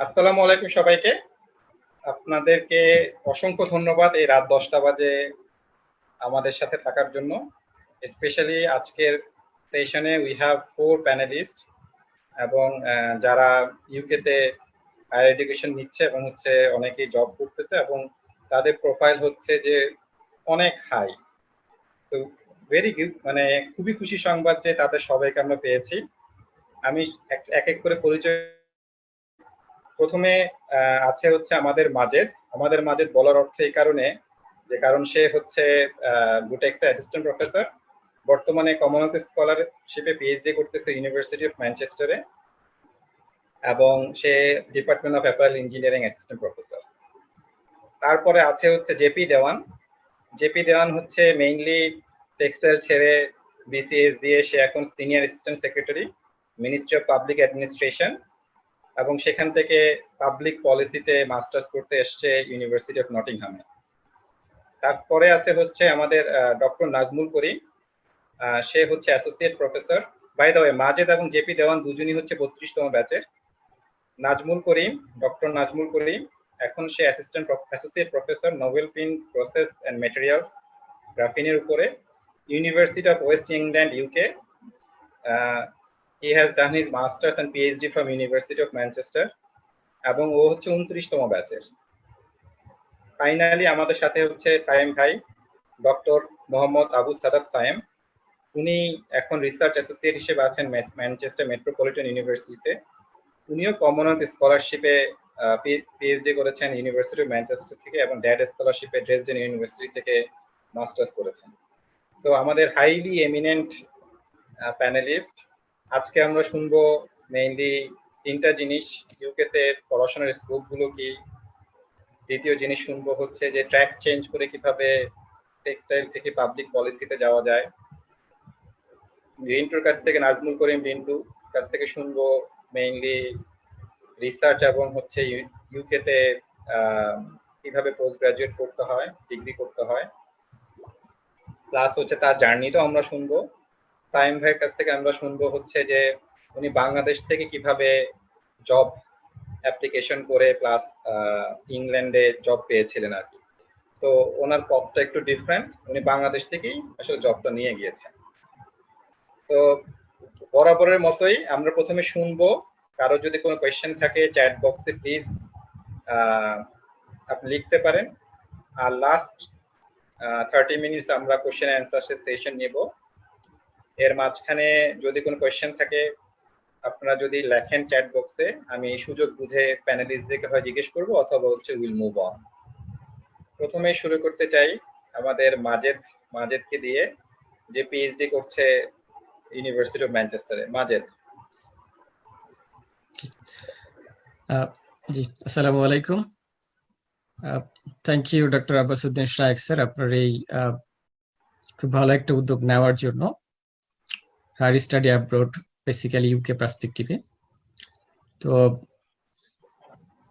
আসসালামু আলাইকুম সবাইকে। আপনাদেরকে অসংখ্য ধন্যবাদ এই রাত 10টা বাজে আমাদের সাথে থাকার জন্য। স্পেশালি আজকের সেশনে উই হ্যাভ 4 প্যানেলিস্ট এবং যারা ইউকেতে হায়ার এডুকেশন নিচ্ছে এবং অনেকেই জব করতেছে এবং তাদের প্রোফাইল হচ্ছে যে অনেক হাই। তো ভেরি গুড, মানে খুবই খুশি সংবাদ যে তাদের সবাইকে আমরা পেয়েছি। আমি এক এক করে পরিচয়। প্রথমে আছে আমাদের মাজেদ বলার অর্থ এই কারণে যে কারণ সে হচ্ছে বুটেক্সের অ্যাসিস্ট্যান্ট প্রফেসর, বর্তমানে কমনওয়েলথ স্কলারশিপে পিএইচডি করতেছে ইউনিভার্সিটি অফ ম্যানচেস্টারে এবং সে department of apparel engineering assistant professor. তারপরে আছে হচ্ছে জেপি দেওয়ান হচ্ছে মেইনলি টেক্সটাইল ছেড়ে বিসিএস দিয়ে সে এখন senior assistant secretary ministry of public administration এবং সেখান থেকে পাবলিক পলিসিতে মাস্টার্স করতে এসছে ইউনিভার্সিটি অফ নটিংহামে। তারপরে আছে হচ্ছে আমাদের ডক্টর নাজমুল করিম, সে হচ্ছে associate professor. By the way, Majed এবং জেপি দেওয়ান দুজনই হচ্ছে 32তম ব্যাচের। ডক্টর নাজমুল করিম এখন সে associate professor novel pin process and materials গ্রাফিনের উপরে, university of West England UK. He has done his masters and PhD from University of Manchester এবং ও হচ্ছে 29তম ব্যাচের। ফাইনালি আমাদের সাথে হচ্ছে সায়েম ভাই, ডক্টর মোহাম্মদ আবু সাদাত সায়েম। উনি এখন রিসার্চ অ্যাসোসিয়েট হিসেবে আছেন ম্যানচেস্টার মেট্রোপলিটন ইউনিভার্সিটিতে। উনিও কমনওয়েলথ স্কলারশিপে পিএইচডি করেছেন ইউনিভার্সিটি অফ ম্যানচেস্টার থেকে এবং ড্যাড স্কলারশিপে ড্রেসডেন ইউনিভার্সিটি থেকে মাস্টার্স করেছেন। সো আমাদের হাইলি এমিনেন্ট প্যানেলিস্ট। আজকে আমরা শুনবো মেইনলি 3টা জিনিস: ইউকেতে পড়াশোনার স্কোপ গুলো কি, দ্বিতীয় জিনিস শুনবো হচ্ছে যে ট্র্যাক চেঞ্জ করে কিভাবে টেক্সটাইল থেকে পাবলিক পলিসিতে যাওয়া যায়। রিন্টুর কাছ থেকে, নাজমুল করিম রিন্টু কাছ থেকে শুনবো মেইনলি রিসার্চ এবং হচ্ছে ইউকেতে কিভাবে পোস্ট গ্রাজুয়েট করতে হয়, ডিগ্রি করতে হয়, প্লাস হচ্ছে তার জার্নিটাও আমরা শুনবো। সাইম ভাইয়ের কাছ থেকে আমরা শুনবো হচ্ছে যে উনি বাংলাদেশ থেকে কিভাবে জব অ্যাপ্লিকেশন করে প্লাস ইংল্যান্ডে জব পেয়েছিলেন আর কি। তো ওনার পথটা একটু ডিফারেন্ট, উনি বাংলাদেশ থেকেই আসলে জবটা নিয়ে গিয়েছেন। তো বরাবরের মতোই আমরা প্রথমে শুনবো, কারো যদি কোনো কোয়েশ্চেন থাকে চ্যাট বক্সে প্লিজ আপনি লিখতে পারেন। আর লাস্ট 30 মিনিটস আমরা কোয়েশ্চেন অ্যান্সার সেশন নিব। এর মাঝখানে যদি কোনো কোয়েশ্চেন থাকে আপনারা যদি লেখেন চ্যাট বক্সে, আমি সুযোগ বুঝে প্যানেলিস্টদেরকে হয় জিজ্ঞেস করবো অথবা হচ্ছে উইল মুভ অন। প্রথমে শুরু করতে চাই আমাদের মাজেদকে দিয়ে, যে পিএইচডি করছে ইউনিভার্সিটি অফ ম্যানচেস্টারে। মাজেদ। জি, আসসালামু আলাইকুম। থ্যাংক ইউ ডক্টর আব্বাসউদ্দিন শায়েখ স্যার, আপনার এই খুব ভালো একটা উদ্যোগ নেওয়ার জন্য। Higher study abroad, basically UK পার্সপেক্টিভে। তো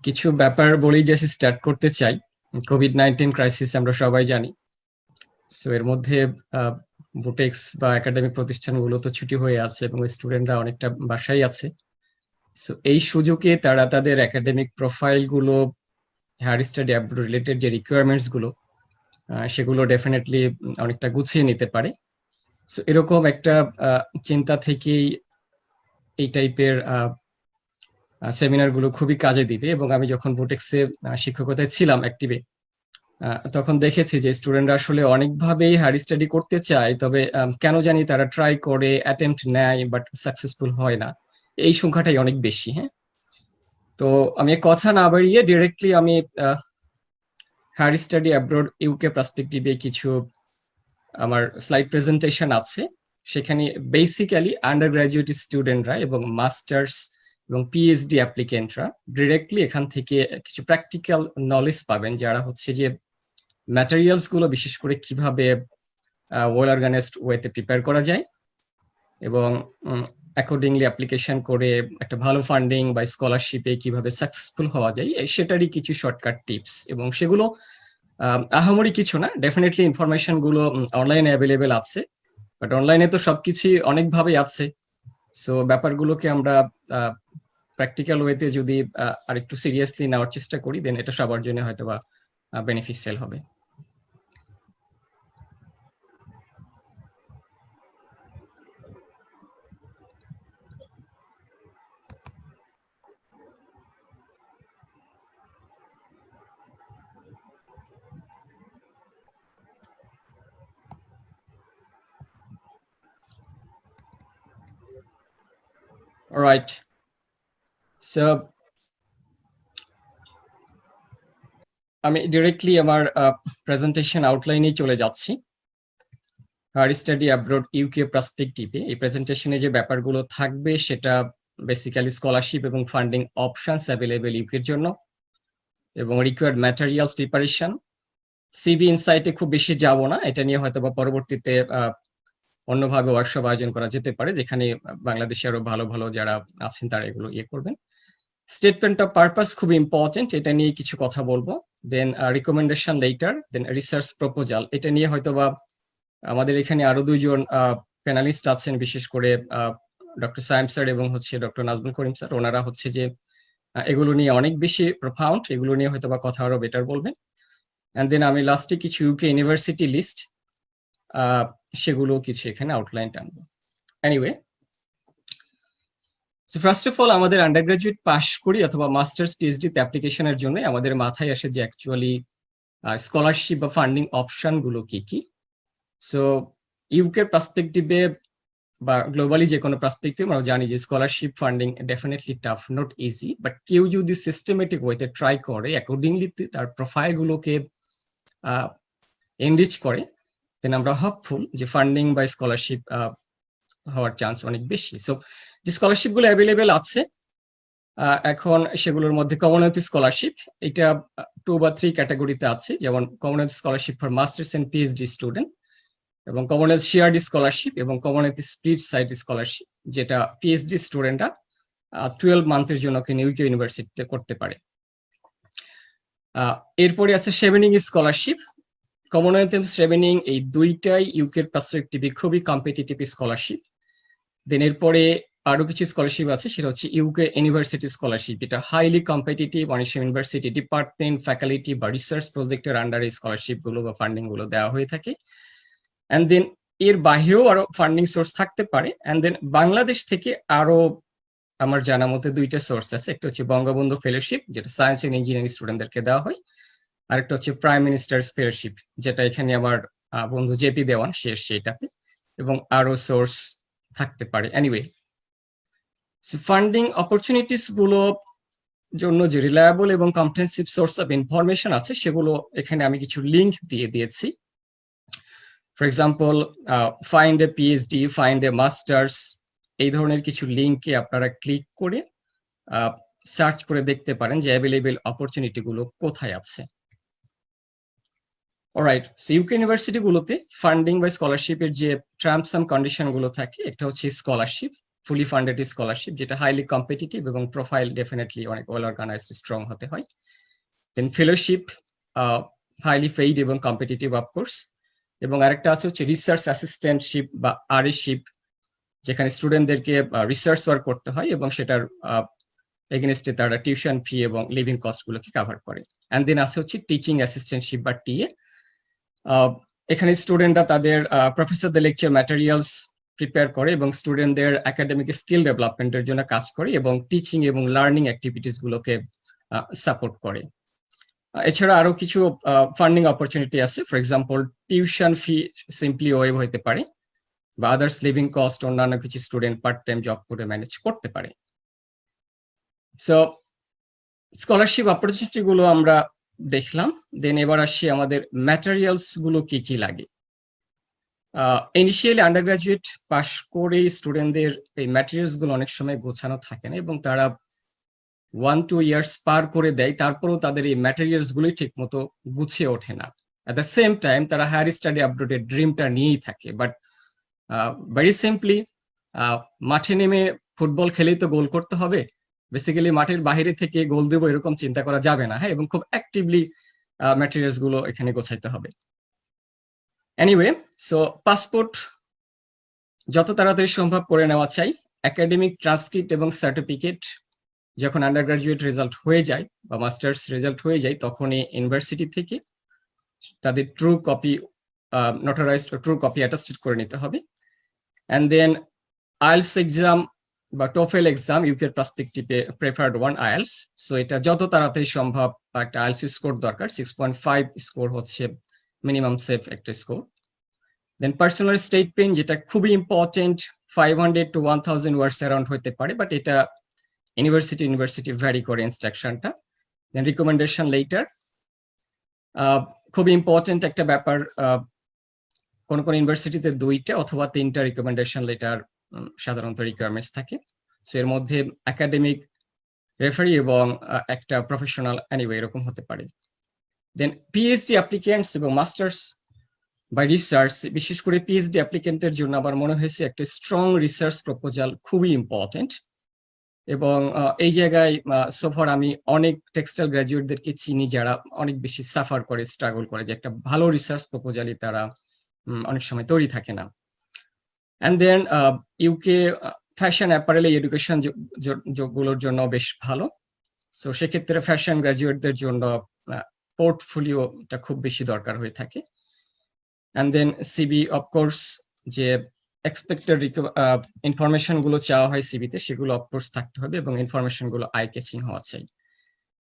কিছু ব্যাপার বলেই যে স্টার্ট করতে চাই। কোভিড-19 ক্রাইসিস আমরা সবাই জানি। সো এর মধ্যে বুটেক্স বা একাডেমিক প্রতিষ্ঠানগুলো তো ছুটি হয়ে আছে এবং স্টুডেন্টরা অনেকটা বাসায় আছে। সো এই সুযোগে তারা তাদের একাডেমিক প্রোফাইলগুলো, হায়ার স্টাডি অ্যাব্রড রিলেটেড যে রিকোয়ারমেন্টস গুলো, সেগুলো ডেফিনেটলি অনেকটা গুছিয়ে নিতে পারে। সো এরকম একটা চিন্তা থেকেই এই টাইপের সেমিনার গুলো খুবই কাজে দিবে। এবং আমি যখন বুটেক্সে শিক্ষকতায় ছিলাম অ্যাক্টিভে, তখন দেখেছি যে স্টুডেন্টরা আসলে অনেকভাবেই হায়ার স্টাডি করতে চায়, তবে কেন জানি তারা ট্রাই করে, অ্যাটেম্পট নেয়, বাট সাকসেসফুল হয় না। এই সংখ্যাটাই অনেক বেশি। হ্যাঁ, তো আমি কথা না বাড়িয়ে ডিরেক্টলি আমি হায়ার স্টাডি অ্যাব্রড ইউকে পার্সপেক্টিভে কিছু আমার স্লাইড প্রেজেন্টেশন আছে। সেখানে বেসিক্যালি আন্ডার গ্রাজুয়েট স্টুডেন্টরা এবং মাস্টার্স এবং পিএইচডি অ্যাপ্লিকেন্টরা ডিরেক্টলি এখান থেকে কিছু প্র্যাকটিক্যাল নলেজ পাবেন, যারা হচ্ছে যে ম্যাটেরিয়ালস গুলো বিশেষ করে কিভাবে ওয়েল অর্গানাইজড ওয়েতে প্রিপেয়ার করা যায় এবং অ্যাকর্ডিংলি অ্যাপ্লিকেশন করে একটা ভালো ফান্ডিং বা স্কলারশিপে কিভাবে সাকসেসফুল হওয়া যায়, সেটারই কিছু শর্টকাট টিপস। এবং সেগুলো আহামরি কিছু না, ডেফিনেটলি ইনফরমেশন গুলো অনলাইনে অ্যাভেলেবেল আছে, বাট অনলাইনে তো সবকিছু অনেকভাবে আছে। সো ব্যাপারগুলোকে আমরা প্র্যাকটিক্যাল ওয়েতে যদি আরেকটু সিরিয়াসলি নেওয়ার চেষ্টা করি দেন এটা সবার জন্য হয়তো বা বেনিফিশিয়াল হবে। Alright. So আমি ডিরেক্টলি আমার প্রেজেন্টেশন আউটলাইনেই চলে যাচ্ছি। হায়ার স্টাডি অ্যাব্রড ইউকে পার্সপেক্টিভে এই প্রেজেন্টেশনে যে ব্যাপারগুলো থাকবে সেটা বেসিক্যালি স্কলারশিপ এবং ফান্ডিং অপশনস অ্যাভেলেবেল ইউকের জন্য এবং রিকোয়ার্ড ম্যাটেরিয়ালস প্রিপারেশন। সিবি ইনসাইটে খুব বেশি যাব না, এটা নিয়ে হয়তো বা পরবর্তীতে অন্যভাবে ওয়ার্কশপ আয়োজন করা যেতে পারে যেখানে বাংলাদেশে আরো ভালো ভালো যারা আছেন তারা এগুলো করবেন। স্টেটমেন্ট অফ পারপাস খুব ইম্পর্টেন্ট, এটা নিয়ে কিছু কথা বলবো। দেন রিকমেন্ডেশন লেটার, দেন রিসার্চ প্রপোজাল, এটা নিয়ে হয়তো বা আমাদের এখানে আরো দুইজন প্যানেলিস্ট আছেন, বিশেষ করে ডক্টর সায়েম স্যার এবং ডক্টর নাজমুল করিম স্যার। ওনারা যে এগুলো নিয়ে অনেক বেশি প্রফাউন্ড, এগুলো নিয়ে হয়তো বা কথা আরো বেটার বলবেন। এন্ড দেন আমি লাস্টে কিছু ইউকে ইউনিভার্সিটি লিস্ট সেগুলো কিছু এখানে আউটলাইন টানবো। এনিওয়ে, ফার্স্ট অফ অল আমাদের আন্ডার গ্রাজুয়েট পাস করি অথবা মাস্টার্স পিএইচডি তে অ্যাপ্লিকেশনের জন্য আমাদের মাথায় আসে যে অ্যাকচুয়ালি স্কলারশিপ বা ফান্ডিং অপশন গুলো কি কি। সো ইউকে পার্সপেক্টিভে বা গ্লোবালি যে কোনো পার্সপেক্টিভ আমরা জানি যে scholarship funding definitely tough, not easy, but কেউ যদি সিস্টেমেটিক ওয়েতে ট্রাই করে অ্যাকর্ডিংলি তার প্রোফাইল গুলোকে এনরিচ করে দেন আমরা হোপফুল যে ফান্ডিং বা স্কলারশিপ হওয়ার চান্স অনেক বেশি। সো যে স্কলারশিপ গুলো অ্যাভেলেবেল আছে এখন সেগুলোর মধ্যে কমনওয়েলথ স্কলারশিপ, এটা 2 বা 3 ক্যাটাগরিতে আছে, যেমন Commonwealth scholarship for masters and PhD student এবং কমনওয়েলথ শেয়ারড স্কলারশিপ এবং কমনওয়েলথ স্প্লিট সাইট স্কলারশিপ, যেটা পিএইচডি স্টুডেন্টরা 12 মান্থের জন্য ইউকে ইউনিভার্সিটিতে করতে পারে। এরপরে আছে শেভেনিং স্কলারশিপ। কমনওয়েলথ এবং শেভেনিং এই দুইটাই ইউকের পার্সপেক্টিভে খুবই কম্পিটিটিভ স্কলারশিপ। দেন এরপরে আরো কিছু স্কলারশিপ আছে, সেটা হচ্ছে ইউকে ইউনিভার্সিটি স্কলারশিপ, যেটা হাইলি কম্পিটিটিভ, অনেক ইউনিভার্সিটি ডিপার্টমেন্ট ফ্যাকাল্টি বা রিসার্চ প্রজেক্টের আন্ডারে স্কলারশিপ গুলো বা ফান্ডিং গুলো দেওয়া হয়ে থাকে। এন্ড দেন এর বাইরেও আরো ফান্ডিং সোর্স থাকতে পারে। এন্ড দেন বাংলাদেশ থেকে আরো আমার জানা মতে 2টা সোর্স আছে, একটা হচ্ছে বঙ্গবন্ধু ফেলোশিপ, যেটা সায়েন্স এন্ড ইঞ্জিনিয়ারিং স্টুডেন্টদেরকে দেওয়া হয়, আরেকটা হচ্ছে প্রাইম মিনিস্টার্স ফেলোশিপ, যেটা এখানে আমার বন্ধু জেপি দেওয়ান সেটাতে, এবং আরো সোর্স থাকতে পারে। এনিওয়ে, ফান্ডিং অপরচুনিটিস গুলো জন্য যে রিলায়েবল এবং কম্প্রিহেনসিভ সোর্স অফ ইনফরমেশন আছে সেগুলো এখানে আমি কিছু লিংক দিয়ে দিয়েছি। For example find a PhD, find a masters, এই ধরনের কিছু লিঙ্কে আপনারা ক্লিক করে সার্চ করে দেখতে পারেন যে অ্যাভেলেবেল অপরচুনিটি গুলো কোথায় আছে। অলরাইট, সো ইউকে ইউনিভার্সিটি গুলোতে ফান্ডিং বা স্কলারশিপের যে টার্মস এন্ড কন্ডিশন গুলো থাকে, একটা হচ্ছে স্কলারশিপ, ফুলি ফান্ডেড স্কলারশিপ, যেটা হাইলি কম্পিটিটিভ এবং প্রোফাইল ডেফিনেটলি অনেক ওয়েল অর্গানাইজড স্ট্রং হতে হয়। দেন ফেলোশিপ, হাইলি পেইড এবং কম্পিটিটিভ অফকোর্স, এবং আরেকটা আছে হচ্ছে রিসার্চ অ্যাসিস্ট্যান্টশিপ বা আরএশিপ, যেখানে স্টুডেন্টদেরকে রিসার্চ ওয়ার্ক করতে হয় এবং সেটার এগেনস্টে তারা টিউশন ফি এবং লিভিং কস্ট গুলোকে কভার করে। এন্ড দেন আছে হচ্ছে টিচিং অ্যাসিস্ট্যান্টশিপ বা টিএ, এখানে স্টুডেন্টরা তাদের প্রফেসরদের লেকচার ম্যাটেরিয়ালস প্রিপেয়ার করে এবং স্টুডেন্টদের একাডেমিক স্কিল ডেভেলপমেন্টের জন্য কাজ করে এবং টিচিং এবং লার্নিং অ্যাক্টিভিটিস গুলোকে সাপোর্ট করে। এছাড়া আরো কিছু ফান্ডিং অপরচুনিটি আছে, for example tuition fee simply wave হতে পারে বা আদার্স লিভিং কস্ট অন্যান্য কিছু স্টুডেন্ট পার্ট টাইম জব করে ম্যানেজ করতে পারে। সো স্কলারশিপ অপরচুনিটি গুলো আমরা দেখলাম। দেন এবার আসি আমাদের ম্যাটেরিয়ালস গুলো কি কি লাগে। ইনিশিয়ালি আন্ডার গ্রাজুয়েট পাস করে স্টুডেন্টদের এই ম্যাটেরিয়ালস গুলো অনেক সময় গোছানো থাকে না এবং তারা 1-2 ইয়ার্স পার করে দেয়, তারপরেও তাদের এই ম্যাটেরিয়ালস গুলোই ঠিক মতো গুছিয়ে ওঠে না। অ্যাট দ্য সেম টাইম তারা হায়ার স্টাডি আপডেটের ড্রিমটা নিয়েই থাকে, বাট ভেরি সিম্পলি মাঠে নেমে ফুটবল খেলেই তো গোল করতে হবে, বেসিক্যালি মাঠের বাইরে থেকে গোল দেবো এরকম চিন্তা করা যাবে না, হ্যাঁ, এবং খুব অ্যাক্টিভলি ম্যাটেরিয়ালস গুলো এখানে গোছাইতে হবে। এনিওয়ে, সো পাসপোর্ট যত তাড়াতাড়ি সম্ভব করে নেওয়া চাই, একাডেমিক ট্রান্সক্রিপ্ট এবং সার্টিফিকেট যখন আন্ডার গ্রাজুয়েট রেজাল্ট হয়ে যায় বা মাস্টার্স রেজাল্ট হয়ে যায় তখনই ইউনিভার্সিটি থেকে তাদের true copy notarized true copy attested করে নিতে হবে। অ্যান্ড দেন আইএলস এক্সাম বা টোফেল এক্সাম ইউকের পার্সপেক্টিভে প্রেফার্ড ওয়ান আইএলস। সো এটা যত তাড়াতাড়ি সম্ভব একটা আইএলস স্কোর দরকার, 6.5 স্কোর হচ্ছে মিনিমাম সেফ একটা স্কোর। দেন পার্সোনাল স্টেটমেন্ট, যেটা খুবই ইম্পর্টেন্ট, 500 to 1000 ওয়ার্ডস অ্যারাউন্ড হতে পারে, বাট এটা ইউনিভার্সিটি ভ্যারি করে ইনস্ট্রাকশনটা। দেন রিকমেন্ডেশন লেটার, খুবই ইম্পর্টেন্ট একটা ব্যাপার। কোন কোন ইউনিভার্সিটিতে 2টা অথবা 3টা রিকমেন্ডেশন লেটার সাধারণত রিকোয়ারমেন্টস থাকে। সো এর মধ্যে একাডেমিক, রেফারি এবং একটা প্রফেশনাল এনিওয়ে এরকম হতে পারে। দেন পিএইচডি অ্যাপ্লিকেন্টস এবং মাস্টার্স বা রিসার্চ, বিশেষ করে পিএইচডি অ্যাপ্লিকেন্টের জন্য আমার মনে হয়েছে একটা স্ট্রং রিসার্চ প্রপোজাল খুবই ইম্পর্টেন্ট। এবং এই জায়গায় সোফার আমি অনেক টেক্সটাইল গ্র্যাজুয়েটদেরকে চিনি যারা অনেক বেশি সাফার করে, স্ট্রাগল করে, যে একটা ভালো রিসার্চ প্রপোজালই তারা অনেক সময় তৈরি থাকে না। And then UK fashion apparel education যোগগুলোর জন্য বেশ ভালো। সো সেক্ষেত্রে ফ্যাশন গ্র্যাজুয়েটদের জন্য পোর্টফোলিওটা খুব বেশি দরকার হয়ে থাকে। অ্যান্ড দেন সিবি, অফকোর্স, যে এক্সপেক্টেড ইনফরমেশন গুলো চাওয়া হয় সিবিতে, সেগুলো অফকোর্স থাকতে হবে এবং ইনফরমেশন গুলো আই ক্যাচিং হওয়া চাই।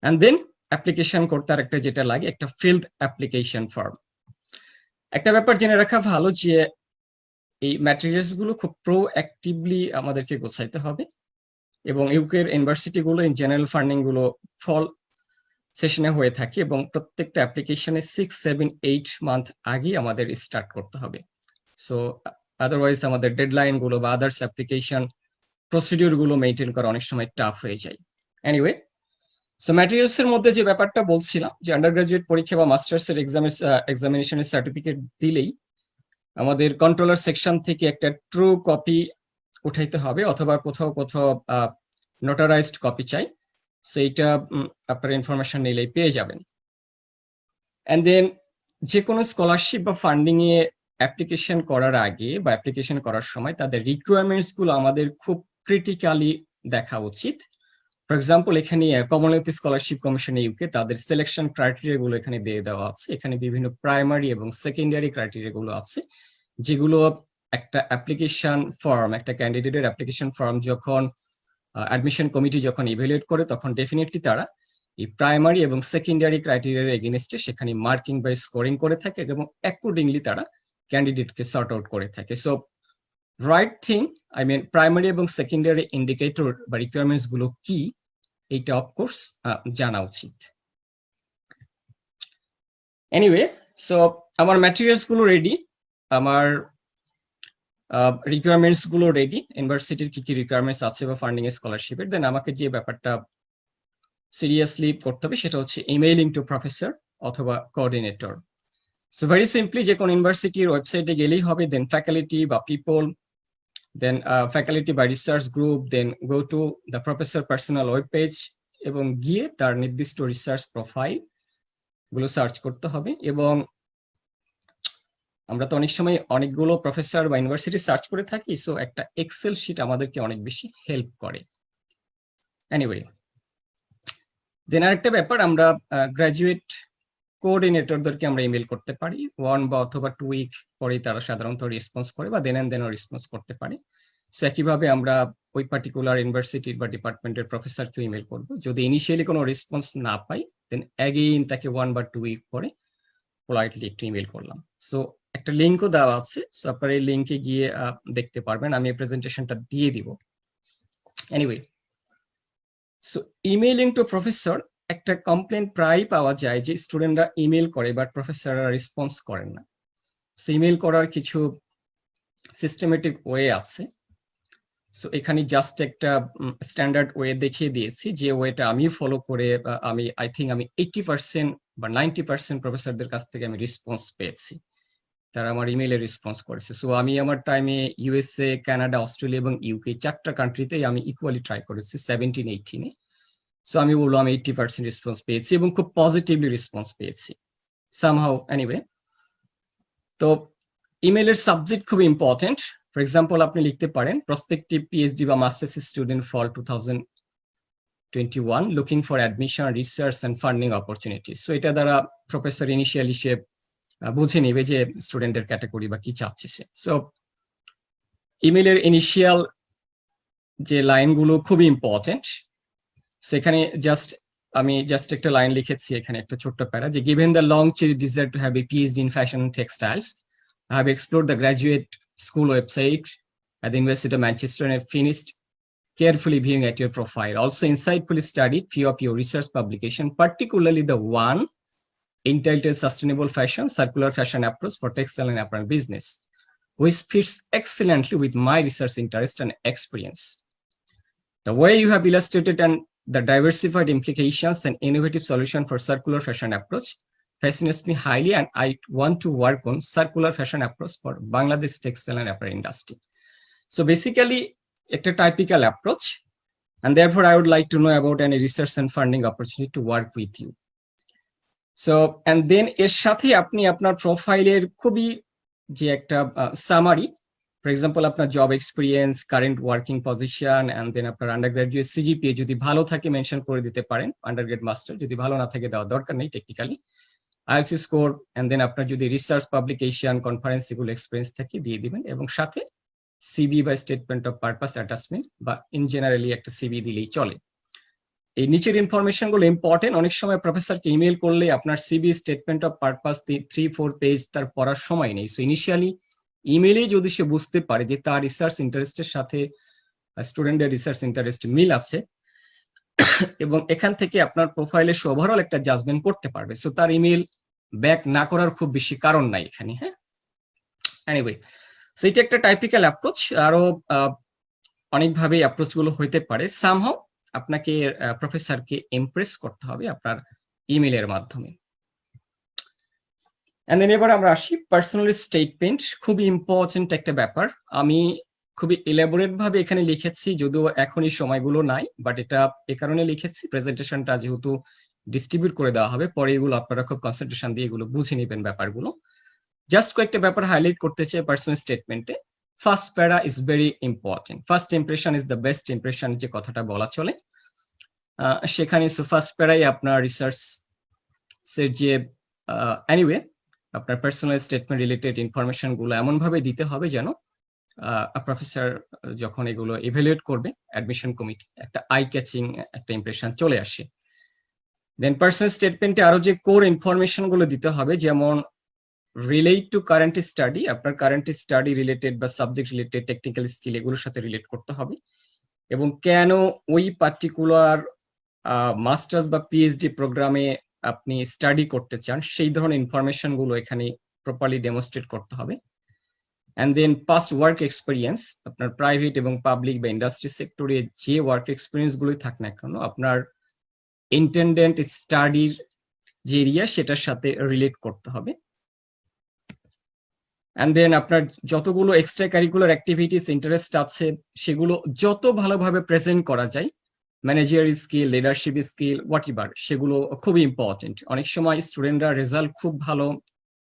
অ্যান্ড দেন অ্যাপ্লিকেশন করতে আর একটা যেটা লাগে, একটা ফিল্ড অ্যাপ্লিকেশন ফর্ম। একটা ব্যাপার জেনে রাখা ভালো যে এই ম্যাটেরিয়ালস গুলো খুব প্রোঅ্যাক্টিভলি আমাদেরকে গোছাইতে হবে এবং ইউকের ইউনিভার্সিটি গুলো ইন জেনারেল ফান্ডিং গুলো ফল সেশনে হয়ে থাকে এবং প্রত্যেকটা অ্যাপ্লিকেশনে 6, 7, 8 মান্থ আগে আমাদের স্টার্ট করতে হবে। সো আদারওয়াইজ আমাদের ডেডলাইন গুলো বা আদার্স অ্যাপ্লিকেশন প্রসিডিউর গুলো মেনটেন করা অনেক সময় টাফ হয়ে যায়। এনিওয়ে, সো ম্যাটেরিয়ালস এর মধ্যে যে ব্যাপারটা বলছিলাম, যে আন্ডার গ্রাজুয়েট পরীক্ষা বা মাস্টার্স এর এক্সামিনেশনের সার্টিফিকেট দিলেই আমাদের কন্ট্রোলার সেকশন থেকে একটা ট্রু কপি উঠাইতে হবে অথবা কোথাও কোথাও নোটারাইজড কপি চাই। সেইটা আপনার ইনফরমেশন নিলেই পেয়ে যাবেন। অ্যান্ড দেন যে কোনো স্কলারশিপ বা ফান্ডিং এ অ্যাপ্লিকেশন করার আগে বা অ্যাপ্লিকেশন করার সময় তাদের রিকোয়ারমেন্টস গুলো আমাদের খুব ক্রিটিক্যালি দেখা উচিত। ফর এক্সাম্পল, এখানে কমনওয়েলথ স্কলারশিপ কমিশন ইউকে তাদের সিলেকশন ক্রাইটেরিয়া গুলো এখানে দিয়ে দেওয়া আছে। এখানে বিভিন্ন প্রাইমারি এবং সেকেন্ডারি ক্রাইটেরিয়া গুলো আছে, যেগুলো একটা অ্যাপ্লিকেশন ফর্ম, একটা ক্যান্ডিডেটের অ্যাপ্লিকেশন ফর্ম যখন অ্যাডমিশন কমিটি যখন ইভ্যালুয়েট করে, তখন ডেফিনেটলি তারা এই প্রাইমারি এবং সেকেন্ডারি ক্রাইটেরিয়ার এগেইনস্টে সেখানে মার্কিং বা স্কোরিং করে থাকে এবং অ্যাকর্ডিংলি তারা ক্যান্ডিডেটকে সর্ট আউট করে থাকে। So right thing, I mean primary এবং সেকেন্ডারি ইন্ডিকেটর বা রিকোয়ারমেন্টস গুলো কি, এইটা অফকোর্স জানা উচিত। এনিওয়ে, সো আমার ম্যাটেরিয়ালস গুলো রেডি, আমার রিকোয়ারমেন্টস গুলো রেডি, ইউনিভার্সিটির কি কি রিকোয়ারমেন্টস আছে বা ফান্ডিং স্কলারশিপের। দেন আমাকে যে ব্যাপারটা সিরিয়াসলি করতে হবে সেটা হচ্ছে ইমেইলিং টু প্রফেসর অথবা কোঅর্ডিনেটর। সো ভেরি সিম্পলি, যে কোনো ইউনিভার্সিটির ওয়েবসাইটে গেলেই হবে, দেন ফ্যাকাল্টি বা পিপল, দেন ফ্যাকাল্টি বা research group, then go to the professor personal web page এবং গিয়ে তার নির্দিষ্ট রিসার্চ প্রোফাইল গুলো সার্চ করতে হবে। এবং আমরা তো অনেক সময় অনেকগুলো প্রফেসর বা ইউনিভার্সিটি সার্চ করে থাকি, সো একটা এক্সেল শিট আমাদেরকে অনেক বেশি হেল্প করে। এনিওয়ে, দেন আরেকটা ব্যাপার, আমরা গ্রাজুয়েট কোঅর্ডিনেটরদেরকে আমরা ইমেল করতে পারি 1 বা অথবা 2 উইক পরে তারা সাধারণত রেসপন্স করে বা দেন এন্ড দেনও রেসপন্স করতে পারে। সো একইভাবে আমরা ওই পার্টিকুলার ইউনিভার্সিটির বা ডিপার্টমেন্টের প্রফেসরকে ইমেল করব। যদি ইনিশিয়ালি কোনো রেসপন্স না পাই, দেন অ্যাগেইন তাকে 1 বা 2 উইক পরে পোলাইটলি একটু ইমেল করলাম। সো একটা লিঙ্কও দেওয়া আছে, সো আপনারা এই লিঙ্কে গিয়ে দেখতে পারবেন, আমি প্রেজেন্টেশনটা দিয়ে দিব। Anyway, so emailing to professor, একটা কমপ্লেন প্রায় পাওয়া যায় যে স্টুডেন্টরা ইমেল করে বাট প্রফেসররা রেসপন্স করেন না। সো ইমেল করার কিছু সিস্টেমেটিক ওয়ে আছে। সো এখানে জাস্ট একটা স্ট্যান্ডার্ড ওয়ে দেখিয়ে দিয়েছি, যে ওয়েটা আমি ফলো করে আমি আই থিঙ্ক আমি 80% বা 90% প্রফেসরদের কাছ থেকে আমি রেসপন্স পেয়েছি, তারা আমার ইমেইলে রেসপন্স করেছে। সো আমি আমার টাইমে ইউএসএ, কানাডা, অস্ট্রেলিয়া এবং ইউকে 4টা কান্ট্রিতেই আমি ইকুয়ালি ট্রাই করেছি 17-18-এ। সো আমি বললাম 80% রেসপন্স পেয়েছি এবং খুব পজিটিভলি রেসপন্স পেয়েছি সামহাউ। এনিওয়ে, তো ইমেইলের সাবজেক্ট খুব ইম্পর্টেন্ট। ফর এক্সাম্পল, আপনি লিখতে পারেন প্রসপেক্টিভ পিএইচডি বা masters student for 21 looking for admission, research and funding opportunities. So এটা দ্বারা প্রফেসর ইনিশিয়ালি সে বুঝে নেবে যে স্টুডেন্টের ক্যাটাগরি বা কি চাচ্ছে সে। সো ইমেলের ইনিশিয়াল যে লাইনগুলো খুবই ইম্পর্টেন্ট। সেখানে আমি জাস্ট একটা লাইন লিখেছি এখানে, একটা ছোট্ট প্যারা, যে given the long cherished desire to have a PhD in fashion and textiles, I have explored the graduate school website at the University of Manchester and have finished carefully viewing at your profile. Also insightfully studied few of your research publication, particularly the one entitled Sustainable Fashion, Circular Fashion Approach for Textile and Apparel Business, which fits excellently with my research interest and experience. The way you have illustrated and the diversified implications and innovative solution for circular fashion approach fascinates me highly, and I want to work on circular fashion approach for Bangladesh textile and apparel industry. So basically, it's a typical approach, and therefore I would like to know about any research and funding opportunity to work with you. So, and then এর সাথে আপনি আপনার প্রোফাইলের খুবই যে একটা summary, for example আপনার job experience, current working position, and then আপনার আন্ডারগ্রাজুয়েট সিজিপিএ যদি ভালো থাকে মেনশন করে দিতে পারেন, আন্ডারগ্রেড মাস্টার যদি ভালো না থাকে দেওয়ার দরকার নেই technically, IELTS score, and then আপনার যদি রিসার্চ পাবলিকেশন কনফারেন্স এগুলো এক্সপিরিয়েন্স থাকে দিয়ে দিবেন, এবং সাথে সিবি বা স্টেটমেন্ট অফ পারপাস অ্যাটাচমেন্ট বা ইন জেনারেলি একটা সিবি দিলেই চলে। এই নিচের ইনফরমেশন গুলো ইম্পর্টেন্ট। অনেক সময় প্রফেসরকে ইমেল করলে আপনার CV statement of purpose 3-4 page তার পড়ার সময় নেই। সো ইনিশিয়ালি ইমেলে যদি সে বুঝতে পারে যে তার রিসার্চ ইন্টারেস্টের সাথে স্টুডেন্টের রিসার্চ ইন্টারেস্ট মিল আছে, এবং এখান থেকে আপনার প্রোফাইলে সে ওভারঅল একটা জাজমেন্ট করতে পারবে, সো তার ইমেল ব্যাক না করার খুব বেশি কারণ নাই এখানে। হ্যাঁ, এনিওয়ে, সো এটা একটা টাইপিক্যাল অ্যাপ্রোচ। আরো অনেকভাবে অ্যাপ্রোচ গুলো হইতে পারে। সামহাউ আপনাকে প্রফেসরকে ইমপ্রেস করতে হবে আপনার ইমেলের মাধ্যমে। এন্ড দেন এবার আমরা আসি পার্সোনাল স্টেটমেন্ট, খুবই ইম্পর্টেন্ট একটা ব্যাপার। আমি খুবই এলাবোরেট ভাবে এখানে লিখেছি, যদিও এখনই সময়গুলো নাই, বাট এটা এ কারণে লিখেছি প্রেজেন্টেশনটা যেহেতু ডিস্ট্রিবিউট করে দেওয়া হবে, পরে এগুলো আপনারা খুব কনসেন্ট্রেশন দিয়ে এগুলো বুঝে নেবেন ব্যাপারগুলো। জাস্ট কয়েকটা ব্যাপার হাইলাইট করতে চাই পার্সোনাল স্টেটমেন্টে। ফার্স্ট প্যারা is very important. First impression is the best impression যে কথাটা বলা চলে, সেখানে ফার্স্ট প্যারাই আপনার রিসার্চ যে এনিওয়ে আপনার পার্সোনাল স্টেটমেন্ট রিলেটেড ইনফরমেশন গুলো এমন ভাবে দিতে হবে যেন প্রফেসর যখন এগুলো ইভ্যালুয়েট করবে অ্যাডমিশন কমিটি একটা আই ক্যাচিং একটা ইমপ্রেশন চলে আসে। দেন পার্সোনাল স্টেটমেন্টে আরো যে কোর ইনফরমেশন গুলো দিতে হবে, যেমন রিলেট টু কারেন্ট স্টাডি, আপনার কারেন্ট স্টাডি রিলেটেড বা সাবজেক্ট রিলেটেড টেকনিক্যাল স্কিল এগুলোর সাথে রিলেট করতে হবে, এবং কেন ওই পার্টিকুলার মাস্টার্স বা পিএইচডি প্রোগ্রামে আপনি স্টাডি করতে চান সেই ধরনের ইনফরমেশন গুলো এখানে প্রপারলি ডেমনস্ট্রেট করতে হবে। And then past work experience, আপনার প্রাইভেট এবং পাবলিক বা ইন্ডাস্ট্রি সেক্টরে যে ওয়ার্ক এক্সপিরিয়েন্স গুলোই থাক না কেন আপনার ইন্টেন্ডেন্ট স্টাডির যে এরিয়া সেটার সাথে রিলেট করতে হবে। এন্ড দেন আপনার যতগুলো এক্সট্রা কারিকুলার অ্যাক্টিভিটিস ইন্টারেস্ট আছে সেগুলো যত ভালোভাবে প্রেজেন্ট করা যায়, managerial skill, leadership skill, whatever, সেগুলো খুবই ইম্পর্টেন্ট। অনেক সময় স্টুডেন্টরা রেজাল্ট খুব ভালো,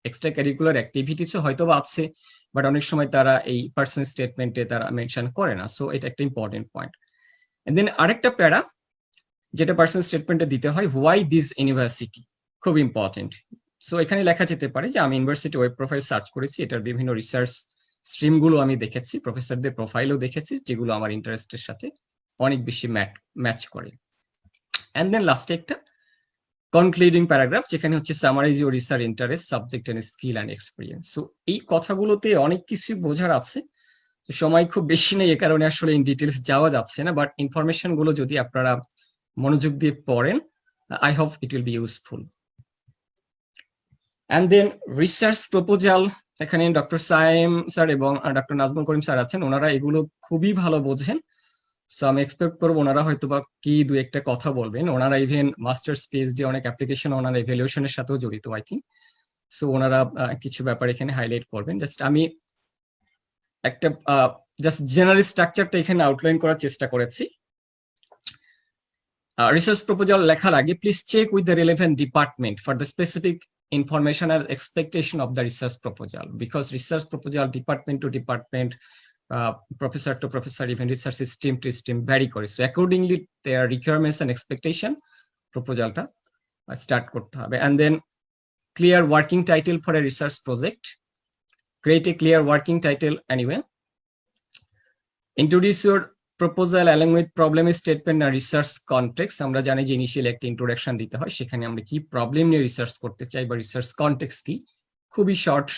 এক্সট্রা কারিকুলার অ্যাক্টিভিটিসও হয়তো আছে, বাট অনেক সময় তারা এই পার্সোনাল স্টেটমেন্টে তারা মেনশন করে না, সো এটা একটা ইম্পর্টেন্ট পয়েন্ট। এন্ড দেন আরেকটা প্যারা যেটা পার্সোনাল স্টেটমেন্টে দিতে হয়, হোয়াই দিস ইউনিভার্সিটি, খুব ইম্পর্টেন্ট। সো এখানে লেখা যেতে পারে যে আমি ইউনিভার্সিটি ওয়েব প্রোফাইল সার্চ করেছি, এটার বিভিন্ন রিসার্চ স্ট্রিমগুলো আমি দেখেছি, প্রফেসরদের প্রোফাইলও দেখেছি যেগুলো আমার ইন্টারেস্টের সাথে অনেক বেশি ম্যাচ করে। এন্ড দেন লাস্টে একটা কনক্লুডিং প্যারাগ্রাফ যেখানে হচ্ছে summarise your research interest, subject and skill and experience. So এই কথাগুলোতে অনেক কিছু বোঝার আছে, সময় খুব বেশি নেই এ কারণে আসলে ইন ডিটেলস যাওয়া যাচ্ছে না, বাট ইনফরমেশন গুলো যদি আপনারা মনোযোগ দিয়ে পড়েন, I hope it will be useful. And then research proposal, এখানে ডক্টর সাইম স্যার এবং ডক্টর নাজমুল করিম স্যার আছেন, ওনারা এগুলো খুবই ভালো বোঝেন। সো আমি এক্সপেক্ট করবো ওনারা হয়তো বা কি দু একটা কথা বলবেন। ওনারা ইভেন মাস্টার্স পিএইচডি অনেক অ্যাপ্লিকেশন ওনারা ইভ্যালুয়েশনের সাথেও জড়িত আই থিঙ্ক, সো ওনারা কিছু ব্যাপার এখানে হাইলাইট করবেন। জাস্ট আমি একটা জাস্ট জেনারেল স্ট্রাকচারটা এখানে আউটলাইন করার চেষ্টা করেছি। রিসার্চ প্রপোজাল লেখার আগে please check with the relevant department for the specific information and expectation of the research proposal, because research proposal department to department professor to professor, even research stream to stream vary করে। So accordingly their requirements and expectation প্রপোজালটা start করতে হবে। And then clear working title for a research project, create a clear working title anyway. Introduce your proposal along with problem statement and research context. আমরা জানি যে initial একটা introduction দিতে হয়, সেখানে আমরা কি প্রবলেম নিয়ে রিসার্চ করতে চাই বা রিসার্চ কনটেক্সট কি, খুবই শর্ট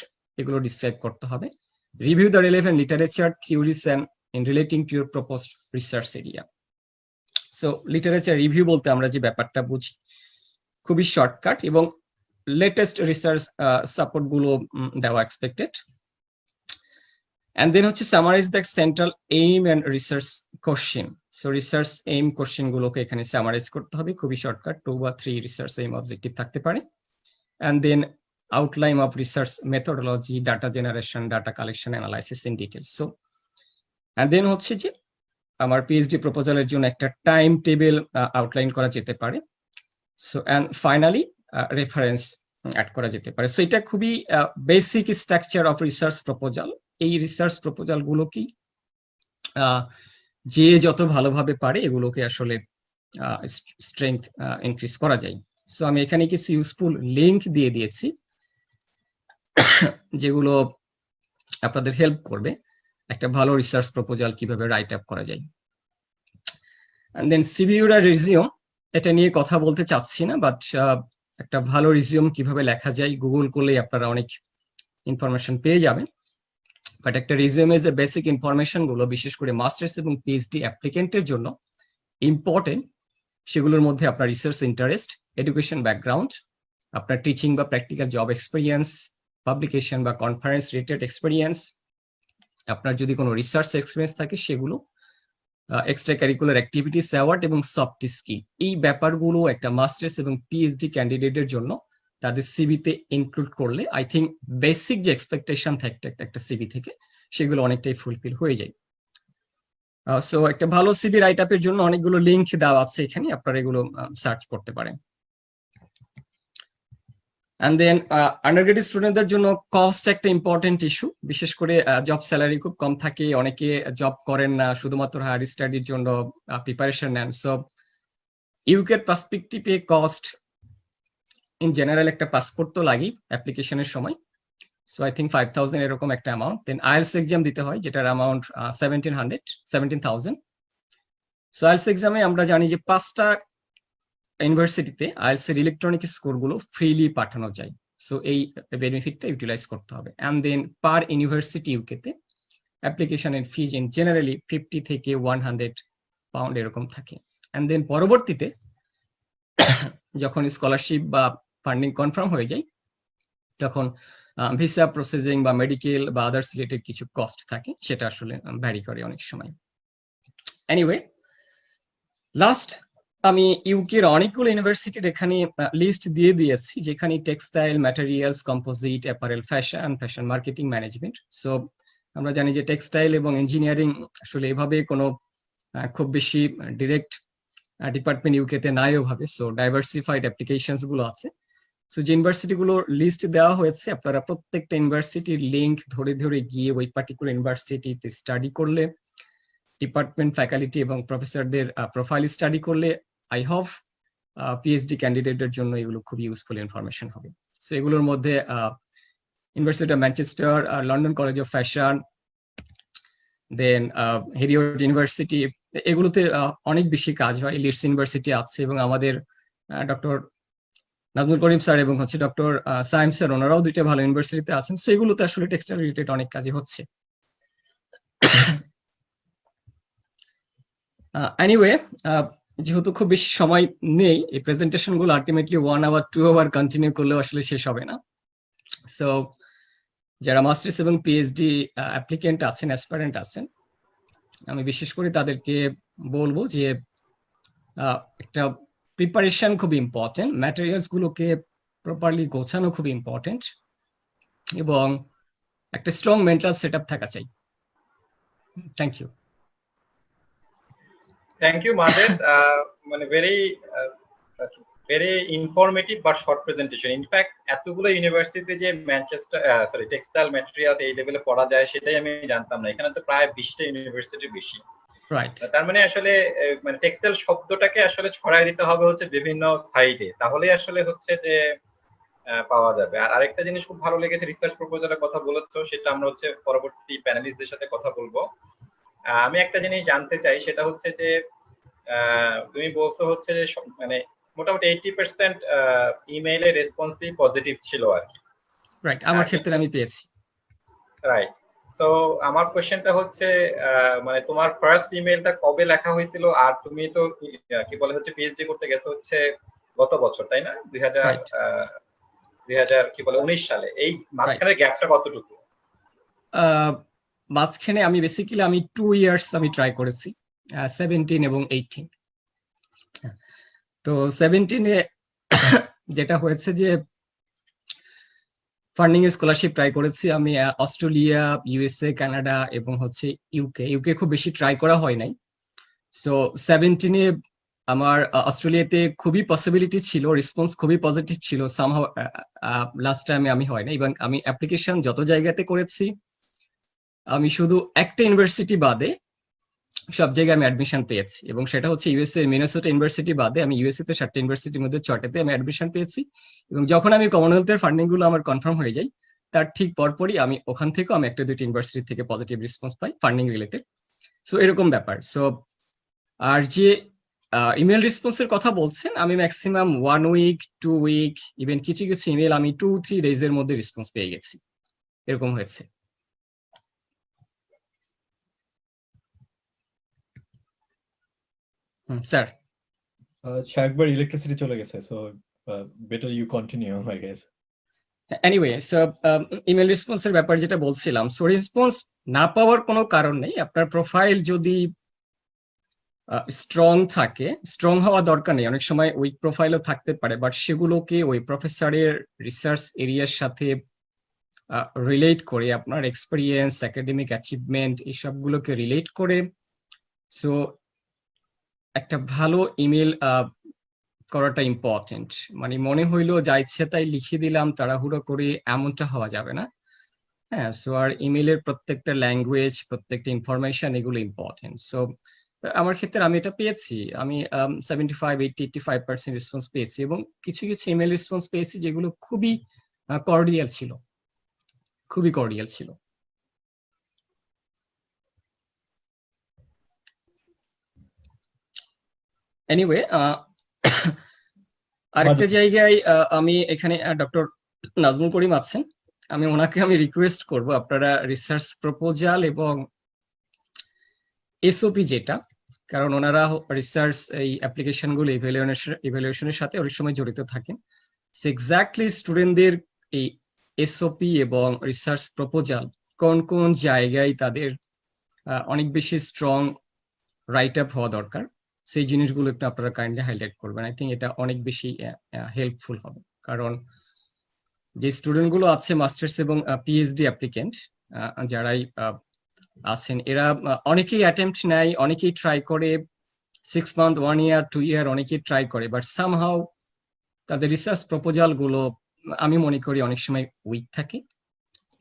এগুলো ডিসক্রাইব করতে হবে। Review the relevant literature, theories and in relating to your proposed research area. So literature review বলতে আমরা যে ব্যাপারটা বুঝি, খুবই শর্টকাট এবং লেটেস্ট রিসার্চ সাপোর্ট গুলো দেওয়া এক্সপেক্টেড। And then হচ্ছে summarize the central aim and research question. So research aim question গুলোকে এখানে summarize করতে হবে, খুবই শর্টকাট, 2 বা 3 research aim objective থাকতে পারে। And then outline of research methodology, data generation, data collection, analysis in detail. So and then হচ্ছে যে আমার পিএইচডি প্রপোজালের জন্য একটা টাইম টেবিল আউটলাইন করা যেতে পারে। So and finally reference add করা যেতে পারে। সো এটা খুবই basic structure of research proposal. এই রিসার্চ প্রপোজাল গুলোকে যে যত ভালোভাবে পারে এগুলোকে আসলে স্ট্রেংথ ইনক্রিজ করা যায়। সো আমি এখানে কিছু ইউজফুল লিংক দিয়ে দিয়েছি যেগুলো আপনাদের হেল্প করবে একটা ভালো রিসার্চ প্রপোজাল কিভাবে রাইট আপ করা যায়। এন্ড দেন সিভিউর আর রিজিউম, এটা নিয়ে কথা বলতে চাচ্ছি না, বাট একটা ভালো রিজিউম কিভাবে লেখা যায় গুগল করলেই আপনারা অনেক ইনফরমেশন পেয়ে যাবেন। বাট একটা রিজিউমে যে বেসিক ইনফরমেশন গুলো বিশেষ করে মাস্টার্স এবং পিএইচডি অ্যাপ্লিকেন্টের জন্য ইম্পর্টেন্ট, সেগুলোর মধ্যে আপনার রিসার্চ ইন্টারেস্ট, এডুকেশন ব্যাকগ্রাউন্ড, আপনার টিচিং বা প্র্যাকটিক্যাল জব এক্সপিরিয়েন্স, পাবলিকেশন বা কনফারেন্স রিলেটেড এক্সপিরিয়েন্স, আপনার যদি কোনো রিসার্চ এক্সপিরিয়েন্স থাকে সেগুলো, এক্সট্রা কারিকুলার অ্যাক্টিভিটিস, অ্যাওয়ার্ড এবং সফট স্কিল, এই ব্যাপারগুলো একটা মাস্টার্স এবং পিএইচডি ক্যান্ডিডেটের জন্য তাদের সিভিতে ইনক্লুড করলে আই থিঙ্ক বেসিক যে এক্সপেকটেশন থাকে একটা সিভি থেকে সেগুলো অনেকটাই ফুলফিল হয়ে যায়। সো একটা ভালো সিভি রাইট আপের জন্য অনেকগুলো লিংক দেওয়া আছে এখানে, আপনারা এগুলো সার্চ করতে পারেন। এন্ড দেন আন্ডারগ্রেড স্টুডেন্টদের জন্য কস্ট একটা ইম্পর্টেন্ট ইস্যু, বিশেষ করে জব স্যালারি খুব কম থাকে, অনেকে জব করেন না, শুধুমাত্র হায়ার স্টাডির জন্য প্রিপারেশন নেন। সো ইউকের পার্সপেক্টিভে কস্ট ইন জেনারেল একটা পাসপোর্ট তো লাগেই অ্যাপ্লিকেশনের সময়, সো আই থিঙ্ক 5000 এরকম একটা অ্যামাউন্ট। দেন আইএলস এক্সাম দিতে হয় যেটার অ্যামাউন্ট 17,000। সো আইএলস এক্সামে আমরা জানি যে 5টা ইউনিভার্সিটিতে আইএলস এর ইলেকট্রনিক স্কোর গুলো ফ্রিলি পাঠানো যায়। সো এই বেনিফিটটা ইউটিলাইজ করতে হবে। অ্যান্ড দেন পার ইউনিভার্সিটি ইউকেতে অ্যাপ্লিকেশনের ফিজ ইন জেনারেলি 50 থেকে 100 পাউন্ড এরকম থাকে। অ্যান্ড দেন পরবর্তীতে যখন স্কলারশিপ বা ফান্ডিং কনফার্ম হয়ে যায় তখন ভিসা প্রসেসিং বা মেডিকেল বা আদার্স রিলেটেড কিছু কস্ট থাকে, সেটা আসলে ভ্যারি করে অনেক সময়। এনিওয়ে, লাস্ট আমি ইউকের অনেকগুলো ইউনিভার্সিটির এখানে লিস্ট দিয়ে দিয়েছি, যেখানে textile, materials, composite, apparel, fashion marketing, management. So আমরা জানি যে টেক্সটাইল এবং ইঞ্জিনিয়ারিং আসলে এভাবে কোনো খুব বেশি ডিরেক্ট ডিপার্টমেন্ট ইউকেতে নাই ওভাবে, সো ডাইভার্সিফাইড অ্যাপ্লিকেশনস গুলো আছে। সো যে ইউনিভার্সিটি গুলো লিস্ট দেওয়া হয়েছে, আপনারা প্রত্যেকটা ইউনিভার্সিটির লিংক ধরে ধরে গিয়ে ওই পার্টিকুলার ইউনিভার্সিটিতে স্টাডি করলে, ডিপার্টমেন্ট, ফ্যাকাল্টি এবং প্রফেসরদের প্রোফাইল স্টাডি করলে আই হোপ পিএইচডি ক্যান্ডিডেটের জন্য এগুলো খুব ইউজফুল ইনফরমেশন হবে। সো এগুলোর মধ্যে university of Manchester, London college of fashion, then Heriot university, এগুলোতে অনেক বেশি কাজ হয়। লিডস ইউনিভার্সিটি আছে এবং আমাদের ডক্টর নাজমুল করিম স্যার এবং হচ্ছে ডক্টর সাইম স্যার, ওনারাও 2টা ভালো ইউনিভার্সিটিতে আছেন। সো এগুলোতে আসলে টেক্সটাইল রিলেটেড অনেক কাজই হচ্ছে। এনিওয়ে, যেহেতু খুব বেশি সময় নেই, এই প্রেজেন্টেশন গুলো আলটিমেটলি 1 আওয়ার 2 আওয়ার কন্টিনিউ করলেও আসলে শেষ হবে না। সো যারা মাস্টার্স এবং পিএইচডি অ্যাপ্লিকেন্ট আছেন, অ্যাসপারেন্ট আছেন, আমি বিশেষ করে তাদেরকে বলবো যে একটা প্রিপারেশন খুব ইম্পর্টেন্ট, ম্যাটেরিয়ালস গুলোকে প্রপারলি গোছানো খুব ইম্পর্টেন্ট এবং একটা স্ট্রং মেন্টাল সেটআপ থাকা চাই। Thank you. Thank you Majed, মানে ভেরি ভেরি ইনফরমেটিভ বা শর্ট প্রেজেন্টেশন। ইনফ্যাক্ট এতগুলো ইউনিভার্সিটিতে যে টেক্সটাইল ম্যাটেরিয়ালস এই লেভেলে পড়া যায় সেটাই আমি জানতাম না। এখানে তো প্রায় 20টা ইউনিভার্সিটি বেশি। রাইট। তার মানে আসলে মানে টেক্সটাইল শব্দটাকে আসলে ছড়াই দিতে হবে হচ্ছে বিভিন্ন সাইডে, তাহলেই আসলে হচ্ছে যে পাওয়া যাবে। আর আরেকটা জিনিস খুব ভালো লেগেছে, রিসার্চ প্রপোজালের কথা বলেছো, সেটা আমরা হচ্ছে পরবর্তী প্যানেলিস্টদের সাথে কথা বলবো। আমি একটা জিনিস জানতে চাই, সেটা হচ্ছে যে তুমি বলছো হচ্ছে যে মানে মোটামুটি 80% ইমেইলের রেসপন্সই পজিটিভ ছিল আর কি। রাইট, আমার ক্ষেত্রে আমি পেয়েছি। রাইট। সো আমার কোশ্চেনটা হচ্ছে মানে তোমার ফার্স্ট ইমেইলটা কবে লেখা হয়েছিল? আর তুমি তো কি বলে হচ্ছে পিএইচডি করতে গেছো হচ্ছে গত বছর, তাই না? 2000 রাইট। 2019 সালে। এই মাঝখানে গ্যাপটা কতটুকু? মাঝখানে আমি বেসিক্যালি আমি 2 ইয়ার্স আমি ট্রাই করেছি, 17 এবং 18। তো 17-এ যেটা হয়েছে যে ফান্ডিং স্কলারশিপ ট্রাই করেছি আমি অস্ট্রেলিয়া, ইউএসএ, কানাডা এবং হচ্ছে ইউকে খুব বেশি ট্রাই করা হয় নাই। সো 17-এ আমার অস্ট্রেলিয়াতে খুবই পসিবিলিটি ছিল, রেসপন্স খুবই পজিটিভ ছিল। সামহাউ লাস্ট টাইমে আমি হয় না, এবং আমি অ্যাপ্লিকেশন যত জায়গাতে করেছি আমি শুধু একটা ইউনিভার্সিটি বাদে সব জায়গায় আমি অ্যাডমিশন পেয়েছি, এবং সেটা হচ্ছে ইউএসএ মিনেসোটা ইউনিভার্সিটি বাদে আমি ইউএসএ তে 7টা ইউনিভার্সিটির মধ্যে 6টাতে আমি অ্যাডমিশন পেয়েছি। এবং যখন আমি কমনওয়েলথের ফান্ডিং গুলো আমার কনফার্ম হয়ে যায়, তার ঠিক পরপরই আমি ওখান থেকেও আমি 1-2 ইউনিভার্সিটি থেকে পজিটিভ রেসপন্স পাই ফান্ডিং রিলেটেড। সো এরকম ব্যাপার। সো আর যে ইমেল রেসপন্সের কথা বলছেন, আমি ম্যাক্সিমাম 1 উইক, 2 উইক, ইভেন কিছু কিছু ইমেল আমি 2-3 ডেজের মধ্যে রেসপন্স পেয়ে গেছি, এরকম হয়েছে। স্যার একবার ইলেকট্রিসিটি চলে গেছে, so better you continue I guess. Anyway, so email রেসপন্সের ব্যাপার যেটা বলছিলাম, সো রেসপন্স না পাওয়ার কোনো কারণ নেই। আপনার প্রোফাইল যদি স্ট্রং থাকে, স্ট্রং হওয়া দরকার নেই, অনেক সময় উইক প্রোফাইলও থাকতে পারে, বাট সেগুলোকে ওই প্রফেসরের রিসার্চ এরিয়ার সাথে রিলেট করে, আপনার এক্সপেরিয়েন্স, একাডেমিক অ্যাচিভমেন্ট এই সবগুলোকে রিলেট করে সো একটা ভালো ইমেল করাটা ইম্পর্টেন্ট। মানে মনে হইলো যা ইচ্ছে তাই লিখে দিলাম তাড়াহুড়ো করে, এমনটা হওয়া যাবে না। হ্যাঁ, সো আর ইমেলের প্রত্যেকটা ল্যাঙ্গুয়েজ, প্রত্যেকটা ইনফরমেশন এগুলো ইম্পর্টেন্ট। সো আমার ক্ষেত্রে আমি এটা পেয়েছি, আমি 75, 80, 85% রেসপন্স পেয়েছি, এবং কিছু কিছু ইমেল রেসপন্স পেয়েছি যেগুলো খুবই কর্ডিয়াল ছিল, খুবই কর্ডিয়াল ছিল। এনিওয়ে, আরেকটা জায়গায় আমি এখানে ডক্টর নাজমুল করিম আছেন, আমি ওনাকে আমি রিকোয়েস্ট করব আপনারা রিসার্চ প্রপোজাল এবং এসওপি যেটা, কারণ ওনারা রিসার্চ এই অ্যাপ্লিকেশন গুলো ইভ্যালুয়েশনের সাথে অনেক সময় জড়িত থাকেন, এক্স্যাক্টলি স্টুডেন্টদের এই এসওপি এবং রিসার্চ প্রপোজাল কোন কোন জায়গায় তাদের অনেক বেশি স্ট্রং রাইট আপ হওয়া দরকার, সেই জিনিসগুলো একটু আপনারা কাইন্ডলি হাইলাইট করবেন। আই থিঙ্ক এটা অনেক বেশি হেল্পফুল হবে, কারণ যে স্টুডেন্ট গুলো আছে মাস্টার্স এবং পিএইচডি অ্যাপ্লিকেন্ট যারাই আছেন, এরা অনেকেই অ্যাটেম্পট নেয়, অনেকেই ট্রাই করে, 6 মান্থ, 1 ইয়ার, 2 ইয়ার অনেকেই ট্রাই করে, বাট সামহাউ তাদের রিসার্চ প্রপোজাল গুলো আমি মনে করি অনেক সময় উইক থাকে,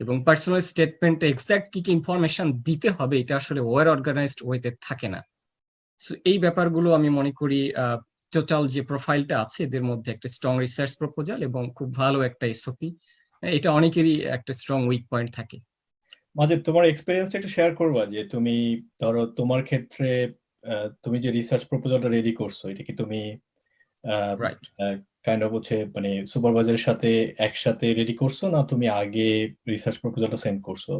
এবং পার্সোনাল স্টেটমেন্টে এক্সাক্ট কি কি ইনফরমেশন দিতে হবে এটা আসলে ওয়েল অর্গানাইজড ওয়েতে থাকে না। সো এই ব্যাপারগুলো আমি মনে করি টোটাল যে প্রোফাইলটা আছে এদের মধ্যে একটা স্ট্রং রিসার্চ প্রপোজাল এবং খুব ভালো একটা এসওপি, এটা অনেকেরই একটা স্ট্রং উইক পয়েন্ট থাকে। মাজেদ, তোমার এক্সপেরিয়েন্সটা একটু শেয়ার করবা, যে তুমি ধরো তোমার ক্ষেত্রে তুমি যে রিসার্চ প্রপোজালটা রেডি করছো, এটা কি তুমি কাইন্ড অফ হচ্ছে মানে সুপারভাইজারের সাথে একসাথে রেডি করছো, না তুমি আগে রিসার্চ প্রপোজালটা সেন্ড করছো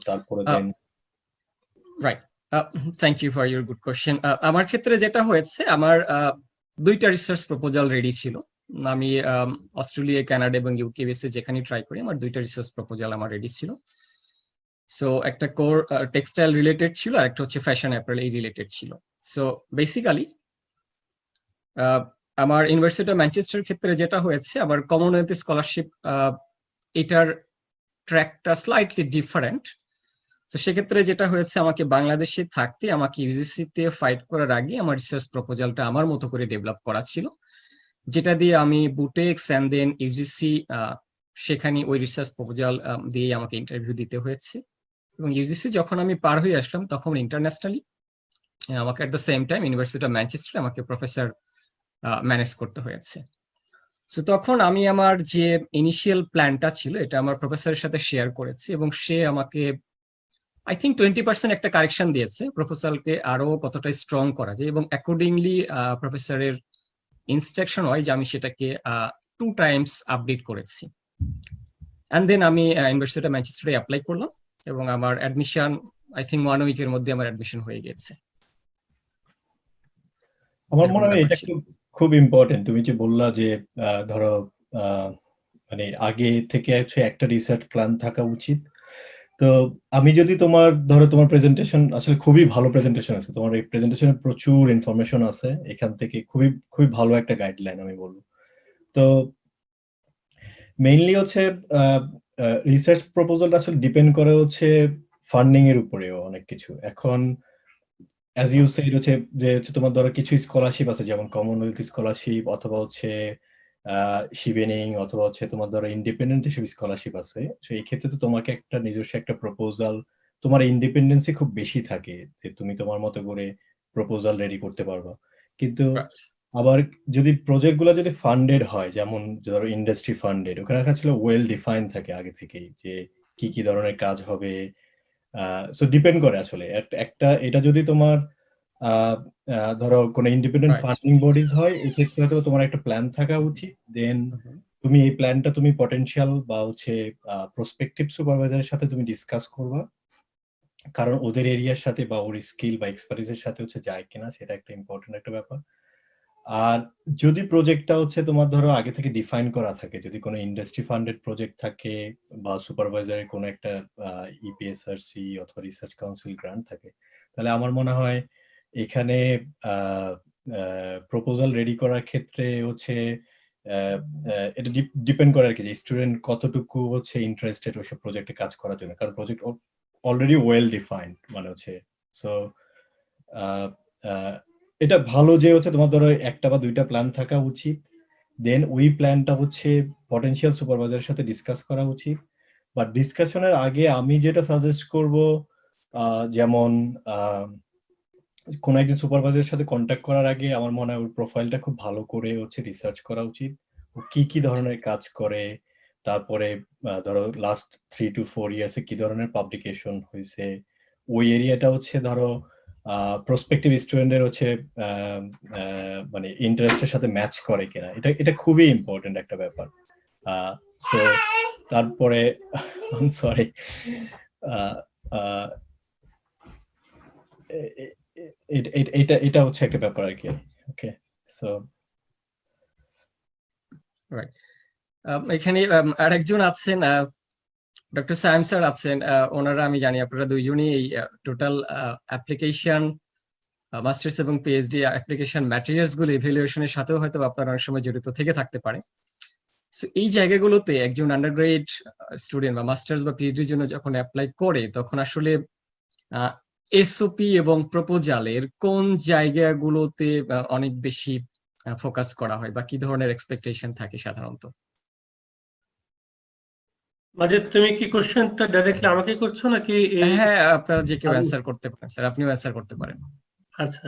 তারপরে then? Right, thank you for your good question. আমার ক্ষেত্রে যেটা হয়েছে, আমার 2টা রিসার্চ প্রপোজাল রেডি ছিল। আমি অস্ট্রেলিয়া, কানাডা এবং ইউকে বেসে যেখানে ট্রাই করি, আমার 2টা রিসার্চ প্রপোজাল আমার রেডি ছিল। সো একটা কোর টেক্সটাইল রিলেটেড ছিল, আর একটা হচ্ছে ফ্যাশন অ্যাপারেল এই রিলেটেড ছিল। সো বেসিক্যালি আমার ইউনিভার্সিটি অফ ম্যানচেস্টারের ক্ষেত্রে যেটা হয়েছে, আমার কমনওয়েলথ স্কলারশিপ এটার ট্র্যাকটা স্লাইটলি ডিফারেন্ট। তো সেক্ষেত্রে যেটা হয়েছে, আমাকে বাংলাদেশে থাকতে আমাকে ইউজিসিতে ফাইট করার আগে আমার রিসার্চ প্রপোজালটা আমার মতো করে ডেভেলপ করা ছিল, যেটা দিয়ে আমি বুটেক্স অ্যান্ড দেন ইউজিসি সেখানে ওই রিসার্চ প্রপোজাল দিয়ে আমাকে ইন্টারভিউ দিতে হয়েছে। এবং ইউজিসি যখন আমি পার হয়ে আসলাম তখন ইন্টারন্যাশনালি আমাকে at the same time university of ম্যানচেস্টারে আমাকে প্রফেসর ম্যানেজ করতে হয়েছে। সো তখন আমি আমার যে ইনিশিয়াল প্ল্যানটা ছিল এটা আমার প্রফেসরের সাথে শেয়ার করেছি এবং সে আমাকে আই থিঙ্ক 20% একটা কারেকশন দিয়েছে প্রপোজালকে আরো কতটা স্ট্রং করা যায়, এবং অ্যাকর্ডিংলি প্রফেসরের ইনস্ট্রাকশন ওয়াইজ আমি সেটাকে 2 টাইমস আপডেট করেছি। অ্যান্ড দেন আমি ইউনিভার্সিটি অফ ম্যানচেস্টারে অ্যাপ্লাই করলাম এবং আমার অ্যাডমিশন আই থিঙ্ক 1 উইকের মধ্যে আমার অ্যাডমিশন হয়ে গেছে। আমার মনে হয় এটা খুব ইম্পর্টেন্ট। তুমি যে বললা যে ধরো মানে আগে থেকে একটা রিসার্চ প্ল্যান থাকা উচিত। তো আমি যদি ধরো তোমার প্রেজেন্টেশন আসলে খুবই ভালো প্রেজেন্টেশন আছে, তোমার এই প্রেজেন্টেশনে প্রচুর ইনফরমেশন আছে, এখান থেকে খুবই ভালো একটা গাইডলাইন আমি বলবো। তো মেইনলি হচ্ছে রিসার্চ প্রপোজালটা আসলে ডিপেন্ড করে হচ্ছে ফান্ডিং এর উপরেও অনেক কিছু। এখন অ্যাজ ইউ সেড হচ্ছে যে তোমার ধরো কিছু স্কলারশিপ আছে, যেমন কমনওয়েলথ স্কলারশিপ অথবা হচ্ছে শিবেনিং অথবা হচ্ছে তোমার ধরো ইন্ডিপেন্ডেন্ট যেসব স্কলারশিপ আছে, সেই ক্ষেত্রে তো তোমাকে একটা নিজস্ব একটা প্রপোজাল, তোমার ইন্ডিপেন্ডেন্সি খুব বেশি থাকে যে তুমি তোমার মতো করে প্রপোজাল রেডি করতে পারবা। কিন্তু আবার যদি প্রজেক্ট গুলো যদি ফান্ডেড হয়, যেমন ধরো ইন্ডাস্ট্রি ফান্ডেড, ওখানে আসলে ওয়েল ডিফাইন থাকে আগে থেকেই যে কি ধরনের কাজ হবে। সো ডিপেন্ড করে আসলে একটা এটা যদি তোমার ধরো কোনো ইন্ডিপেন্ডেন্ট ফান্ডিং বডিজ হয়, এই ক্ষেত্রে হয়তো তোমার একটা প্ল্যান থাকা উচিত। দেন তুমি এই প্ল্যানটা তুমি পটেনশিয়াল বা হচ্ছে প্রসপেক্টিভ সুপারভাইজারের সাথে তুমি ডিসকাস করবা, কারণ ওদের এরিয়ার সাথে বা ওর স্কিল বা এক্সপার্টিসের সাথে হচ্ছে যায় কিনা, সেটা একটা ইম্পর্টেন্ট একটা ব্যাপার। আর যদি প্রজেক্টটা হচ্ছে তোমার ধরো আগে থেকে ডিফাইন করা থাকে, যদি কোনো ইন্ডাস্ট্রি ফান্ডেড প্রজেক্ট থাকে বা সুপারভাইজারের কোনো একটা ইপিএসআরসি অথবা রিসার্চ কাউন্সিল গ্রান্ট থাকে, তাহলে আমার মনে হয় এখানে প্রপোজাল রেডি করার ক্ষেত্রে হচ্ছে এটা ডিপেন্ড করে আর কি, যে স্টুডেন্ট কতটুকু হচ্ছে ইন্টারেস্টেড ওইসব প্রজেক্টে কাজ করার জন্য, কারণ প্রজেক্ট অলরেডি ওয়েল ডিফাইন্ড মানে হচ্ছে। সো এটা ভালো যে হচ্ছে তোমার ধরো একটা বা দুইটা প্ল্যান থাকা উচিত। দেন ওই প্ল্যানটা হচ্ছে পটেনশিয়াল সুপারভাইজারের সাথে ডিসকাস করা উচিত। বাট ডিসকাশনের আগে আমি যেটা সাজেস্ট করব, যেমন কোন একজন সুপারভাইজারের সাথে কন্ট্যাক্ট করার আগে আমার মনে হয় ওর প্রোফাইলটা খুব ভালো করে হচ্ছে রিসার্চ করা উচিত। ও কি ধরনের কাজ করে, তারপরে ধরো লাস্ট 3 to 4 ইয়ার্সে কি ধরনের পাবলিকেশন হয়েছে, ওই এরিয়াটা হচ্ছে ধরো প্রসপেক্টিভ স্টুডেন্টের হচ্ছে মানে ইন্টারেস্টের সাথে ম্যাচ করে কিনা, এটা খুবই ইম্পর্টেন্ট একটা ব্যাপার। সো তারপরে সরি এটা হচ্ছে একটা ব্যাপার আর কি। ওকে, সো এখানে আরেকজন আছেন, ডক্টর সায়েম স্যার আছেন, ওনারা আমি জানি আপনারা দুইজনই এই টোটাল অ্যাপ্লিকেশন মাস্টার্স এবং পিএইচডি অ্যাপ্লিকেশন ম্যাটেরিয়ালস গুলো ইভ্যালুয়েশনের সাথেও হয়তো আপনারা অনেক সময় জড়িত থেকে থাকতে পারে। সো এই জায়গাগুলোতে একজন আন্ডারগ্রেড স্টুডেন্ট বা মাস্টার্স বা পিএইচডির জন্য যখন অ্যাপ্লাই করে, তখন আসলে এসওপি এবং প্রপোজালের কোন জায়গাগুলোতে অনেক বেশি ফোকাস করা হয় বা কি ধরনের এক্সপেকটেশন থাকে সাধারণত? মানে তুমি কি কোশ্চেনটা ডাইরেক্টলি আমাকে করছো নাকি? হ্যাঁ, আপনারা যে কেউ অ্যানসার করতে পারেন স্যার, আপনিও অ্যানসার করতে পারেন। আচ্ছা,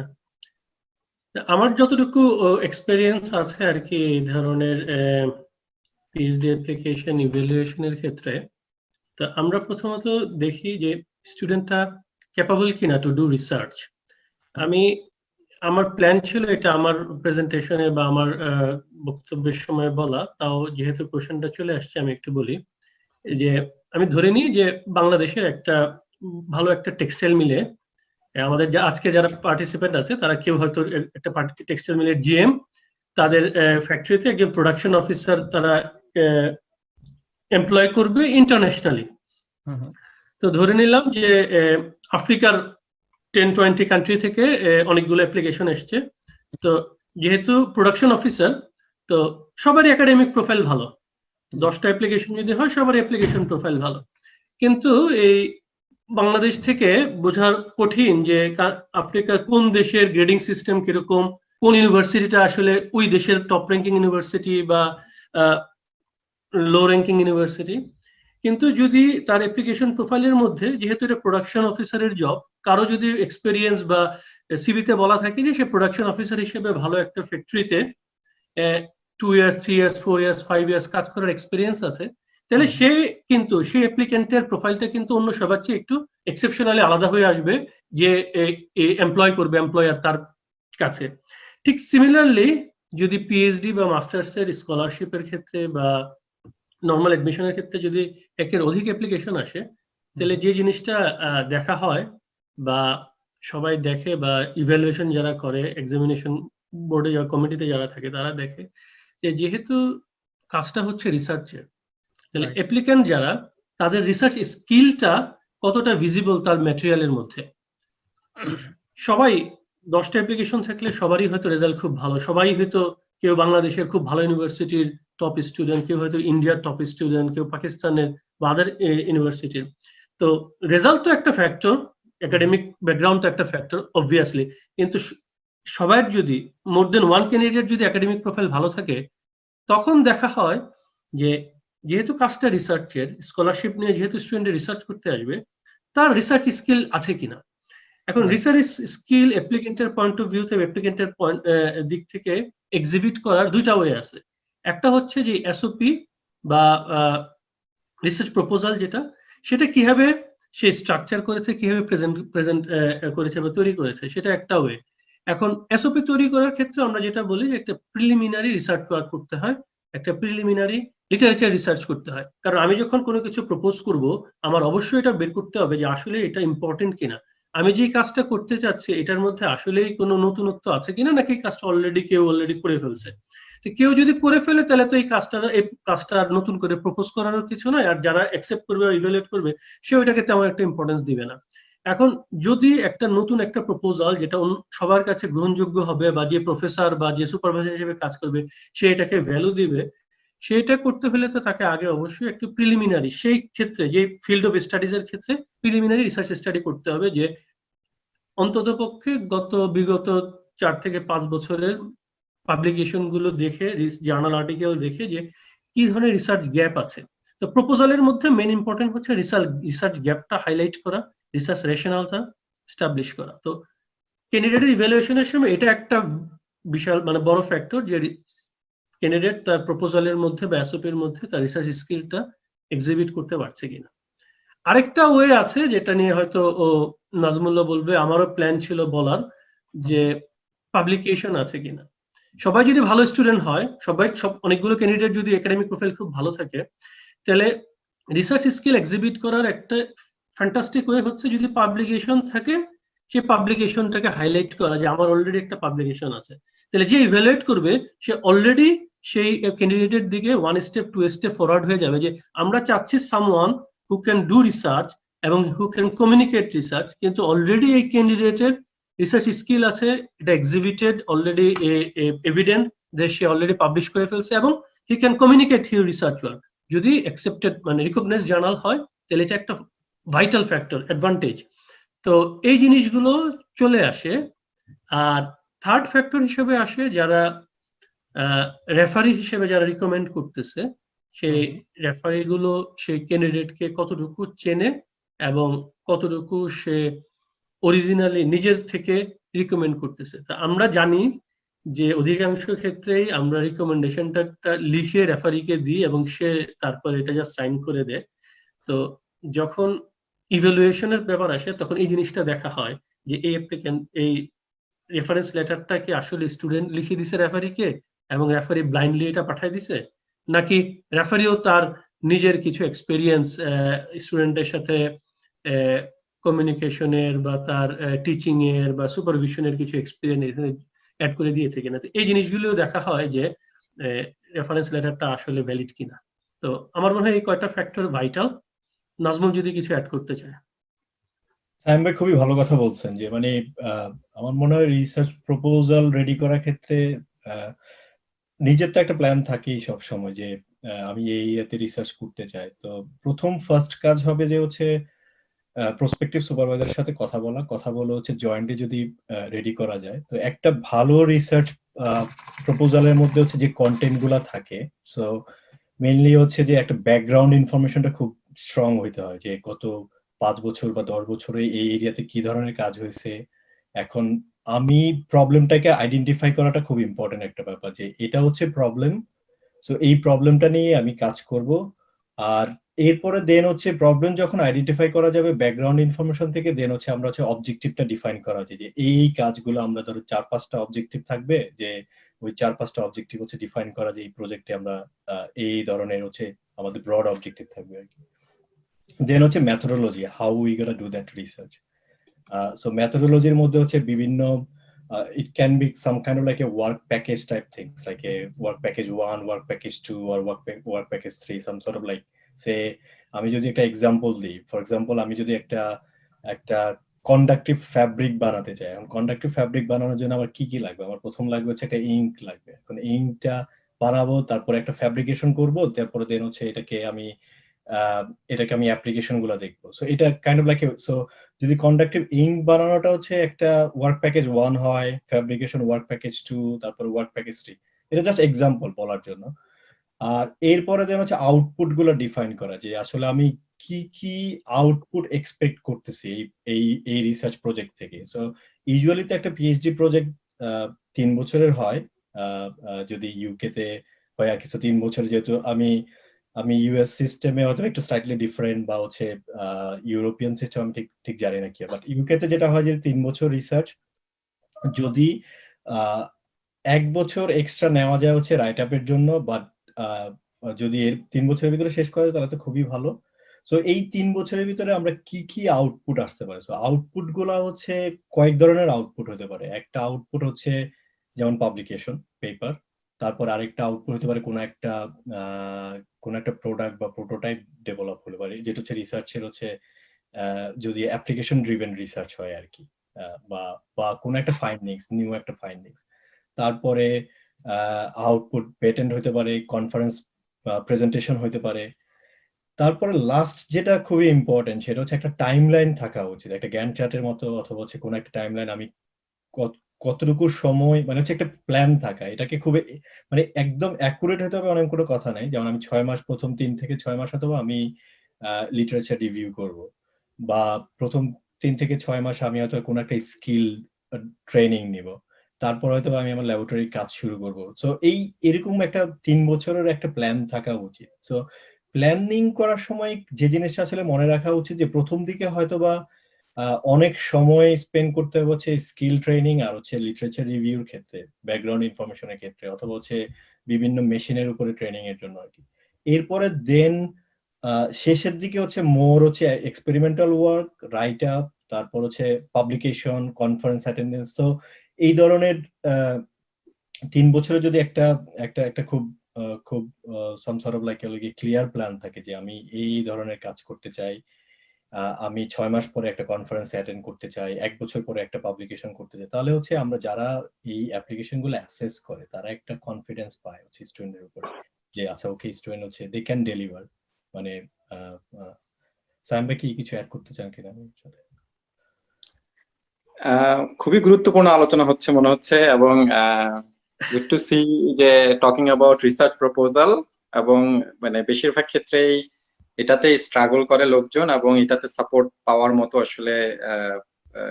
আমার যতটুকু এক্সপেরিয়েন্স আছে আর কি এই ধরনের পিএইচডি অ্যাপ্লিকেশন ইভ্যালুয়েশনের ক্ষেত্রে, তো আমরা প্রথমত দেখি যে স্টুডেন্টটা ক্যাপাবল কিনা টু ডু রিসার্চ। আমার প্ল্যান ছিল এটা আমার প্রেজেন্টেশনে বা আমার বক্তব্যের সময় বলা, তাও যেহেতু কোশ্চেনটা চলে আসছে আমি একটু বলি যে আমি ধরে নিই যে বাংলাদেশের একটা ভালো একটা টেক্সটাইল মিলে আমাদের আজকে যারা পার্টিসিপেন্ট আছে তারা কেউ হয়তো একটা টেক্সটাইল মিলের জিএম, তাদের ফ্যাক্টরিতে একজন প্রোডাকশন অফিসার তারা এমপ্লয় করবে ইন্টারন্যাশনালি। তো ধরে নিলাম যে আফ্রিকার 10-20 কান্ট্রি থেকে অনেকগুলো অ্যাপ্লিকেশন এসছে। তো যেহেতু প্রোডাকশন অফিসার, তো সবারই একাডেমিক প্রোফাইল ভালো, 10টা অ্যাপ্লিকেশন যদি হয় সবার অ্যাপ্লিকেশন প্রোফাইল ভালো, কিন্তু এই বাংলাদেশ থেকে বোঝার কঠিন যে আফ্রিকার কোন দেশের গ্রেডিং সিস্টেম কিরকম, কোন ইউনিভার্সিটিটা আসলে ওই দেশের টপ র্যাঙ্কিং ইউনিভার্সিটি বা লো র্যাঙ্কিং ইউনিভার্সিটি। কিন্তু যদি তার অ্যাপ্লিকেশন প্রোফাইলের মধ্যে, যেহেতু এটা প্রোডাকশন অফিসারের জব, কারো যদি এক্সপেরিয়েন্স বা সিভিতে বলা থাকে যে সে প্রোডাকশন অফিসার হিসেবে ভালো একটা ফ্যাক্টরিতে 2 ইয়ার্স 3 ইয়ার্স 4 ইয়ার্স 5 ইয়ার্স কাজ করার এক্সপেরিয়েন্স আছে, তাহলে সে কিন্তু সেই অ্যাপ্লিকেন্টের প্রোফাইলটা কিন্তু অন্য সবার চেয়ে একটু এক্সেপশনালি আলাদা হয়ে আসবে যে এমপ্লয় করবে এমপ্লয়ার তার কাছে। ঠিক সিমিলারলি যদি পিএইচডি বা মাস্টার্সের স্কলারশিপের ক্ষেত্রে বা নর্মাল এডমিশনের ক্ষেত্রে যদি একের অধিক অ্যাপ্লিকেশন আসে, তাহলে যে জিনিসটা দেখা হয় বা সবাই দেখে বা ইভ্যালুয়েশন যারা করে, এক্সামিনেশন বোর্ডে যারা কমিটিতে যারা থাকে তারা দেখে যে যেহেতু কাজটা হচ্ছে রিসার্চের, তাহলে অ্যাপ্লিক্যান্ট যারা তাদের রিসার্চ স্কিলটা কতটা ভিজিবল তার ম্যাটেরিয়ালের মধ্যে। সবাই 10টা অ্যাপ্লিকেশন থাকলে সবারই হয়তো রেজাল্ট খুব ভালো, সবাই হয়তো কেউ বাংলাদেশের খুব ভালো ইউনিভার্সিটির টপ স্টুডেন্ট, কেউ হয়তো ইন্ডিয়ার টপ স্টুডেন্ট, কেউ পাকিস্তানের বা আদার ইউনিভার্সিটির। তো রেজাল্ট তো একটা ফ্যাক্টর, একাডেমিক ব্যাকগ্রাউন্ড তো একটা ফ্যাক্টর অবভিয়াসলি, কিন্তু সবার যদি মোর দেন ওয়ান ক্যান্ডিডেট যদি একাডেমিক প্রোফাইল ভালো থাকে, তখন দেখা হয় যে যেহেতু কাজটা রিসার্চের, স্কলারশিপ নিয়ে যেহেতু স্টুডেন্ট রিসার্চ করতে আসবে, তার রিসার্চ স্কিল আছে কিনা। এখন রিসার্চ স্কিল অ্যাপ্লিকেন্টের পয়েন্ট অফ ভিউ থেকে, অ্যাপ্লিকেন্টের দিক থেকে এক্সিবিট করার দুইটা ওয়ে আছে। একটা হচ্ছে যে এসওপি বা রিসার্চ প্রপোজাল যেটা, সেটা কিভাবে সে স্ট্রাকচার করেছে, কিভাবে প্রেজেন্ট করেছে বা তৈরি করেছে, সেটা একটা ওয়ে। এখন এসওপি তৈরি করার ক্ষেত্রে আমরা যেটা বলি যে একটা প্রিলিমিনারি রিসার্চ ওয়ার্ক করতে হয়, একটা প্রিলিমিনারি লিটারেচার রিসার্চ করতে হয়। কারণ আমি যখন কোনো কিছু প্রপোজ করব, আমার অবশ্যই এটা বের করতে হবে যে আসলে এটা ইম্পর্টেন্ট কিনা, আমি যে কাজটা করতে চাচ্ছি এটার মধ্যে আসলেই কোনো নতুনত্ব আছে কিনা, নাকি কাজটা কেউ অলরেডি করে ফেলছে। কেউ যদি করে ফেলে তাহলে তো এই কাজটা নতুন করে প্রপোজ করারও কিছু নয়, আর যারা অ্যাকসেপ্ট করবে বা ইভ্যালুয়েট করবে সে ওইটাকে তেমন একটা ইম্পর্টেন্স দিবে না। এখন যদি একটা নতুন একটা প্রপোজাল যেটা সবার কাছে গ্রহণযোগ্য হবে বা যে প্রফেসর বা যে সুপারভাইজার হিসেবে কাজ করবে সে এটাকে ভ্যালু দিবে, সেটা করতে হলে তো তাকে আগে অবশ্যই একটু প্রিলিমিনারি, সেই ক্ষেত্রে যে ফিল্ড অফ স্টাডিজ এর ক্ষেত্রে প্রিলিমিনারি রিসার্চ স্টাডি করতে হবে, যে অন্ততপক্ষে বিগত 4 থেকে 5 বছরের পাবলিকেশন গুলো দেখে, জার্নাল আর্টিকেল দেখে যে কি ধরনের রিসার্চ গ্যাপ আছে। তো প্রপোজালের মধ্যে মেইন ইম্পর্টেন্ট হচ্ছে রিসার্চ গ্যাপটা হাইলাইট করা, রিসার্চ রেশনালটা এস্টাবলিশ করা। তো ক্যান্ডিডেটের ইভ্যালুয়েশনের সময় এটা একটা বিশাল বড় ফ্যাক্টর, যে ক্যান্ডিডেট তার প্রপোজালের মধ্যে বা এসওপির মধ্যে তার রিসার্চ স্কিলটা এক্সিবিট করতে পারছে কিনা। আরেকটা ওয়ে আছে যেটা নিয়ে হয়তো নাজমুল্লাহ বলবে, আমারও প্ল্যান ছিল বলার, যে পাবলিকেশন আছে কিনা। সবাই যদি ভালো স্টুডেন্ট হয়, অনেকগুলো ক্যান্ডিডেট যদি একাডেমিক প্রোফাইল খুব ভালো থাকে, তাহলে রিসার্চ স্কিল এক্সিবিট করার একটা ফ্যান্টাস্টিক ওয়ে হচ্ছে যদি পাবলিকেশন থাকে, সে পাবলিকেশনটাকে হাইলাইট করা, যে আমার অলরেডি একটা পাবলিকেশন আছে। তাহলে যে ইভ্যালুয়েট করবে সে অলরেডি সেই ক্যান্ডিডেটের দিকে 1 স্টেপ 2 স্টেপ ফরওয়ার্ড হয়ে যাবে, যে আমরা চাচ্ছি someone who can do research এবং হু ক্যান কমিউনিকেট রিসার্চ, কিন্তু অলরেডি এই ক্যান্ডিডেটের রিসার্চ স্কিল আছে, এটা এক্সিবিটেড অলরেডি এভিডেন্ট যে সে অলরেডি পাবলিশ করে ফেলছে, এবং he can communicate his research work. যদি অ্যাকসেপ্টেড রিকগনাইজ জার্নাল হয়, তাহলে এটা একটা ভাইটাল ফ্যাক্টর, অ্যাডভান্টেজ। তো এই জিনিসগুলো চলে আসে। আর থার্ড ফ্যাক্টর হিসেবে আসে যারা রেফারি হিসেবে যারা রিকমেন্ড করতেছে, সেই রেফারি গুলো সেই ক্যান্ডিডেটকে কতটুকু চেনে এবং কতটুকু সে অরিজিনালি নিজের থেকে রিকমেন্ড করতেছে। তা আমরা জানি যে অধিকাংশ ক্ষেত্রেই আমরা রিকমেন্ডেশনটা লিখে রেফারিকে দিই এবং সে তারপর এটা যা সাইন করে দেয়। তো যখন ইভ্যালুয়েশনের ব্যাপার আসে তখন এই জিনিসটা দেখা হয় যে এই অ্যাপ্লিক্যান্ট এই রেফারেন্স লেটারটা কি আসলে স্টুডেন্ট লিখে দিছে রেফারিকে এবং রেফারি ব্লাইন্ডলি এটা পাঠিয়ে দিছে, নাকি রেফারিও তার নিজের কিছু এক্সপেরিয়েন্স স্টুডেন্টের সাথে কমিউনিকেশনের বা তার টিচিং এর বা সুপারভিশনের কিছু এক্সপেরিয়েন্স অ্যাড করে দিয়েছে কিনা। এই জিনিসগুলো দেখা হয় যে রেফারেন্স লেটারটা আসলে ভ্যালিড কিনা। তো আমার মনে হয় এই কয়টা ফ্যাক্টর ভাইটাল। নাজমুল যদি কিছু অ্যাড করতে চায়। সাইম ভাই খুবই ভালো কথা বলছেন, যে আমার মনে হয় রিসার্চ প্রপোজাল রেডি করার ক্ষেত্রে নিজের তো একটা প্ল্যান থাকেই সব সময়, যে আমি এই এতে রিসার্চ করতে চাই। তো ফার্স্ট কাজ হবে যে হচ্ছে প্রসপেক্টিভ সুপারভাইজারের সাথে কথা বলে হচ্ছে জয়েন্টে যদি রেডি করা যায়, তো একটা ভালো রিসার্চ প্রপোজালের মধ্যে হচ্ছে যে কন্টেন্ট গুলা থাকে, সো মেইনলি হচ্ছে যে একটা ব্যাকগ্রাউন্ড ইনফরমেশনটা খুব স্ট্রং হইতে হয়, যে গত 5 বছর বা 10 বছরে এই এরিয়াতে কি ধরনের কাজ হয়েছে। এখন আমি প্রবলেমটাকে আইডেন্টিফাই করাটা খুব ইম্পর্টেন্ট একটা ব্যাপার, যে এটা হচ্ছে প্রবলেম, সো এই প্রবলেমটা নিয়ে আমি কাজ করব। আর এরপরে দেন হচ্ছে প্রবলেম যখন আইডেন্টিফাই করা যাবে ব্যাকগ্রাউন্ড ইনফরমেশন থেকে, দেন হচ্ছে আমরা হচ্ছে অবজেক্টিভটা ডিফাইন করা যায়, যে এই কাজগুলো আমরা ধরো 4-5টা অবজেক্টিভ থাকবে, যে ওই 4-5টা অবজেক্টিভ হচ্ছে ডিফাইন করা, যে এই প্রজেক্টে আমরা এই ধরনের হচ্ছে আমাদের ব্রড অবজেক্টিভ থাকবে আর কি। দেন হচ্ছে methodology, how we gonna do that research. So মেথোডোলজির মধ্যে হচ্ছে বিভিন্ন it can be some kind of like a work package type things, like a work package 1, work package 2, or work package 3, some sort of like, say আমি যদি একটা example দিই, for example আমি যদি একটা কন্ডাক্টিভ ফ্যাব্রিক বানাতে চাই, এখন কন্ডাক্টিভ ফ্যাব্রিক বানানোর জন্য আমার কি কি লাগবে, আমার প্রথম লাগবে হচ্ছে একটা ইঙ্ক লাগবে। এখন ইঙ্কটা বানাবো, তারপরে একটা ফ্যাব্রিকেশন করব, তারপরে দেন হচ্ছে এটাকে আমি অ্যাপ্লিকেশন গুলো দেখবো। সো এটা কাইন্ড অফ লাইক, সো যদি কন্ডাক্টিভ ইঙ্ক বানানোটা হচ্ছে একটা ওয়ার্ক প্যাকেজ 1 হয়, ফ্যাব্রিকেশন ওয়ার্ক প্যাকেজ 2, তারপর ওয়ার্ক প্যাকেজ 3, এটা জাস্ট এক্সাম্পল বলার জন্য। আর এরপরে দেন হচ্ছে আউটপুট গুলো ডিফাইন করা, যে আসলে আমি কি কি আউটপুট এক্সপেক্ট করতেছি এই রিসার্চ প্রজেক্ট থেকে। সো ইউজুয়ালি তো একটা পিএইচডি প্রজেক্ট 3 বছরের হয়, যদি ইউকে তে হয় আর কিছু 3 বছর, যেহেতু আমি ইউএস সিস্টেমে হয়তো একটু স্লাইটলি ডিফারেন্ট, বা হচ্ছে ইউরোপিয়ান সিস্টেম আমি ঠিক জানি না কি, বাট ইউকে তে যেটা হয় যে 3 বছর রিসার্চ, যদি 1 বছর এক্সট্রা নেওয়া যায় হচ্ছে রাইট আপের জন্য, বাট যদি এর 3 বছরের ভিতরে শেষ করা যায় তাহলে তো খুবই ভালো। সো এই 3 বছরের ভিতরে আমরা কি কি আউটপুট আসতে পারে, সো আউটপুট গুলা হচ্ছে কয়েক ধরনের আউটপুট হতে পারে। একটা আউটপুট হচ্ছে যেমন পাবলিকেশন পেপার, তারপর আরেকটা আউটপুট হতে পারে কোন একটা প্রোডাক্ট বা প্রোটোটাইপ ডেভেলপ হতে পারে, যেটা হচ্ছে রিসার্চের হচ্ছে যদি অ্যাপ্লিকেশন ড্রিভেন রিসার্চ হয় আর কি, বা কোন একটা ফাইন্ডিংস, নিউ একটা ফাইন্ডিংস। তারপরে আউটপুট পেটেন্ট হতে পারে, কনফারেন্স প্রেজেন্টেশন হতে পারে। তারপরে লাস্ট যেটা খুবই ইম্পর্টেন্ট, সেটা হচ্ছে একটা টাইমলাইন থাকা উচিত, একটা গ্যান্ট চার্টের মতো, অথবা হচ্ছে কোনো একটা টাইমলাইন, আমি কতটুকু সময়, মানে হচ্ছে একটা প্ল্যান থাকা। এটাকে খুবই মানে একদম অ্যাকুরেট হতে হবে অনেক কোনো কথা নাই, যেমন আমি 6 মাস, প্রথম 3 থেকে 6 মাস অথবা আমি লিটারেচার রিভিউ করব, বা প্রথম 3 থেকে 6 মাস আমি হয়তো কোনো একটা স্কিল ট্রেনিং নিব, তারপর হয়তো আমি আমার ল্যাবরেটরি কাজ শুরু করব। সো এরকম একটা 3 বছরের একটা প্ল্যান থাকা উচিত। সো প্ল্যানিং করার সময় যে জিনিসটা আসলে মনে রাখা উচিত, যে প্রথম দিকে হয়তোবা অনেক সময় স্পেন্ড করতে হবে হচ্ছে স্কিল ট্রেনিং আর হচ্ছে লিটারেচার রিভিউর ক্ষেত্রে, ব্যাকগ্রাউন্ড ইনফরমেশনের ক্ষেত্রে, অথবা হচ্ছে বিভিন্ন মেশিনের উপরে ট্রেনিং এর জন্য আর কি। এরপরে দেন শেষের দিকে হচ্ছে মোর হচ্ছে এক্সপেরিমেন্টাল ওয়ার্ক, রাইট আপ, তারপর হচ্ছে পাবলিকেশন, কনফারেন্স অ্যাটেন্ডেন্স। তো এই ধরনের 3 বছরে যদি একটা একটা একটা খুব খুব some sort of like clear plan থাকে, যে আমি এই ধরনের কাজ করতে চাই, আমি 6 মাস পরে একটা কনফারেন্স অ্যাটেন্ড করতে চাই, 1 বছর পরে একটা পাবলিকেশন করতে চাই, তাহলে হচ্ছে আমরা যারা এই অ্যাপ্লিকেশন গুলো অ্যাসেস করে তারা একটা কনফিডেন্স পায় হচ্ছে স্টুডেন্টের উপর, যে আচ্ছা ওকে স্টুডেন্ট হচ্ছে দে ক্যান ডেলিভার। মানে সায়েম ভাই কি কিছু অ্যাড করতে চান কিনা আমার সাথে? খুবই গুরুত্বপূর্ণ আলোচনা হচ্ছে মনে হচ্ছে, এবং গুড টু সি যে টকিং অ্যাবাউট রিসার্চ প্রপোজাল, এবং মানে বেশিরভাগ ক্ষেত্রেই এটাতে স্ট্রাগল করে লোকজন, এবং এটাতে সাপোর্ট পাওয়ার মতো আসলে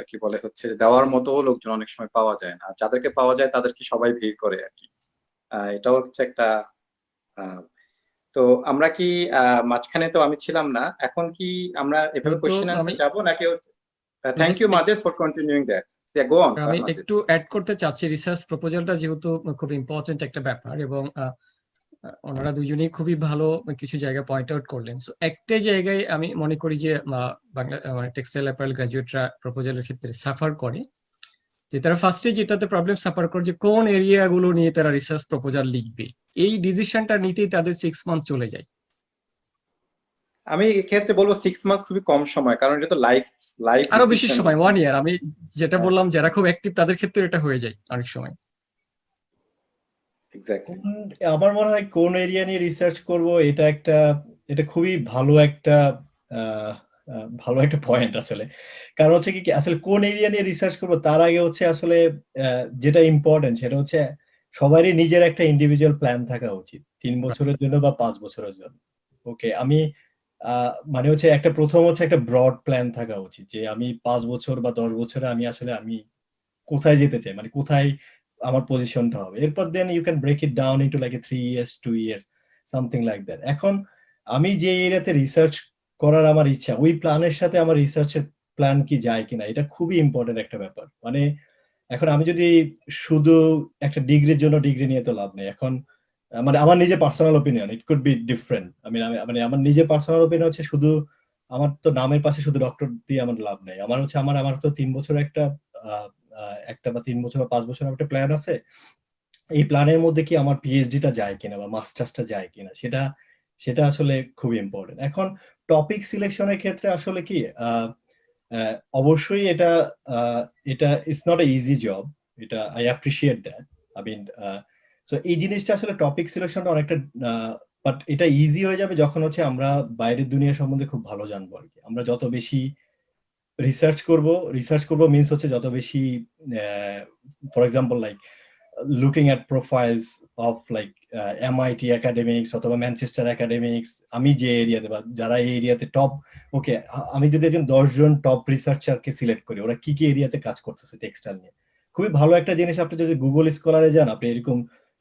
কি বলে হচ্ছে দেওয়ার মতো লোকজন অনেক সময় পাওয়া যায় না, যাদেরকে পাওয়া যায় তাদেরকে সবাই ভিড় করে আর কি। এটাও হচ্ছে একটা তো আমরা কি মাঝখানে তো আমি ছিলাম না, এখন কি আমরা এভাবে কোশ্চেন আনসার যাবো নাকি? Thank you Majed for continuing that. Go on. আমি একটু অ্যাড করতে চাচ্ছি, রিসার্চ প্রপোজালটা যেহেতু খুব ইম্পর্টেন্ট একটা ব্যাপার, এবং ওনারা দুজনেই খুবই ভালো কিছু জায়গা পয়েন্ট আউট করলেন। সো একটা জায়গায় আমি মনে করি যে বাংলা টেক্সটাইল অ্যাপারেল গ্রাজুয়েটরা প্রপোজালের ক্ষেত্রে সাফার করে, যে তারা ফার্স্টে যেটাতে প্রবলেম সাফার করে, যে কোন এরিয়াগুলো নিয়ে তারা রিসার্চ প্রপোজাল লিখবে, এই ডিসিশনটা নিতেই তাদের 6 মান্থ চলে যায়। আমি এক্ষেত্রে বলবো 6 মাস খুবই কম সময়, কারণ এটা তো লাইফ আরো বেশি সময়, 1 ইয়ার। আমি যেটা বললাম যারা খুব অ্যাক্টিভ তাদের ক্ষেত্রে এটা হয়ে যায় অনেক সময়। এক্স্যাক্টলি। আমার মনে হয় কোন এরিয়া নিয়ে রিসার্চ করব, এটা খুবই ভালো একটা ভালো একটা পয়েন্ট আসলে। কারণ হচ্ছে কি আসলে কোন এরিয়া নিয়ে রিসার্চ করবো তার আগে হচ্ছে আসলে যেটা ইম্পর্টেন্ট সেটা হচ্ছে সবারই নিজের একটা ইন্ডিভিজুয়াল প্ল্যান থাকা উচিত 3 বছরের জন্য বা 5 বছরের জন্য। ওকে, আমি মানে হচ্ছে প্রথম হচ্ছে একটা ব্রড প্ল্যান থাকা উচিত যে আমি 5 বছর বা 10 বছরে আমি কোথায় যেতে চাই, মানে কোথায় আমার পজিশনটা হবে। এরপর then you can break it down into like 3 years 2 years something like that. এখন আমি যে এরিয়াতে রিসার্চ করার আমার ইচ্ছা, ওই প্ল্যানের সাথে আমার রিসার্চের প্ল্যান কি যায় কিনা, এটা খুবই ইম্পর্টেন্ট একটা ব্যাপার। মানে এখন আমি যদি শুধু একটা ডিগ্রির জন্য ডিগ্রি নিয়ে তো লাভ নেই। এখন মানে আমার নিজের personal opinion, it could be different. মানে আমার নিজের পার্সোনাল ওপিনিয়ন হচ্ছে শুধু আমার তো নামের পাশে শুধু ডক্টর দিয়ে আমার লাভ নেই। আমার হচ্ছে আমার তো 3 বছর একটা বা 3 বছর বা 5 বছর একটা প্ল্যান আছে। এই প্ল্যানের মধ্যে কি আমার পিএইচডিটা যায় কিনা বা মাস্টার্সটা যায় কিনা, সেটা আসলে খুবই ইম্পর্টেন্ট। এখন টপিক সিলেকশনের ক্ষেত্রে আসলে কি অবশ্যই এটা it's not a easy job. এটা I appreciate that. I mean so এই জিনিসটা আসলে টপিক সিলেকশনটা অনেকটা বাট এটা ইজি হয়ে যাবে যখন হচ্ছে আমরা বাইরের দুনিয়া সম্বন্ধে খুব ভালো জানবো আর কি। আমরা যত বেশি রিসার্চ করব মিন্স হচ্ছে যত বেশি for example like looking at profiles of like MIT academics অথবা ম্যানচেস্টার একাডেমিক্স, আমি যে এরিয়াতে বা যারা এই এরিয়াতে টপ, ওকে আমি যদি একজন 10 জন টপ রিসার্চারকে সিলেক্ট করি ওরা কি এরিয়াতে কাজ করতেছে টেক্সটাইল নিয়ে, খুবই ভালো একটা জিনিস। আপনি যদি গুগল স্কলারে যান, আপনি এরকম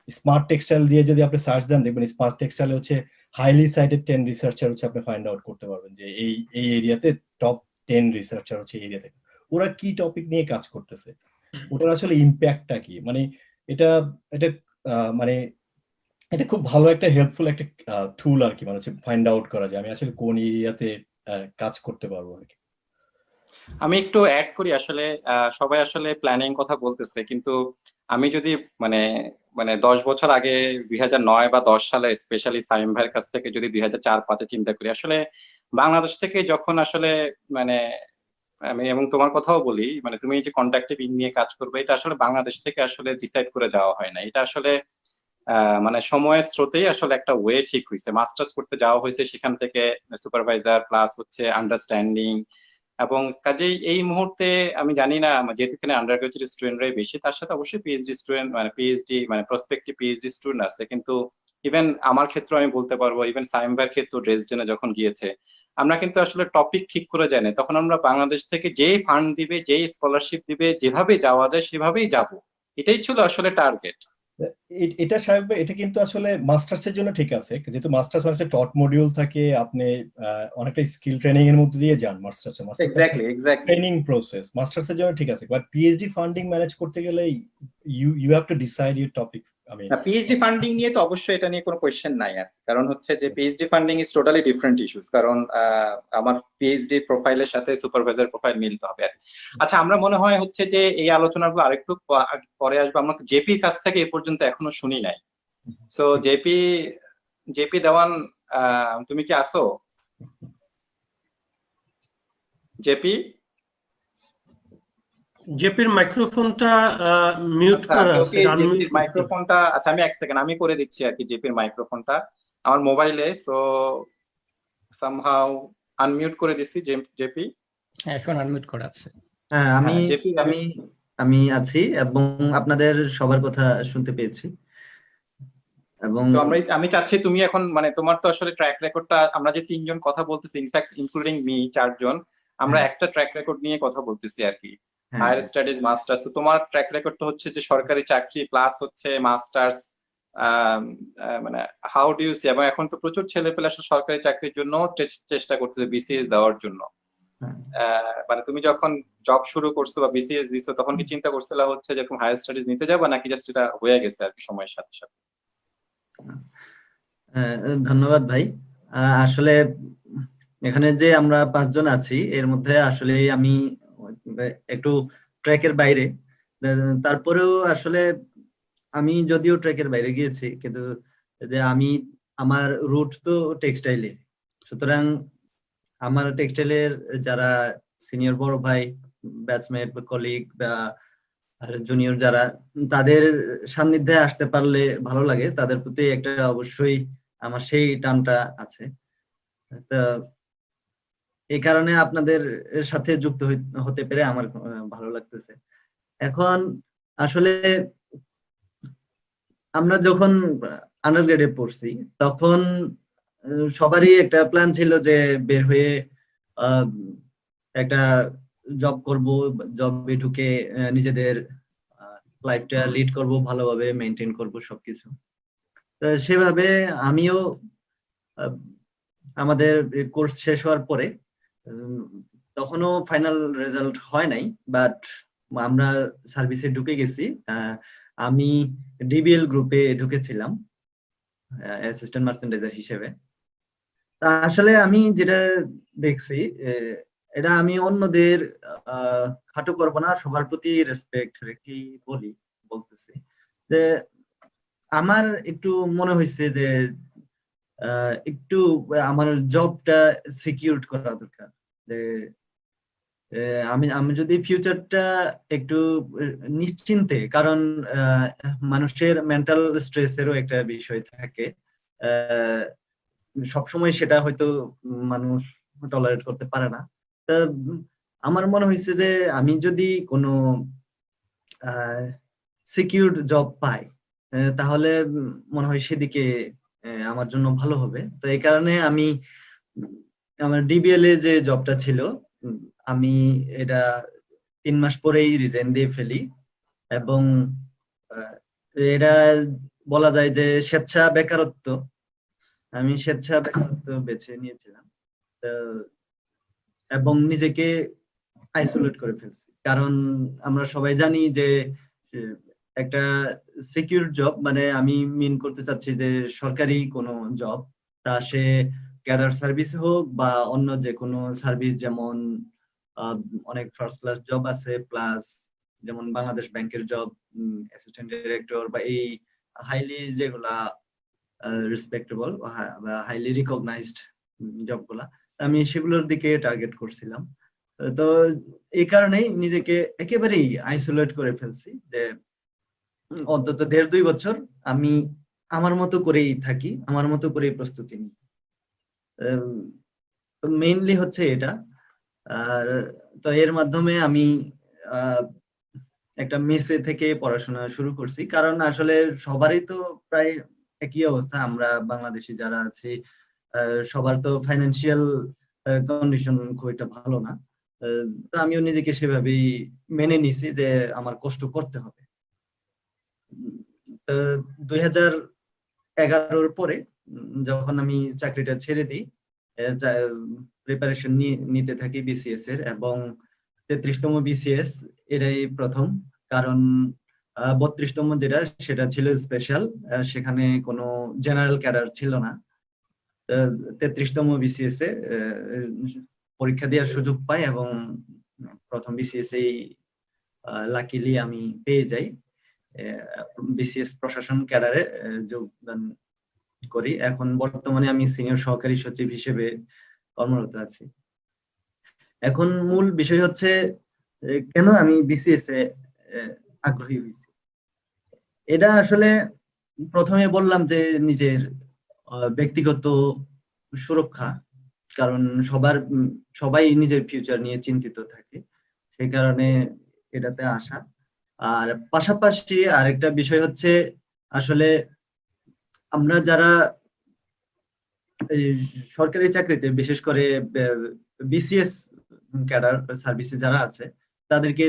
স্মার্ট টেক্সটাইল দিয়ে যদি আপনি সার্চ দেন, দেখবেন স্মার্ট টেক্সটাইলে হচ্ছে হাইলি সাইটেড 10 রিসার্চার হচ্ছে আপনি ফাইন্ড আউট করতে পারবেন যে এই এরিয়াতে টপ 10 রিসার্চার হচ্ছে এই এরিয়াতে ওরা কি টপিক নিয়ে কাজ করতেছে, ওটার আসলে ইম্প্যাক্টটা কি। মানে এটা এটা মানে এটা খুব ভালো একটা হেল্পফুল একটা টুল আর কি, মানে হচ্ছে ফাইন্ড আউট করা যায় আমি আসলে কোন এরিয়াতে কাজ করতে পারবো আর কি। আমি একটু অ্যাড করি আসলে সবাই আসলে প্ল্যানিং কথা বলতেছে, কিন্তু আমি যদি মানে মানে 10 বছর আগে 2009 বা 10 সালে স্পেশালি সাইম ভাইয়ের কাছ থেকে যদি 2004-5 চিন্তা করি, আসলে বাংলাদেশ থেকে যখন আসলে মানে আমি এবং তোমার কথাও বলি, মানে তুমি যে কন্ট্রাক্টিভ নিয়ে কাজ করবে এটা আসলে বাংলাদেশ থেকে আসলে ডিসাইড করে যাওয়া হয় না। এটা আসলে মানে সময়ের স্রোতেই আসলে একটা ওয়ে ঠিক হয়েছে। মাস্টার্স করতে যাওয়া হয়েছে, সেখান থেকে সুপারভাইজার প্লাস হচ্ছে আন্ডারস্ট্যান্ডিং, এবং কাজেই এই মুহূর্তে আমি জানি না, যেহেতু এখানে আন্ডার গ্রাজুয়েট স্টুডেন্টরাই বেশি, তার সাথে অবশ্যই পিএইচডি স্টুডেন্ট মানে প্রসপেক্টিভ পিএইচডি স্টুডেন্ট আছে, কিন্তু ইভেন আমার ক্ষেত্রে আমি বলতে পারবো, ইভেন সাইম ভাইয়ের ক্ষেত্রে ড্রেসডেনে যখন গিয়েছে, আমরা কিন্তু আসলে টপিক ঠিক করে যাই না। তখন আমরা বাংলাদেশ থেকে যেই ফান্ড দিবে, যেই স্কলারশিপ দিবে, যেভাবে যাওয়া যায় সেভাবেই যাব, এটাই ছিল আসলে টার্গেট। এটা সাহেব, এটা কিন্তু আসলে মাস্টার্সের জন্য ঠিক আছে, যেহেতু মাস্টার্স মানে টট মডিউল থাকে, আপনি অনেকটা স্কিল ট্রেনিং এর মধ্যে দিয়ে যান মাস্টার্সে। এক্স্যাক্টলি ট্রেনিং প্রসেস মাস্টার্সের জন্য ঠিক আছে, বাট পিএইচডি ফান্ডিং ম্যানেজ করতে গেলে you have to decide your topic. PhD funding নিয়ে তো অবশ্যই এটা নিয়ে কোনো কোয়েশ্চেন নাই আর, কারণ হচ্ছে যে PhD funding is totally different issues, কারণ আমার পিএইচডি প্রোফাইলের সাথে সুপারভাইজার প্রোফাইল মিলতে হবে আর। আচ্ছা, আমরা মনে হয় হচ্ছে যে এই আলোচনাগুলো আরেকটু পরে আসবে। আমরা জেপির কাছ থেকে এ পর্যন্ত এখনো শুনি নাই। সো জেপি দেওয়ান, তুমি কি আসো? জেপির মাইক্রোফোনটা মিউট করা আছে, আনমিউট মাইক্রোফোনটা, আচ্ছা আমি 1 সেকেন্ড আমি করে দিচ্ছি আর কি জেপির মাইক্রোফোনটা আমার মোবাইলে। সো সামহাউ আনমিউট করে দিচ্ছি জেপি। এখন আনমিউট করা আছে। হ্যাঁ, আমি আছি এবং আপনাদের সবার কথা শুনতে পেয়েছি। এবং তো আমি চাচ্ছি তুমি এখন মানে তোমার তো আসলে ট্র্যাক রেকর্ডটা, আমরা যে 3 জন কথা বলতেছি, ইনফ্যাক্ট ইনক্লুডিং মি 4 জন, আমরা একটা ট্র্যাক রেকর্ড নিয়ে কথা বলতেছি আর কি, হায়ার স্টাডিজ মাস্টার্স। তো তোমার ট্র্যাক রেকর্ড তো হচ্ছে যে সরকারি চাকরি প্লাস হচ্ছে মাস্টার্স, মানে হাউ ডু ইউ সি, এবং এখন তো প্রচুর ছেলেপেলে আসলে সরকারি চাকরির জন্য চেষ্টা করতেছে বিসিএস দেওয়ার জন্য। মানে তুমি যখন জব শুরু করছো বা বিসিএস দিছো, তখন কি চিন্তা করছিল হচ্ছে যেরকম হায়ার স্টাডিজ নিতে যাবো, নাকি জাস্ট এটা হয়ে গেছে আর কি সময়ের সাথে সাথে? ধন্যবাদ ভাই। আসলে এখানে যে আমরা 5 জন আছি, এর মধ্যে আসলে আমি একটু ট্র্যাকের বাইরে, তারপরেও আসলে আমি যদিও ট্র্যাকের বাইরে গিয়েছি, কিন্তু যে আমার রুট তো টেক্সটাইলে, সুতরাং আমার টেক্সটাইলের যারা সিনিয়র বড় ভাই, ব্যাচমেট বা কলিগ বা জুনিয়র যারা, তাদের সান্নিধ্যে আসতে পারলে ভালো লাগে, তাদের প্রতি একটা অবশ্যই আমার সেই টানটা আছে। তো এই কারণে আপনাদের সাথে যুক্ত হতে পেরে আমার ভালো লাগতেছে। এখন আসলে আমরা যখন আন্ডারগ্রেডে পড়ছি তখন সবারই একটা প্ল্যান ছিল যে বের হয়ে আহ, একটা জব করব, জবে ঢুকে নিজেদের লাইফটা লিড করব, ভালোভাবে মেনটেন করব সবকিছু। তো সেভাবে আমিও আহ, আমাদের কোর্স শেষ হওয়ার পরে তখনও ফাইনাল রেজাল্ট হয় নাই, বাট আমরা সার্ভিসে ঢুকে গেছি। আমি ডিবিএল গ্রুপে ঢুকেছিলাম অ্যাসিস্ট্যান্ট মার্চেন্ডাইজার হিসেবে। তা আসলে আমি যেটা দেখছি এটা আমি অন্যদের খাটো করবো না, সবার প্রতি রেসপেক্ট রেখেই বলতেছি যে আমার একটু মনে হয়েছে যে একটু আমার জবটা সিকিউর করা দরকার। যে আমি আমি যদি ফিউচারটা একটু নিশ্চিন্তে, কারণ মানুষের মেন্টাল স্ট্রেসেরও একটা বিষয় থাকে, সবসময় সেটা হয়তো মানুষ টলারেট করতে পারে না। তা আমার মনে হয়েছে যে আমি যদি কোনো সিকিউরড জব পাই তাহলে মনে হয় সেদিকে আমার জন্য ভালো হবে। তো এই কারণে আমি আমার ডিবিএল এ যে জবটা ছিল আমি এটা 3 মাস পরেই রিজাইন দিয়ে ফেলি, এবং এটা বলা যায় যে স্বেচ্ছা বেকারত্ব, আমি স্বেচ্ছা বেকারত্ব বেছে নিয়েছিলাম এবং নিজেকে আইসোলেট করে ফেলছি। কারণ আমরা সবাই জানি যে একটা সিকিউর জব মানে আমি মিন করতে চাচ্ছি যে সরকারি কোনো জব, তা সে ক্যাডার সার্ভিস হোক বা অন্য যে কোনো সার্ভিস, যেমন অনেক ফার্স্ট ক্লাস জব আছে, প্লাস যেমন বাংলাদেশ ব্যাংকের জব, অ্যাসিস্ট্যান্ট ডিরেক্টর বা এই হাইলি যেগুলা রেসপেক্টেবল বা হাইলি রিকগনাইজড জবগুলা, আমি সেগুলোর দিকে টার্গেট করছিলাম। তো এই কারণেই নিজেকে একেবারেই আইসোলেট করে ফেলছি যে অন্তত 1.5-2 বছর আমি আমার মতো করেই থাকি, আমার মতো করেই প্রস্তুতি নিই। মেইনলি হচ্ছে এটা। আর তো এর মাধ্যমে আমি একটা মেসে থেকে পড়াশোনা শুরু করছি, কারণ আসলে সবারই তো প্রায় একই অবস্থা, আমরা বাংলাদেশি যারা আছি সবার তো ফাইন্যান্সিয়াল কন্ডিশন খুব একটা ভালো না। তো আমিও নিজেকে সেভাবেই মেনে নিছি যে আমার কষ্ট করতে হবে। 2011-র পরে যখন আমি চাকরিটা ছেড়ে দিই, প্রিপারেশন নিতে থাকি বিসিএস এর, এবং 33তম বিসিএস এটাই প্রথম। কারণ 32তম যেটা সেটা ছিল স্পেশাল, সেখানে কোনো জেনারেল ক্যাডার ছিল না। 33তম বিসিএস এ পরীক্ষা দেওয়ার সুযোগ পাই এবং প্রথম বিসিএস এই লাকিলি আমি পেয়ে যাই, বিসিএস প্রশাসন ক্যাডারে যোগদান করি। এখন বর্তমানে আমি সিনিয়র সহকারী সচিব হিসেবে কর্মরত আছি। এখন মূল বিষয় হচ্ছে কেন আমি বিসিএস এ আগ্রহী হয়েছি। এটা আসলে প্রথমে বললাম যে নিজের ব্যক্তিগত সুরক্ষা, কারণ সবাই নিজের ফিউচার নিয়ে চিন্তিত থাকে, সেই কারণে এটাতে আসা। আর পাশাপাশি আরেকটা বিষয় হচ্ছে আসলে আমরা যারা সরকারি চাকরিতে, বিশেষ করে বিসিএস ক্যাডার সার্ভিসে যারা আছে, তাদেরকে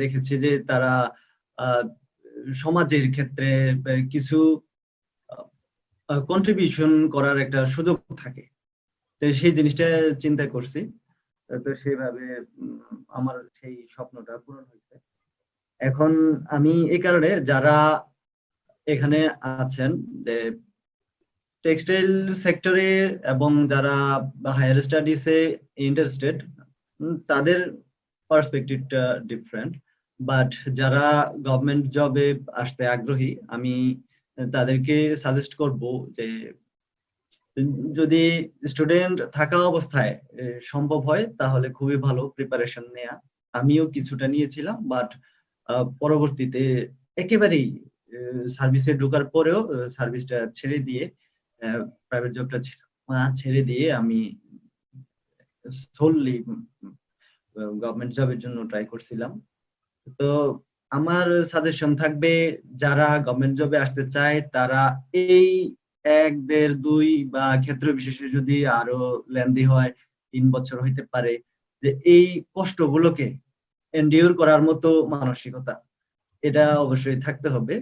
দেখেছি যে তারা সমাজের ক্ষেত্রে কিছু কন্ট্রিবিউশন করার একটা সুযোগ থাকে। তো সেই জিনিসটা চিন্তা করছি, তো সেইভাবে আমার সেই স্বপ্নটা পূরণ হয়েছে। এখন আমি এই কারণে যারা এখানে আছেন যে টেক্সটাইল সেক্টরে এবং যারা হায়ার স্টাডিজে ইন্টারেস্টেড, তাদের পার্সপেক্টিভটা ডিফারেন্ট, বাট যারা গভর্নমেন্ট জবে আসতে আগ্রহী আমি তাদেরকে সাজেস্ট করব যে যদি স্টুডেন্ট থাকা অবস্থায় সম্ভব হয় তাহলে খুবই ভালো প্রিপারেশন নেয়া। আমিও কিছুটা নিয়েছিলাম, বাট পরবর্তীতে একেবারেই সার্ভিসে ঢোকার পরেও সার্ভিসটা ছেড়ে দিয়ে, প্রাইভেট জবটা ছেড়ে দিয়ে আমি সোললি গভর্নমেন্ট জবের জন্য ট্রাই করছিলাম। তো আমার সাজেশন থাকবে, যারা গভর্নমেন্ট জবে আসতে চায় তারা এই 1, 1.5, 2 বা ক্ষেত্র বিশেষে যদি আরো লেন্দি হয় 3 বছর হইতে পারে, যে এই কষ্টগুলোকে এন্ডিউর করার মতো মানসিকতা এটা অবশ্যই থাকতে হবে।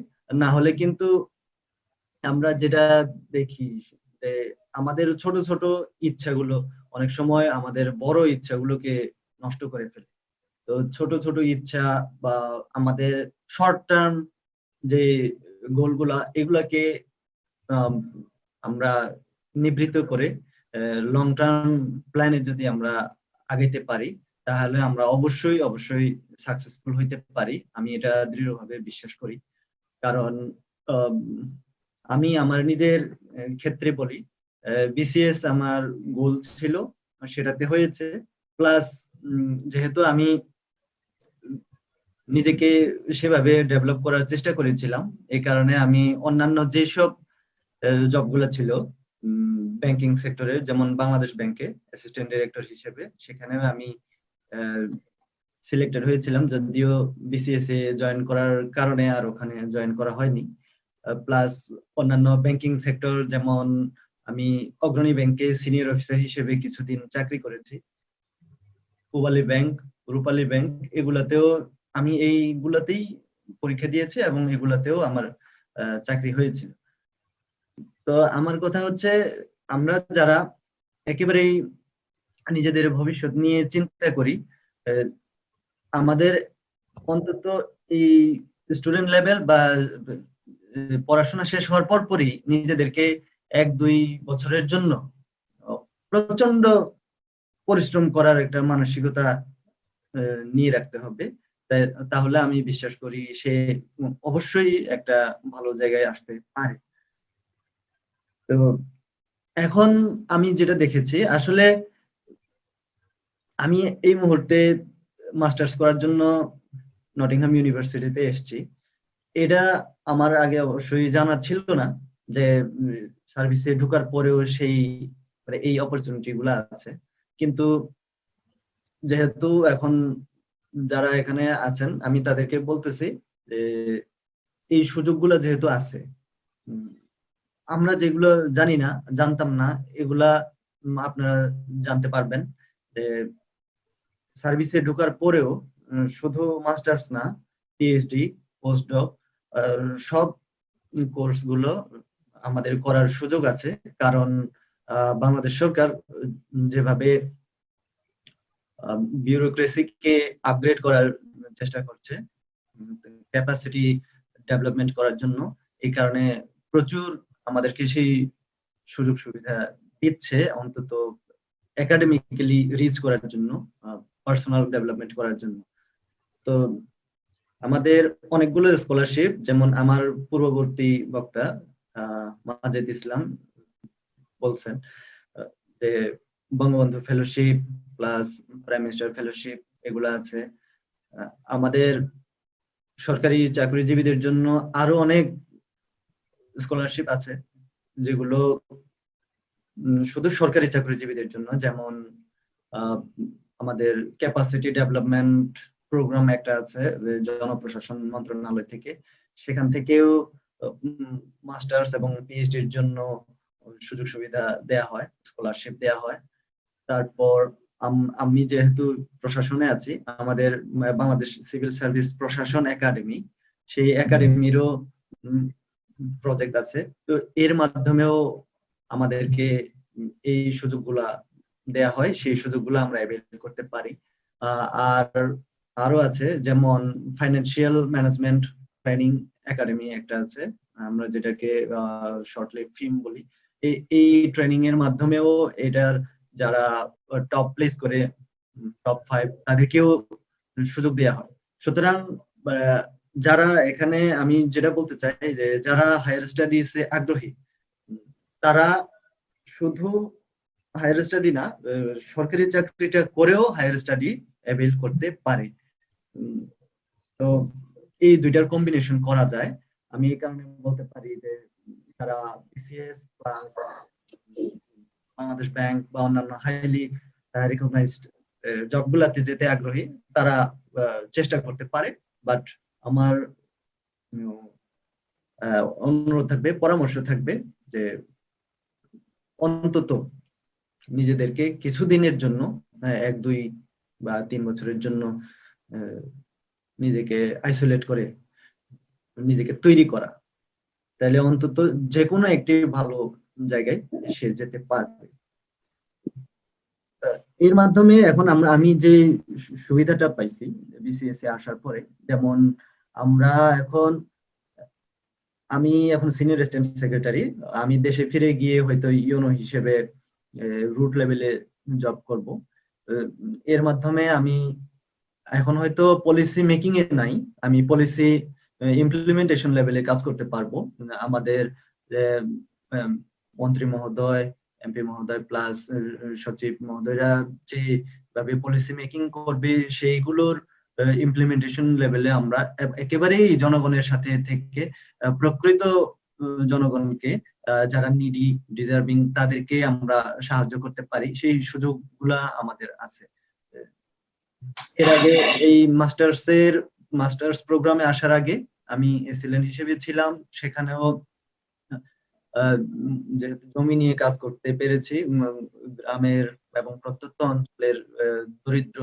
না হলে কিন্তু আমরা যেটা দেখি যে আমাদের ছোট ছোট ইচ্ছাগুলো অনেক সময় আমাদের বড় ইচ্ছাগুলোকে নষ্ট করে ফেলে। তো ছোট ছোট ইচ্ছা বা আমাদের শর্ট টার্ম যে গোলগুলা এগুলাকে আম, আমরা নিবৃত্ত করে লং টার্ম প্ল্যানে যদি আমরা আগাইতে পারি, তাহলে আমরা অবশ্যই অবশ্যই সাকসেসফুল হইতে পারি। আমি এটা দৃঢ়ভাবে বিশ্বাস করি। কারণ আম, আমি আমার নিজের ক্ষেত্রে বলি, বিসিএস আমার গোল ছিল, সেটাতে হয়েছে। প্লাস যেহেতু আমি নিজেকে সেভাবে ডেভেলপ করার চেষ্টা করেছিলাম, এই কারণে আমি অন্যান্য যেসব জবগুলো ছিল ব্যাংকিং সেক্টরে, যেমন বাংলাদেশ ব্যাংকে অ্যাসিস্ট্যান্ট ডিরেক্টর হিসেবে, সেখানে আমি সিলেক্টেড হয়েছিলাম, যদিও বিসিএস এ জয়েন করার কারণে আর ওখানে জয়েন করা হয়নি। প্লাস অন্যান্য ব্যাংকিং সেক্টর, যেমন আমি অগ্রণী ব্যাংকে সিনিয়র অফিসার হিসেবে কিছুদিন চাকরি করেছি, পূবালী ব্যাংক, রূপালী ব্যাংক, এগুলাতেও আমি এইগুলাতেই পরীক্ষা দিয়েছি এবং এগুলাতেও আমার চাকরি হয়েছিল। তো আমার কথা হচ্ছে, আমরা যারা একেবারেই নিজেদের ভবিষ্যৎ নিয়ে চিন্তা করি, আমাদের অন্তত এই স্টুডেন্ট লেভেল বা পড়াশোনা শেষ হওয়ার পরই নিজেদেরকে 1-2 বছরের জন্য প্রচন্ড পরিশ্রম করার একটা মানসিকতা নিয়ে রাখতে হবে। তাহলে আমি বিশ্বাস করি সে অবশ্যই একটা ভালো জায়গায় আসতে পারে। তো এখন আমি যেটা দেখেছি, আসলে আমি এই মুহূর্তে মাস্টার্স করার জন্য নটিংহাম ইউনিভার্সিটিতে এসেছি। এটা আমার আগে অবশ্যই জানা ছিল না যে সার্ভিসে ঢোকার পরেও সেই মানে এই অপরচুনিটি গুলা আছে। কিন্তু যেহেতু এখন যারা এখানে আছেন, আমি তাদেরকে বলতেছি যে এই সুযোগগুলো যেহেতু আছে, আমরা যেগুলো জানি না, জানতাম না, এগুলা আপনারা জানতে পারবেন। যে সার্ভিসে ঢোকার পরেও শুধু মাস্টার্স না, পিএইচডি, পোস্টডক, সব কোর্স গুলো আমাদের করার সুযোগ আছে। কারণ বাংলাদেশ সরকার যেভাবে বিউরোক্রেসিকে আপগ্রেড করার চেষ্টা করছে, ক্যাপাসিটি ডেভেলপমেন্ট করার জন্য, এই কারণে প্রচুর আমাদেরকে সেই সুযোগ সুবিধা দিচ্ছে, অন্তত একাডেমিক্যালি রিচ করার জন্য, পার্সোনাল ডেভেলপমেন্ট করার জন্য। তো আমাদের অনেকগুলো স্কলারশিপ, যেমন আমার পূর্ববর্তী বক্তা মাজেদ ইসলাম বলছেন যে Bangabandhu fellowship plus prime minister fellowship এগুলো আছে। আমাদের সরকারি চাকরিজীবীদের জন্য আরো অনেক স্কলারশিপ আছে, যেগুলো শুধু সরকারি চাকরিজীবীদের জন্য। যেমন আমাদের ক্যাপাসিটি ডেভেলপমেন্ট প্রোগ্রাম একটা আছে জনপ্রশাসন মন্ত্রণালয় থেকে, সেখান থেকেও মাস্টার্স এবং পিএইচডির জন্য সুযোগ সুবিধা দেয়া হয়, স্কলারশিপ দেয়া হয়। তারপর আমি যেহেতু প্রশাসনে আছি, আমাদের বাংলাদেশ সিভিল সার্ভিস প্রশাসন একাডেমি, সেই একাডেমিরও প্রজেক্ট আছে। তো এর মাধ্যমেও আমাদেরকে এই সুযোগগুলা দেয়া হয়, সেই সুযোগগুলো আমরা অ্যাভেল করতে পারি। আর আরো আছে, যেমন ফাইন্যান্সিয়াল ম্যানেজমেন্ট ট্রেনিং একাডেমি একটা আছে, আমরা যেটাকে শর্টলি ফিম বলি। এই ট্রেনিং এর মাধ্যমেও এটার যারা টপ প্লেস করে, টপ 5, তাদেরকেও সুযোগ দেওয়া হয়। সুতরাং যারা এখানে, আমি যেটা বলতে চাই যে যারা হায়ার স্টাডিজে আগ্রহী, তারা শুধু হায়ার স্টাডি না, সরকারি চাকরিটা করেও হায়ার স্টাডি অ্যাভেল করতে পারে। তো এই দুইটার কম্বিনেশন করা যায়। আমি এই কারণে বলতে পারি যে যারা বিসিএস প্লাস বাংলাদেশ ব্যাংক বা অন্যান্য হাইলি রিকগনাইজড জবগুলাতে যেতে আগ্রহী তারা চেষ্টা করতে পারে। বাট আমার অনুরোধ থাকবে, পরামর্শ থাকবে যে অন্তত নিজেদেরকে কিছুদিনের জন্য 1-2 বা 3 বছরের জন্য নিজেকে আইসোলেট করে নিজেকে তৈরি করা, তাহলে অন্তত যে কোনো একটি ভালো জায়গায় সে যেতে পারবে। এর মাধ্যমে এখন আমি যে সুবিধাটা পাইছি বিসিএস এ আসার পরে, যেমন আমি এখন সিনিয়র অ্যাসিস্ট্যান্ট সেক্রেটারি, আমি দেশে ফিরে গিয়ে হয়তো ইউনো হিসেবে রুট লেভেলে জব করব। এর মাধ্যমে আমি এখন হয়তো পলিসি মেকিং এ নাই, আমি পলিসি ইমপ্লিমেন্টেশন লেভেলে কাজ করতে পারবো। আমাদের মন্ত্রী মহোদয়, এমপি মহোদয় প্লাস সচিব মহোদয়রা যেভাবে পলিসি মেকিং করবে সেইগুলোর ইমপ্লিমেন্টেশন লেভেলে আমরা একেবারেই জনগণের সাথে থেকে প্রকৃত জনগণকে, যারা নিডি ডিজার্ভিং, তাদেরকে আমরা সাহায্য করতে পারি, সেই সুযোগগুলা আমাদের আছে। এর আগে এই মাস্টার্স প্রোগ্রামে আসার আগে আমি এসিলেন্ট হিসেবে ছিলাম, সেখানেও যেহেতু জমি নিয়ে কাজ করতে পেরেছি, গ্রামের এবং প্রত্যন্ত অঞ্চলের দরিদ্র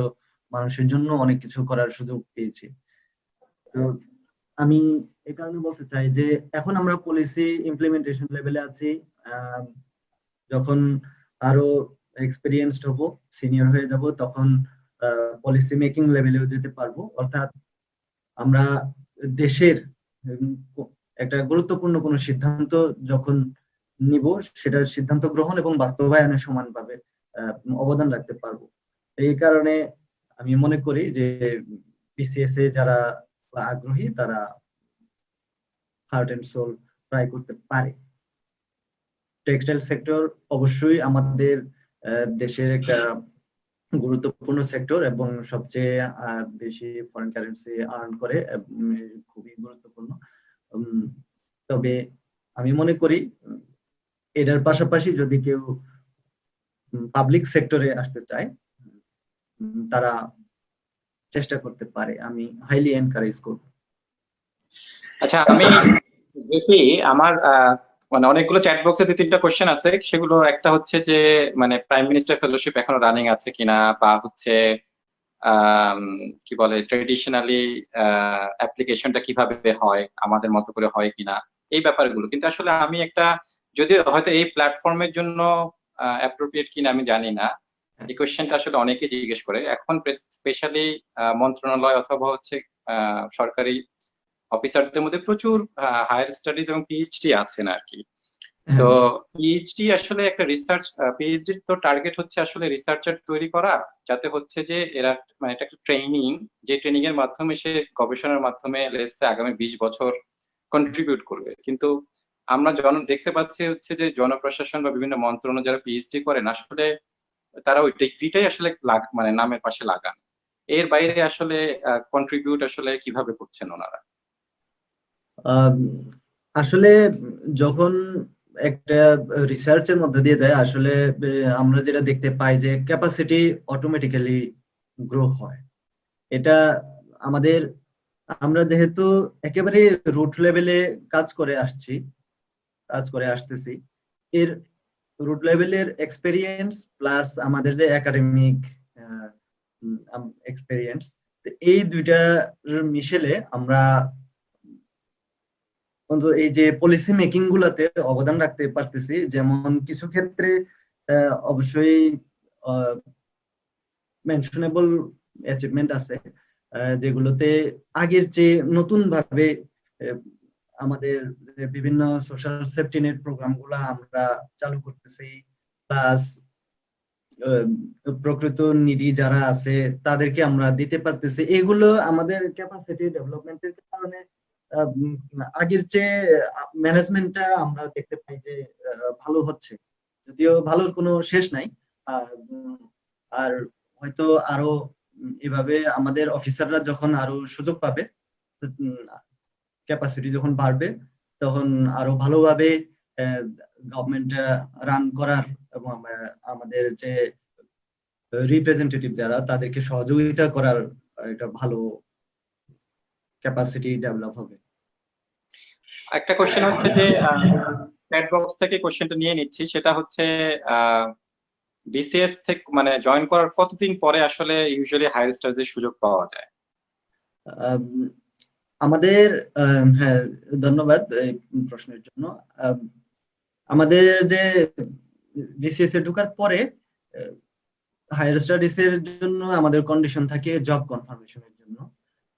মানুষের জন্য অনেক কিছু করার সুযোগ পেয়েছি। তো আমি এই কারণে বলতে চাই যে এখন আমরা পলিসি ইমপ্লিমেন্টেশন লেভেলে আছি, যখন আরো এক্সপেরিয়েন্সড হব, সিনিয়র হয়ে যাব, তখন পলিসি মেকিং লেভেলেও যেতে পারবো। অর্থাৎ আমরা দেশের একটা গুরুত্বপূর্ণ কোনো সিদ্ধান্ত যখন নিব, সেটা সিদ্ধান্ত গ্রহণ এবং বাস্তবায়নে সমানভাবে অবদান রাখতে পারবো। এই কারণে আমি মনে করি যে বিসিএস এ যারা আগ্রহী তারা হার্ট এন্ড সোল ট্রাই করতে পারে। টেক্সটাইল সেক্টর অবশ্যই আমাদের দেশের একটা গুরুত্বপূর্ণ সেক্টর এবং সবচেয়ে বেশি ফরেন কারেন্সি আর্ন করে, খুবই গুরুত্বপূর্ণ। তবে আমি মনে করি এটার পাশাপাশি যদি কেউ পাবলিক সেক্টরে আসতে চায় তারা চেষ্টা করতে পারে, আমি হাইলি এনকারেজ করব। আচ্ছা, আমি দেখি আমার মানে অনেকগুলো চ্যাট বক্সে 2-3টা কোশ্চেন আছে, সেগুলো একটা হচ্ছে যে মানে প্রাইম মিনিস্টার ফেলোশিপ এখনো রানিং আছে কিনা, বা হচ্ছে কি বলে ট্রেডিশনালি অ্যাপ্লিকেশনটা কিভাবে হয়, আমাদের মতো করে হয় কিনা, এই ব্যাপারগুলো। কিন্তু আসলে আমি একটা, যদিও হয়তো এই প্ল্যাটফর্মের জন্য অ্যাপ্রোপ্রিয়েট কিনা আমি জানি না, এই কোশ্চেনটা আসলে অনেকেই জিজ্ঞেস করে। এখন স্পেশালি মন্ত্রণালয় অথবা হচ্ছে সরকারি অফিসারদের মধ্যে প্রচুর হায়ার স্টাডিজ এবং পিএইচডি আছেন আর কি। তো পিএইচডি আসলে একটা রিসার্চ, পিএইচডি তো টার্গেট হচ্ছে আসলে রিসার্চার তৈরি করা, যাতে হচ্ছে যে এরা মানে এটা একটা ট্রেনিং, যে ট্রেনিং এর মাধ্যমে সে গবেষণার মাধ্যমে আগামী 20 বছর কন্ট্রিবিউট করবে। কিন্তু আমরা দেখতে পাচ্ছি হচ্ছে যে জনপ্রশাসন বা বিভিন্ন মন্ত্রণালয় যারা পিএইচডি করেন, আসলে তারা ওই ডিগ্রিটাই আসলে মানে নামের পাশে লাগান, এর বাইরে আসলে কন্ট্রিবিউট আসলে কিভাবে করছেন ওনারা? আসলে যখন একটা রিসার্চের মধ্যে দিয়ে দেয়, আসলে আমরা যেটা দেখতে পাই যে ক্যাপাসিটি অটোমেটিক্যালি গ্রো হয়। এটা আমরা যেহেতু একেবারে রুট লেভেলে কাজ করে আসতেছি, এর রুট লেভেলের এক্সপেরিয়েন্স প্লাস আমাদের যে একাডেমিক এক্সপেরিয়েন্স, এই দুইটার মিশেলে আমরা এই যে পলিসি মেকিং গুলাতে অবদান রাখতে পারতেছি। যেমন কিছু ক্ষেত্রে অবশ্যই মেনশনেবল অ্যাচিভমেন্ট আছে, যেগুলোতে আগের চেয়ে নতুন ভাবে আমাদের বিভিন্ন সোশ্যাল সেফটি নেট প্রোগ্রাম গুলা আমরা চালু করতেছি, প্লাস প্রকৃত নিডি যারা আছে তাদেরকে আমরা দিতে পারতেছি। এগুলো আমাদের ক্যাপাসিটি ডেভেলপমেন্টের কারণে আগের চেয়ে ম্যানেজমেন্টটা আমরা দেখতে পাই যে ভালো হচ্ছে, যদিও ভালোর কোনো শেষ নাই। আর হয়তো আরো এভাবে আমাদের অফিসাররা যখন আরো সুযোগ পাবে, ক্যাপাসিটি যখন বাড়বে, তখন আরো ভালোভাবে গভর্নমেন্ট রান করার এবং আমাদের যে রিপ্রেজেন্টেটিভ যারা তাদেরকে সহযোগিতা করার একটা ভালো ক্যাপাসিটি ডেভেলপ হবে। একটা কোশ্চেন হচ্ছে যে চ্যাট বক্স থেকে কোশ্চেনটা নিয়ে নিচ্ছি, সেটা হচ্ছে বিসিএস থেকে মানে জয়েন করার কতদিন পরে আসলে ইউজুয়ালি হায়ার স্টাডিজের সুযোগ পাওয়া যায়? আম, আমাদের হ্যাঁ, ধন্যবাদ এই প্রশ্নের জন্য। আমাদের যে বিসিএস এ ঢোকার পরে হায়ার স্টাডিজ এর জন্য আমাদের কন্ডিশন থাকে জব কনফার্মেশনের জন্য,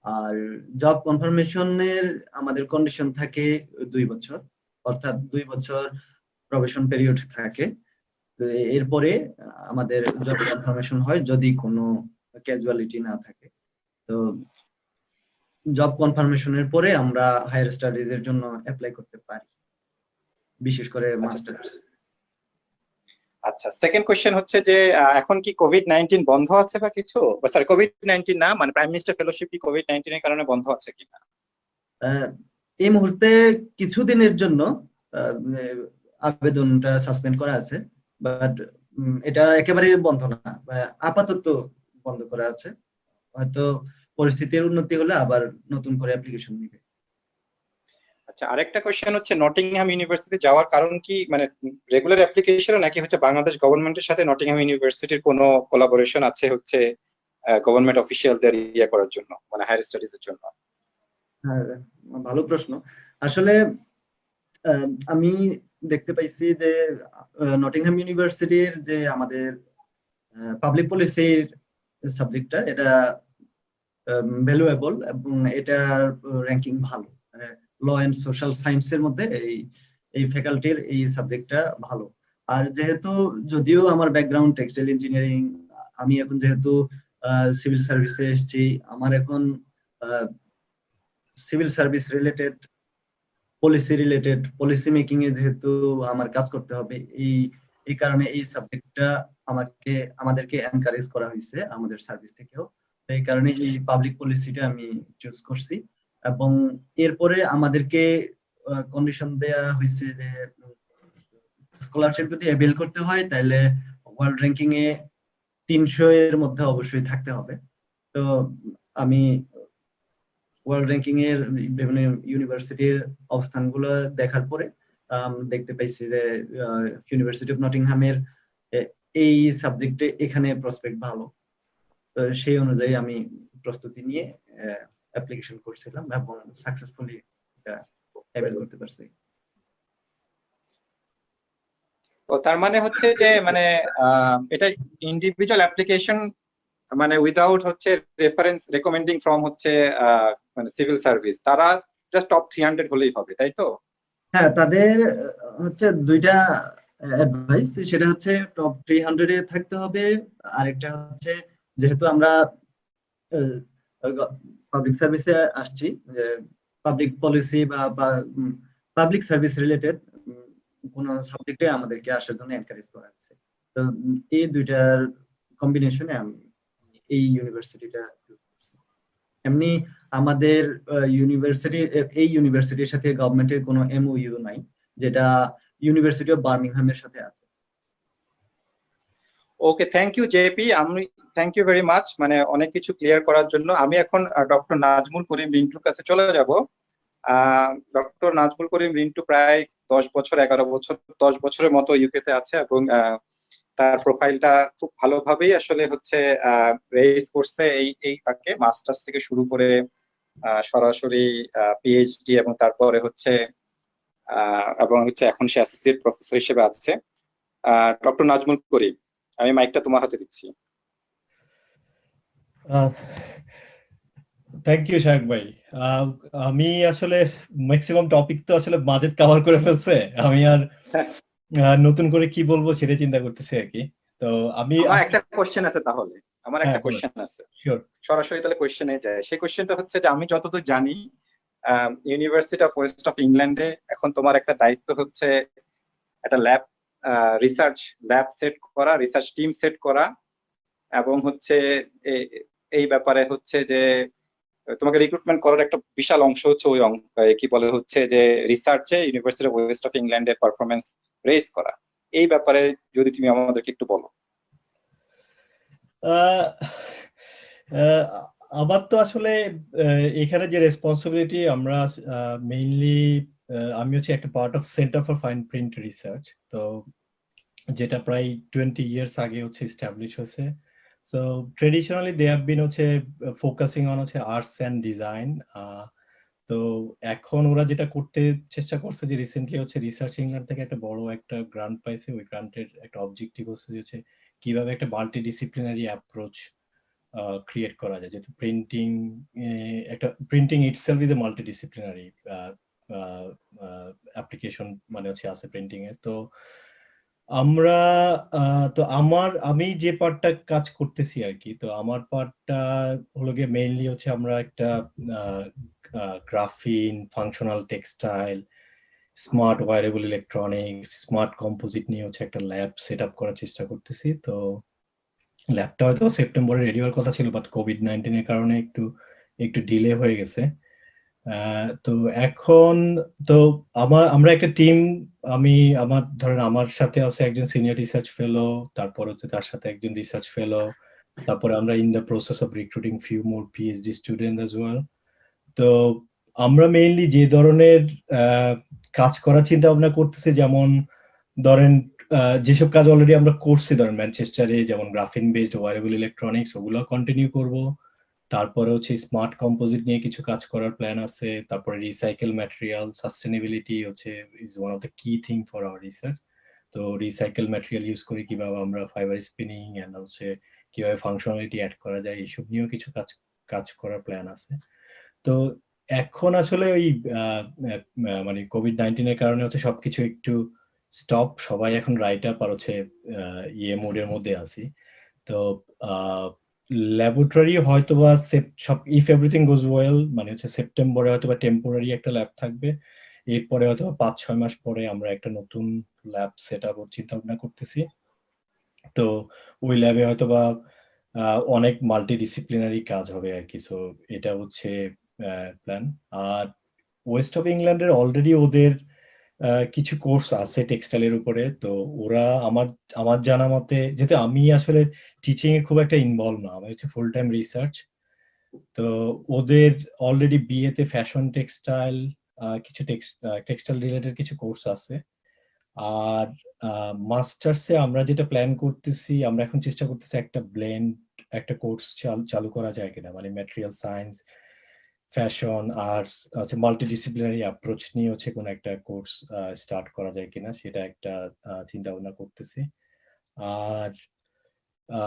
আর জব কনফার্মেশনের আমাদের কন্ডিশন থাকে 2 বছর, অর্থাৎ 2 বছর প্রবেশন পিরিয়ড থাকে। তো এরপরে আমাদের জব কনফার্মেশন হয় যদি কোনো ক্যাজুয়ালিটি না থাকে। তো জব কনফার্মেশনের পরে আমরা হায়ার স্টাডিজ এর জন্য অ্যাপ্লাই করতে পারি, বিশেষ করে মাস্টার্স। আচ্ছা, সেকেন্ড কোশ্চেন হচ্ছে যে এখন কি কোভিড-19 বন্ধ আছে বা কিছু, সরি কোভিড-19 না, মানে প্রাইম মিনিস্টার ফেলোশিপ কি কোভিড-19 এর কারণে বন্ধ আছে কিনা? এই মুহূর্তে কিছুদিনের জন্য আবেদনটা সাসপেন্ড করা আছে, বাট এটা একেবারে বন্ধ না, আপাতত বন্ধ করা আছে। হয়তো পরিস্থিতির উন্নতি হলে আবার নতুন করে অ্যাপ্লিকেশন নিবে। আচ্ছা, আরেকটা কোশ্চেন হচ্ছে নটিংহাম ইউনিভার্সিটি যাওয়ার কারণ কি, মানে রেগুলার অ্যাপ্লিকেশন নাকি হচ্ছে বাংলাদেশ গভর্নমেন্টের সাথে নটিংহাম ইউনিভার্সিটির কোনো কোলাবোরেশন আছে হচ্ছে গভর্নমেন্ট অফিসিয়ালদের ইয়ে করার জন্য, মানে হায়ার স্টাডিজ এর জন্য? হ্যাঁ, ভালো প্রশ্ন। আসলে আমি দেখতে পাইছি যে নটিংহাম ইউনিভার্সিটির যে আমাদের পাবলিক পলিসির সাবজেক্টটা, এটা ভ্যালুয়েবল এবং এটার র্যাঙ্কিং ভালো। ল এন্ড সোশ্যাল সায়েন্সের মধ্যে এই ফ্যাকাল্টির এই সাবজেক্টটা ভালো। আর যেহেতু যদিও আমার ব্যাকগ্রাউন্ড টেক্সটাইল ইঞ্জিনিয়ারিং, আমি এখন যেহেতু সিভিল সার্ভিসে এসেছি, আমার এখন civil service related, policy making এ যেহেতু আমার কাজ করতে হবে, এই কারণে এই সাবজেক্টটা আমাদেরকে এনকারেজ করা হয়েছে আমাদের সার্ভিস থেকেও। এই কারণে এই পাবলিক পলিসিটা আমি চুজ করছি। এবং এরপরে আমাদেরকে কন্ডিশন দেয়া হয়েছে যে স্কলারশিপ যদি অ্যাভেল করতে হয় তাহলে ওয়ার্ল্ড র্যাঙ্কিং এ 300 এর মধ্যে অবশ্যই থাকতে হবে। তো আমি ওয়ার্ল্ড র্যাঙ্কিং এর বিভিন্ন ইউনিভার্সিটির অবস্থানগুলো দেখার পরে দেখতে পাইছি যে ইউনিভার্সিটি অফ নটিংহামের এই সাবজেক্টে এখানে প্রসপেক্ট ভালো। তো সেই অনুযায়ী আমি প্রস্তুতি নিয়ে অ্যাপ্লিকেশন করছিলাম এবং সাকসেসফুলি এটা অ্যাভেল করতে পারছি। ও তার মানে হচ্ছে যে মানে এটা ইন্ডিভিজুয়াল অ্যাপ্লিকেশন, মানে উইদাউট হচ্ছে রেফারেন্স রেকমেন্ডিং ফ্রম হচ্ছে মানে সিভিল সার্ভিস, তারা জাস্ট টপ 300 হলেই হবে, তাই তো? হ্যাঁ, তাদের হচ্ছে দুইটা অ্যাডভাইস, সেটা হচ্ছে টপ 300 এ থাকতে হবে। আরেকটা হচ্ছে যেহেতু আমরা পাবলিক সার্ভিসে আসছি, পাবলিক পলিসি বা পাবলিক সার্ভিস রিলেটেড কোন সাবজেক্টে আমাদেরকে আসার জন্য এনকারেজ করা হয়েছে। তো এই দুইটার কম্বিনেশনে আমি এই ইউনিভার্সিটিটা চুজ করছি। এমনি আমাদের এই ইউনিভার্সিটির সাথে গভর্নমেন্টের কোনো এমওইউ নাই, যেটা ইউনিভার্সিটি অফ বার্মিংহামের সাথে আছে। ওকে, থ্যাংক ইউ জেপি, আমি থ্যাংক ইউ ভেরি মাচ, মানে অনেক কিছু ক্লিয়ার করার জন্য। আমি এখন ডক্টর নাজমুল করিম রিন্টুর কাছে চলে যাব। ডক্টর নাজমুল করিম রিন্টু প্রায় 10 বছর 11 বছর 10 বছরের মতো ইউকেতে আছে এবং তার প্রোফাইলটা খুব ভালোভাবেই আসলে হচ্ছে রেইজ করছে এই ফাঁকে, মাস্টার্স থেকে শুরু করে সরাসরি পিএইচডি এবং তারপরে হচ্ছে এখন সে অ্যাসোসিয়েট প্রফেসর হিসেবে আছে। ডক্টর নাজমুল করিম, আমি মাইকটা তোমার হাতে দিচ্ছি। থ্যাংক ইউ শাহেক ভাই। আমি আসলে ম্যাক্সিমাম টপিক তো আসলে মাজেদ কভার করে ফেলছে, আমি আর নতুন করে কি বলবো সেটা চিন্তা করতেছি আর কি। তো আমার একটা কোশ্চেন আছে, তাহলে আমার একটা কোশ্চেন আছে, সরাসরি তাহলে কোশ্চেনে যায়। সেই কোশ্চেনটা হচ্ছে যে আমি যতদূর জানি ইউনিভার্সিটি অফ ওয়েস্ট অফ ইংল্যান্ডে এখন তোমার একটা দায়িত্ব হচ্ছে একটা রিসার্চ ল্যাব সেট করা, রিসার্চ টিম সেট করা, এবং হচ্ছে এই ব্যাপারে হচ্ছে যে তোমাকে রিক্রুটমেন্ট করার একটা বিশাল অংশ হচ্ছে ওই কি বলে হচ্ছে যে রিসার্চে ইউনিভার্সিটি অফ ওয়েস্ট অফ ইংল্যান্ডের পারফরমেন্স রেজ করা। এই ব্যাপারে যদি তুমি আমাদেরকে একটু বলো। আহ, আহ, আমার তো আসলে এখানে যে রেসপন্সিবিলিটি আমরা মেইনলি আমি হচ্ছে একটা part of centre for fine print research, তো যেটা প্রায় 20 ইয়ার্স আগে হচ্ছে এস্টাবলিশ হয়েছে। So traditionally they have been হচ্ছে ফোকাসিং অন হচ্ছে আর্টস অ্যান্ড ডিজাইন। তো এখন ওরা যেটা করতে চেষ্টা করছে যে রিসেন্টলি হচ্ছে রিসার্চ ইংল্যান্ড থেকে একটা বড় একটা গ্রান্ট পাইছে। ওই গ্রান্টের একটা অবজেক্টিভ হচ্ছে যে হচ্ছে কিভাবে একটা মাল্টি ডিসিপ্লিনারি অ্যাপ্রোচ ক্রিয়েট করা যায়, যেহেতু printing itself is a multi disciplinary application মানে হচ্ছে আছে প্রিন্টিং এর। তো আমরা আমি যে পার্টটা কাজ করতেছি আর কি, তো আমার পার্টটা হলো গিয়ে মেইনলি হচ্ছে আমরা একটা graphene, functional textile, smart wearable electronics, smart composite নিয়ে হচ্ছে একটা ল্যাব সেট আপ করার চেষ্টা করতেছি। তো ল্যাবটা হয়তো সেপ্টেম্বরে রেডি হওয়ার কথা ছিল, বাট কোভিড-19 এর কারণে একটু ডিলে হয়ে গেছে। তো এখন তো আমরা একটা টিম, ধরেন আমার সাথে আছে একজন সিনিয়র রিসার্চ ফেলো, তারপর হচ্ছে তার সাথে একজন রিসার্চ ফেলো, তারপরে আমরা in the process of recruiting few more PhD student as well. তো আমরা মেইনলি যে ধরনের কাজ করার চিন্তা ভাবনা করতেছি, যেমন ধরেন যেসব কাজ অলরেডি আমরা করছি, ধরেন ম্যানচেস্টারে যেমন গ্রাফিন বেসড ওয়্যারেবল ইলেকট্রনিক্স, ওগুলো কন্টিনিউ করব। তারপরে হচ্ছে স্মার্ট কম্পোজিট নিয়ে কিছু কাজ করার প্ল্যান আছে। তারপরে রিসাইকেল ম্যাটেরিয়াল, সাস্টেনেবিলিটি হচ্ছে ইজ ওয়ান অফ দ্য কি থিং ফর আওয়ার রিসার্চ। তো রিসাইকেল ম্যাটেরিয়াল ইউজ করে কিভাবে আমরা ফাইবার স্পিনিং এন্ড হচ্ছে কিভাবে ফাংশনালিটি অ্যাড করা যায়, এইসব নিয়েও কিছু কাজ করার প্ল্যান আছে। তো এখন আসলে ওই মানে কোভিড-19 এর কারণে হচ্ছে সবকিছু একটু স্টপ, সবাই এখন রাইট আপ আর হচ্ছে মোডের মধ্যে আছি। তো ল্যাবরেটরি হয়তোবা ইফ এভরিথিং গোজ ওয়েল মানে হচ্ছে সেপ্টেম্বরে হয়তোবা টেম্পোরারি একটা ল্যাব থাকবে। এরপরে হয়তোবা 5-6 মাস পরে আমরা একটা নতুন ল্যাব সেট আপ চিন্তা ভাবনা করতেছি। তো ওই ল্যাবে হয়তোবা অনেক মাল্টি ডিসিপ্লিনারি কাজ হবে আর কি। সো এটা হচ্ছে প্ল্যান। আর ওয়েস্ট অফ ইংল্যান্ডের অলরেডি ওদের কিছু কোর্স আছে টেক্সটাইলের উপরে। তো ওরা আমার জানা মতে, যেহেতু আমি আসলে টিচিং এ খুব একটা ইনভলভ না, আমি হচ্ছে ফুল টাইম রিসার্চ, তো ওদের অলরেডি বিএতে ফ্যাশন টেক্সটাইল কিছু টেক্সটাইল রিলেটেড কিছু কোর্স আছে। আর মাস্টার্সে আমরা যেটা প্ল্যান করতেছি, আমরা এখন চেষ্টা করতেছি একটা কোর্স চালু করা যায় কিনা, মানে ম্যাটেরিয়াল সায়েন্স, ফ্যাশন, আর্টস হচ্ছে মাল্টিডিসিপ্লিনারি অ্যাপ্রোচ নিয়ে হচ্ছে কোনো একটা কোর্স স্টার্ট করা যায় কিনা, সেটা একটা চিন্তা ভাবনা করতেছি। আর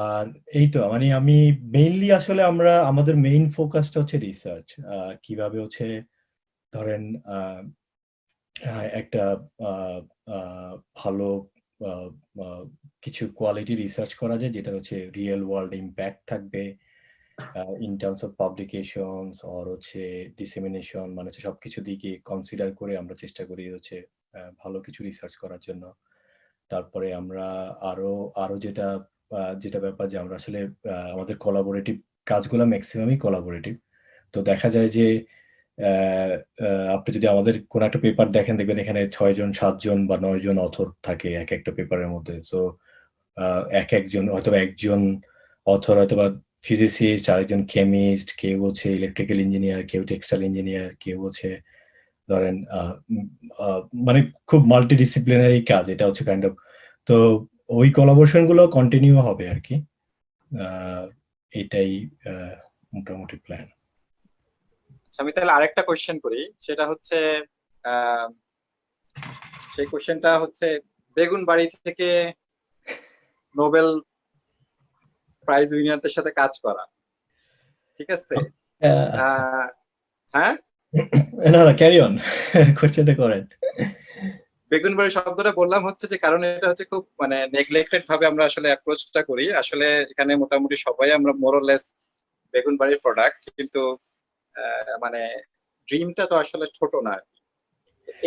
আর এই তো মানে আমি মেইনলি আসলে আমাদের মেইন ফোকাসটা হচ্ছে রিসার্চ, কিভাবে হচ্ছে ধরেন একটা ভালো কিছু কোয়ালিটি রিসার্চ করা যায়, যেটা হচ্ছে রিয়েল ওয়ার্ল্ড ইম্প্যাক্ট থাকবে in terms of publications or হচ্ছে ডিসেমিনেশন, মানে হচ্ছে সবকিছু দিকে কনসিডার করে আমরা চেষ্টা করি হচ্ছে ভালো কিছু রিসার্চ করার জন্য। তারপরে আমরা আরো যেটা ব্যাপার যে আমরা আসলে আমাদের কোলাবোরেটিভ কাজগুলো ম্যাক্সিমামই কোলাবোরেটিভ। তো দেখা যায় যে আপনি যদি আমাদের কোন একটা পেপার দেখেন, দেখবেন এখানে 6 জন 7 জন বা 9 জন অথর থাকে একটা পেপারের মধ্যে। সো একজন হয়তো একজন অথর হয়তোবা ফিজিসিস্ট, আরেকজন কেমিস্ট, কেউ হচ্ছে ইলেকট্রিক্যাল ইঞ্জিনিয়ার, কেউ টেক্সটাইল ইঞ্জিনিয়ার, কেউ হচ্ছে ধরেন মানে খুব মাল্টিডিসিপ্লিনারি কাজ এটা হচ্ছে কাইন্ড অফ। তো ওই কোলাবোরেশন গুলো কন্টিনিউ হবে আর কি। এটাই মোটামুটি প্ল্যান। আমি তাহলে আরেকটা কোশ্চেন করি, সেটা হচ্ছে সেই কোশ্চেনটা হচ্ছে বেগুনবাড়ি থেকে নোবেল প্রাইজ উইনারদের সাথে কাজ করা, ঠিক আছে? হ্যাঁ না ক্যারি অন, কোশ্চেনটা করেন। বেগুনবাড়ি শব্দটা বললাম হচ্ছে যে কারণ এটা হচ্ছে খুব মানে নেগলেক্টেড ভাবে আমরা আসলে অ্যাপ্রোচটা করি। আসলে এখানে মোটামুটি সবাই আমরা মোরলেস বেগুনবাড়ির প্রোডাক্ট, কিন্তু মানে ড্রিমটা তো আসলে ছোট না।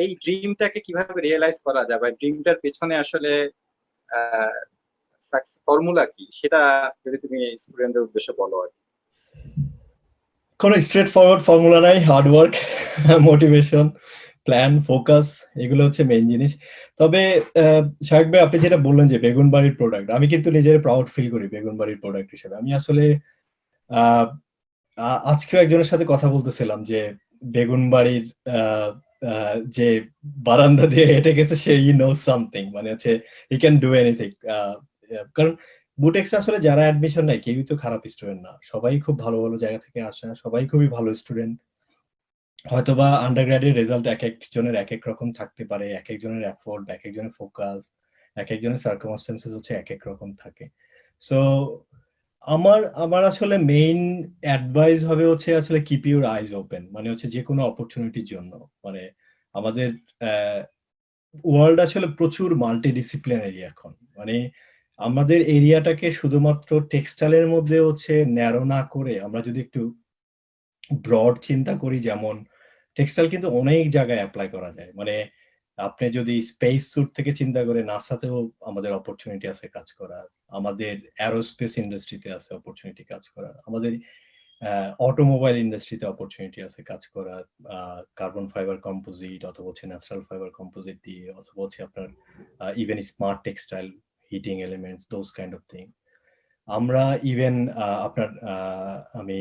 এই ড্রিমটাকে কিভাবে রিয়েলাইজ করা যায় বা ড্রিমটার পেছনে আসলে ফর্মুলা কি, সেটা যদি তুমি স্টুডেন্টদের উদ্দেশ্যে বলো আর কি। কোনো স্ট্রেট ফরওয়ার্ড ফর্মুলা নাই, hard work, motivation, plan, focus, এগুলো হচ্ছে মেইন জিনিস। তবে শাহেক ভাই, আপনি যেটা বললেন যে বেগুনবাড়ির প্রোডাক্ট, আমি কিন্তু নিজের প্রাউড ফিল করি বেগুনবাড়ির প্রোডাক্ট হিসেবে। আমি আসলে আহ, আজকেও একজনের সাথে কথা বলতেছিলাম যে বেগুনবাড়ির যে বারান্দা দিয়ে হেঁটে গেছে, সে নো সামথিং, মানে হচ্ছে হি ক্যান ডু এনিথিং। কারণ বুটেক্সে আসলে যারা অ্যাডমিশন নেয় কেউই তো খারাপ স্টুডেন্ট না, সবাই খুব ভালো ভালো জায়গা থেকে আসে, সবাই খুবই ভালো স্টুডেন্ট। হয়তোবা আন্ডারগ্র্যাডের রেজাল্ট এক একজনের এক এক রকম থাকতে পারে, এক একজনের এফোর্ট, এক একজনের ফোকাস, এক একজনের সার্কামস্টেন্সেস হচ্ছে এক এক রকম থাকে। সো আমার আমার আসলে মেইন অ্যাডভাইস হবে হচ্ছে আসলে কিপ ইউর আইজ ওপেন, মানে হচ্ছে যে কোনো অপরচুনিটির জন্য। মানে আমাদের ওয়ার্ল্ড আসলে প্রচুর মাল্টি ডিসিপ্লিনারি এখন। মানে আমাদের এরিয়াটাকে শুধুমাত্র টেক্সটাইলের মধ্যে হচ্ছে ন্যারো না করে আমরা যদি একটু ব্রড চিন্তা করি, যেমন টেক্সটাইল কিন্তু অনেক জায়গায় অ্যাপ্লাই করা যায়। মানে আপনি যদি স্পেস স্যুট থেকে চিন্তা করে, নাসাতেও আমাদের অপরচুনিটি আছে কাজ করার, আমাদের অ্যারোস্পেস ইন্ডাস্ট্রিতে আছে অপরচুনিটি কাজ করার, আমাদের অটোমোবাইল ইন্ডাস্ট্রিতে অপরচুনিটি আছে কাজ করার, কার্বন ফাইবার কম্পোজিট অথবা হচ্ছে ন্যাচারাল ফাইবার কম্পোজিট দিয়ে, অথবা হচ্ছে আপনার even smart textile, heating elements, those kind of thing. আমরা ইভেন আপনার আমি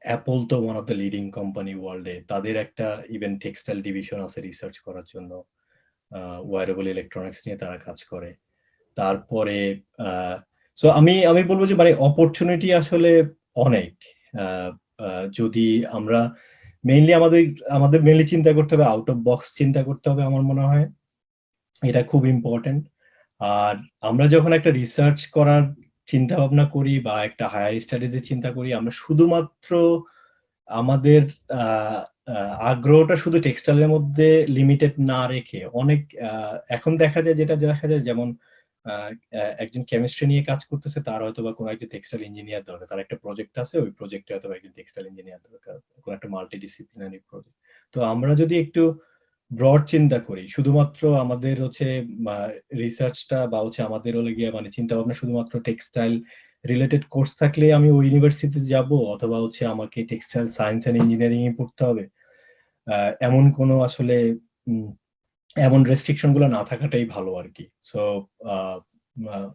অ্যাপল তো one of the leading company ওয়ার্ল্ডে, তাদের একটা ইভেন টেক্সটাইল ডিভিশন আছে রিসার্চ করার জন্য, ওয়্যারেবল ইলেকট্রনিক্স নিয়ে তারা কাজ করে। তারপরে সো আমি বলবো যে মানে অপরচুনিটি আসলে অনেক। যদি আমরা আমাদের মেইনলি চিন্তা করতে হবে, আউট অফ বক্স চিন্তা করতে হবে, আমার মনে হয় এটা খুব ইম্পর্টেন্ট। আর আমরা যখন একটা রিসার্চ করার চিন্তা ভাবনা করি বা একটা হায়ার স্টাডিজের চিন্তা করি, আমরা শুধুমাত্র আমাদের আগ্রহটা শুধু টেক্সটাইলের মধ্যে লিমিটেড না রেখে অনেক এখন দেখা যায় যেমন একজন কেমিস্ট্রি নিয়ে কাজ করতেছে, তার হয়তো বা কোনো একজন টেক্সটাইল ইঞ্জিনিয়ার দরকার, তার একটা প্রজেক্ট আছে, ওই প্রজেক্টে হয়তো একজন টেক্সটাইল ইঞ্জিনিয়ার দরকার, কোনো একটা মাল্টি ডিসিপ্লিনারি প্রজেক্ট। তো আমরা যদি একটু ব্রড চিন্তা করি, শুধুমাত্র আমাদের হচ্ছে রিসার্চটা বা হচ্ছে আমাদের হলে গিয়ে মানে চিন্তা ভাবনা শুধুমাত্র টেক্সটাইল রিলেটেড কোর্স থাকলে আমি ওই ইউনিভার্সিটিতে যাব, অথবা হচ্ছে আমাকে টেক্সটাইল সায়েন্স এন্ড ইঞ্জিনিয়ারিং এ পড়তে হবে, এমন কোনো আসলে এমন রেস্ট্রিকশন গুলো না থাকাটাই ভালো আর কি। সো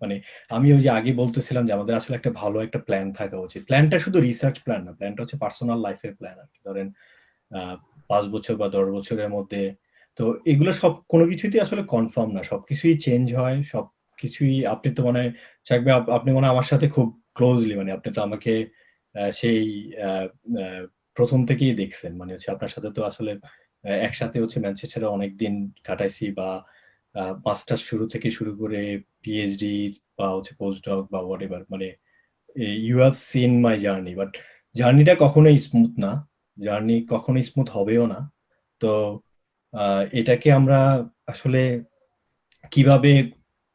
মানে আমি ওই যে আগে বলতেছিলাম যে আমাদের আসলে একটা ভালো একটা প্ল্যান থাকা উচিত। প্ল্যানটা শুধু রিসার্চ প্ল্যান না, প্ল্যানটা হচ্ছে পার্সোনাল লাইফের প্ল্যান আর কি। ধরেন 5 বছর বা 10 বছরের মধ্যে, তো এগুলো সব কোনো কিছুই আসলে কনফার্ম না, সবকিছুই চেঞ্জ হয়, সবকিছুই। আপনি তো মানে থাকবে, আপনি মনে হয় আমার সাথে খুব ক্লোজলি, মানে আপনি তো আমাকে সেই প্রথম থেকেই দেখছেন, মানে হচ্ছে আপনার সাথে তো আসলে একসাথে হচ্ছে ম্যানচেস্টারে অনেকদিন কাটাইছি, বা মাস্টার শুরু থেকে শুরু করে পিএইচডি বা হচ্ছে পোস্টডক বা হোয়াট এভার, মানে you have seen my journey. But জার্নিটা কখনোই স্মুথ না, জার্নি কখনোই স্মুথ হবেও না। তো এটাকে আমরা আসলে কিভাবে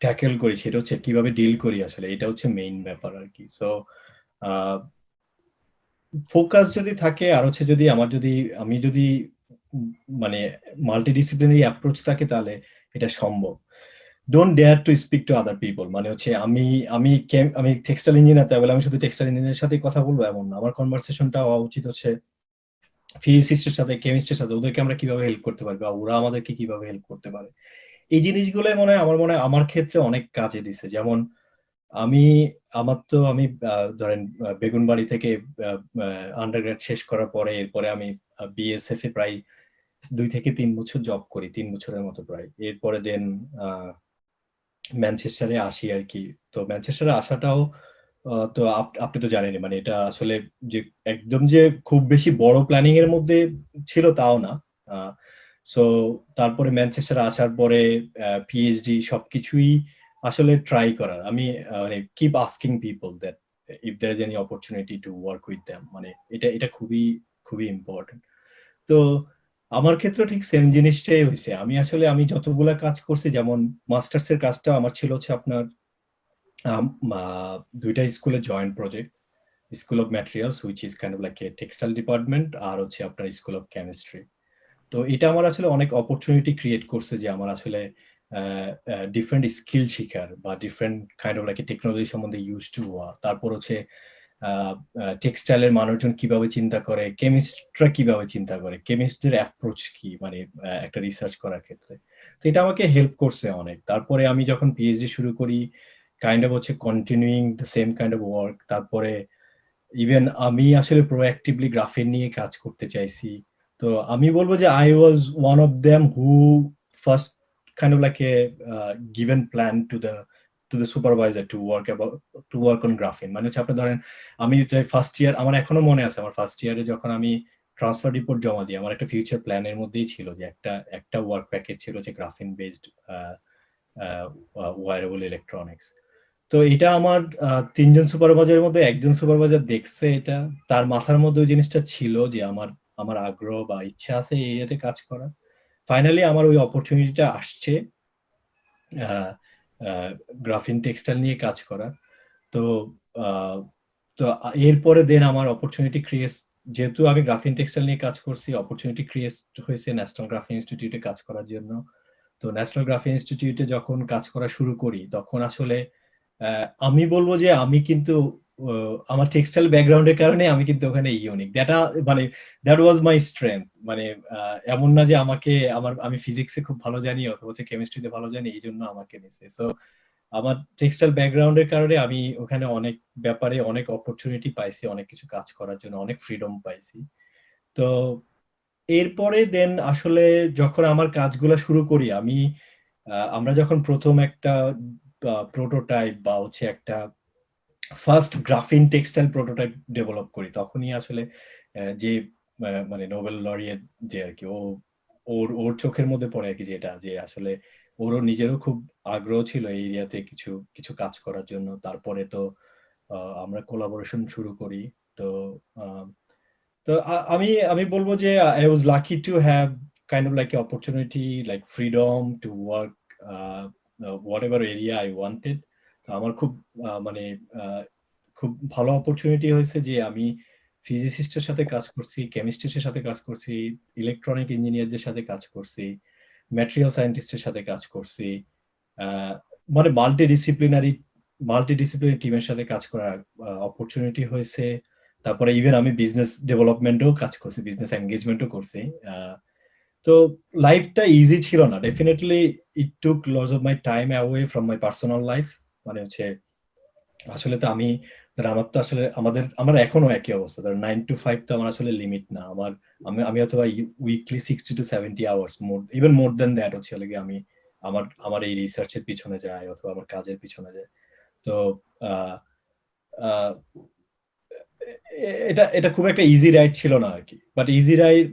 ট্যাকেল করি, সেটা হচ্ছে কিভাবে ডিল করি, আসলে এটা হচ্ছে মেইন ব্যাপার আর কি। সো ফোকাস যদি থাকে, আর হচ্ছে যদি আমি যদি মানে মাল্টিডিসিপ্লিনারি অ্যাপ্রোচ থাকে, তাহলে এটা সম্ভব। Don't dare to speak to other people, মানে হচ্ছে আমি টেক্সটাইল ইঞ্জিনিয়ার, তাই বলে আমি শুধু টেক্সটাইল ইঞ্জিনিয়ারের সাথে কথা বলবো এমন না। আমার কনভারসেশনটা হওয়া উচিত হচ্ছে ফিজিসিস্টের সাথে, কেমিস্টের সাথে, ওদেরকে আমরা কিভাবে হেল্প করতে পারি বা ওরা আমাদেরকে কিভাবে হেল্প করতে পারে। এই জিনিসগুলো আমার মনে হয় আমার ক্ষেত্রে অনেক কাজে দিছে। যেমন আমি আমি ধরেন বেগুনবাড়ি থেকে আন্ডারগ্রেড শেষ করার পরে, এরপরে আমি বিএসএফ এ প্রায় 2 থেকে 3 বছর জব করি, 3 বছরের মতো প্রায়। এরপরে দেন ম্যানচেস্টারে আসি আর কি। তো ম্যানচেস্টারে আসাটাও তো আপনি তো জানেনই, মানে এটা আসলে যে একদম যে খুব বেশি বড় প্ল্যানিং এর মধ্যে ছিল তাও না। সো তারপরে ম্যানচেস্টারে আসার পরে পিএইচডি সবকিছুই আসলে ট্রাই করার। আমি মানে keep asking people that if there is any opportunity to work with them, মানে এটা খুবই খুবই ইম্পর্টেন্ট। তো আমার ক্ষেত্রে ঠিক সেম জিনিসটাই হয়েছে। আমি যতগুলা কাজ করছি, যেমন মাস্টার্স এর কাজটা আমার ছিল হচ্ছে আপনার 2টা স্কুলে joint project, school of materials which is kind of like a textile department, আর হচ্ছে আপনার স্কুল অফ কেমিস্ট্রি। তো এটা আমার আসলে অনেক অপরচুনিটি ক্রিয়েট করছে যে আমার আসলে ডিফারেন্ট স্কিল শিখার বা different kind of like technology সম্বন্ধে ইউজ টু হওয়া। তারপর হচ্ছে টেক্সটাইলের মানুষজন কিভাবে চিন্তা করে, কেমিস্টরা কিভাবে চিন্তা করে, কেমিস্টদের অ্যাপ্রোচ কি, মানে একটা রিসার্চ করার ক্ষেত্রে। তো এটা আমাকে হেল্প করছে অনেক। তারপরে আমি যখন পিএইচডি শুরু করি, কাইন্ড অফ হচ্ছে continuing the same kind of work. তারপরে ইভেন আমি আসলে প্রোঅ্যাক্টিভলি গ্রাফিন নিয়ে কাজ করতে চাইছি। তো আমি বলবো যে I was one of them who first kind of like a given plan to the supervisor to work on graphene। মানে হচ্ছে আপনি ধরেন আমি ফার্স্ট ইয়ার, আমার এখনো মনে আছে আমার ফার্স্ট ইয়ারে যখন আমি ট্রান্সফার রিপোর্ট জমা দিই, আমার একটা ফিউচার প্ল্যানের মধ্যেই ছিল যে একটা ওয়ার্ক প্যাকেজ ছিল যে গ্রাফিন বেসড ওয়্যারেবল ইলেকট্রনিক্স। তো এটা আমার তিনজন সুপারভাইজারের মধ্যে একজন সুপারভাইজার দেখছে এটা, তার মাথার মধ্যে ওই জিনিসটা ছিল যে আমার আগ্রহ বা ইচ্ছা আছে এই এরিয়াতে কাজ করা। ফাইনালি আমার ওই অপরচুনিটিটা আসছে গ্রাফিন টেক্সটাইল নিয়ে কাজ করা। তো তো এরপরে দেন আমার অপরচুনিটি ক্রিয়েট, যেহেতু আমি গ্রাফিন টেক্সটাইল নিয়ে কাজ করছি, অপরচুনিটি ক্রিয়েট হয়েছে ন্যাশনাল গ্রাফিন ইনস্টিটিউটে কাজ করার জন্য। তো ন্যাশনাল গ্রাফিন ইনস্টিটিউটে যখন কাজ করা শুরু করি তখন আসলে আমি বলবো যে আমি কিন্তু আমার টেক্সটাইল ব্যাকগ্রাউন্ডের কারণে আমি কিন্তু ওখানে ইউনিক, মানে দ্যাট ওয়াজ মাই স্ট্রেংথ। মানে এমন না যে আমি ফিজিক্সে খুব ভালো জানি অথবা কেমিস্ট্রিতে ভালো জানি এই জন্য আমাকে নিছে। সো আমার টেক্সটাইল ব্যাকগ্রাউন্ডের কারণে আমি ওখানে অনেক ব্যাপারে অনেক অপরচুনিটি পাইছি, অনেক কিছু কাজ করার জন্য অনেক ফ্রিডম পাইছি। তো এরপরে দেন আসলে যখন আমার কাজগুলো শুরু করি, আমরা যখন প্রথম একটা প্রোটোটাইপ বা হচ্ছে একটা first graphene textile prototype develop করি, তখনই আসলে যে মানে নোবেল লরিয়েট যে আর কি ওর চোখের মধ্যে পড়ে আর কি, যেটা যে আসলে ওরও নিজেরও খুব আগ্রহ ছিল এই এরিয়াতে কিছু কিছু কাজ করার জন্য। তারপরে তো আমরা কোলাবোরেশন শুরু করি। তো তো আমি বলবো যে I was lucky to have kind of like an opportunity, like freedom to work whatever area I wanted। তো আমার খুব মানে খুব ভালো অপরচুনিটি হয়েছে যে আমি ফিজিসিস্টের সাথে কাজ করছি, কেমিস্ট্রিস্টের সাথে কাজ করছি, ইলেকট্রনিক ইঞ্জিনিয়ারদের সাথে কাজ করছি, ম্যাটেরিয়াল সায়েন্টিস্টের সাথে কাজ করছি। মানে মাল্টিডিসিপ্লিনারি টিমের সাথে কাজ করার অপরচুনিটি হয়েছে। তারপরে ইভেন আমি বিজনেস ডেভেলপমেন্টেও কাজ করছি, বিজনেস এনগেজমেন্টও করছি। তো লাইফটা ইজি ছিল না, definitely it took lots of my time away from my personal life. মানে হচ্ছে আসলে তো আমার তো আসলে আমার এখনো একই অবস্থা, 9 to 5 তো আমার আসলে লিমিট না। আমি হয়তো weekly 60 to 70 hours, even more than that হচ্ছে লাগে আমি আমার এই রিসার্চের পিছনে যাই অথবা আমার কাজের পিছনে যাই। তো এটা খুব একটা ইজি রাইড ছিল না আর কি,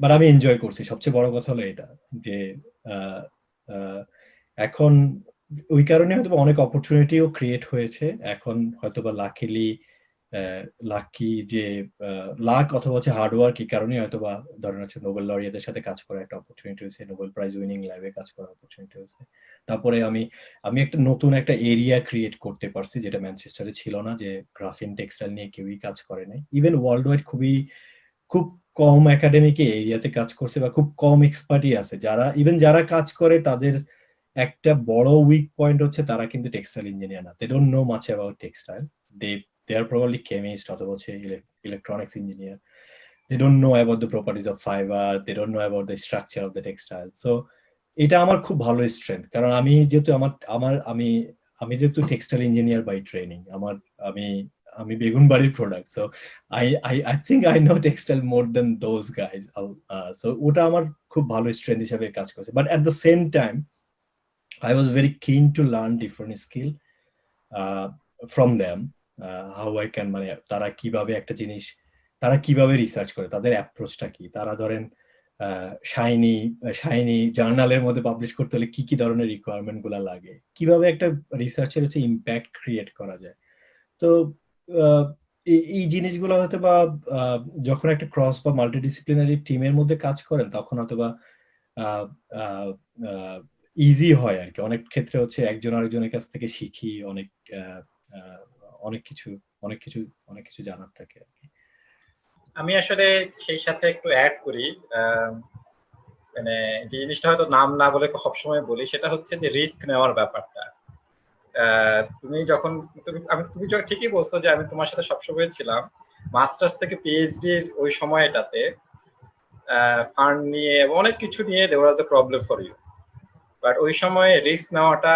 বাট আমি এনজয় করছি। সবচেয়ে বড় কথা হলো এটা যে এখন ওই কারণে হয়তো অনেক অপরচুনিটিও ক্রিয়েট হয়েছে। এখন হয়তোবা লাকি যে লাক অথবা হচ্ছে হার্ডওয়ার্ক, এই কারণে হয়তোবা ধরেন হচ্ছে নোবেল লরিয়েটের সাথে কাজ করার একটা অপরচুনিটি হয়েছে, নোবেল প্রাইজ উইনিং ল্যাবে কাজ করার অপরচুনিটি হয়েছে। তারপরে আমি একটা নতুন একটা এরিয়া ক্রিয়েট করতে পারছি যেটা ম্যানচেস্টারে ছিল না, যে গ্রাফিন টেক্সটাইল নিয়ে কেউই কাজ করে নাই। ইভেন ওয়ার্ল্ড ওয়াইড খুব কম একাডেমিক এরিয়াতে কাজ করছে বা খুব কম এক্সপার্টই আছে যারা কাজ করে। তাদের একটা বড় উইক পয়েন্ট হচ্ছে তারা কিন্তু টেক্সটাইল ইঞ্জিনিয়ার না, they don't know much about textile, they are probably chemist অথবা হচ্ছে electronics engineer, they don't know about the properties of fiber, they don't know about the structure of the textile। So এটা আমার খুব ভালো strength, কারণ আমি যেহেতু textile engineer by training, আমি বেগুনবাড়ির product. So I think I know textile more than those guys। So ওটা আমার খুব ভালো স্ট্রেংথ হিসেবে কাজ করছে। But at the same time I was very keen to learn different skill from them, how I can, মানে তারা কিভাবে রিসার্চ করে, তাদের অ্যাপ্রোচটা কি, তারা ধরেন শাইনি জার্নালের মধ্যে পাবলিশ করতে হলে কি কি ধরনের রিকোয়ারমেন্ট গুলা লাগে, কিভাবে একটা রিসার্চের হচ্ছে ইম্প্যাক্ট ক্রিয়েট করা যায়। তো এই জিনিসগুলো হয়তো বা যখন একটা ক্রস বা মাল্টিডিসিপ্লিনারি টিমের মধ্যে কাজ করেন তখন হয়তো বা ইজি হয় আর কি। অনেক ক্ষেত্রে হচ্ছে একজন আরেকজনের কাছ থেকে শিখি, অনেক কিছু জানার থাকে আর কি। আমি আসলে সেই সাথে একটু অ্যাড করি, মানে যে জিনিসটা হয়তো নাম না বলে সবসময় বলি, সেটা হচ্ছে যে রিস্ক নেওয়ার ব্যাপারটা। তুমি যখন তুমি যখন ঠিকই বলছো যে আমি তোমার সাথে সবসময় ছিলাম মাস্টার্স থেকে পিএইচডি এর ওই সময়টাতে ফান্ড নিয়ে অনেক কিছু নিয়ে দেওয়ার was a problem for you, but ওই সময় রিস্ক নেওয়াটা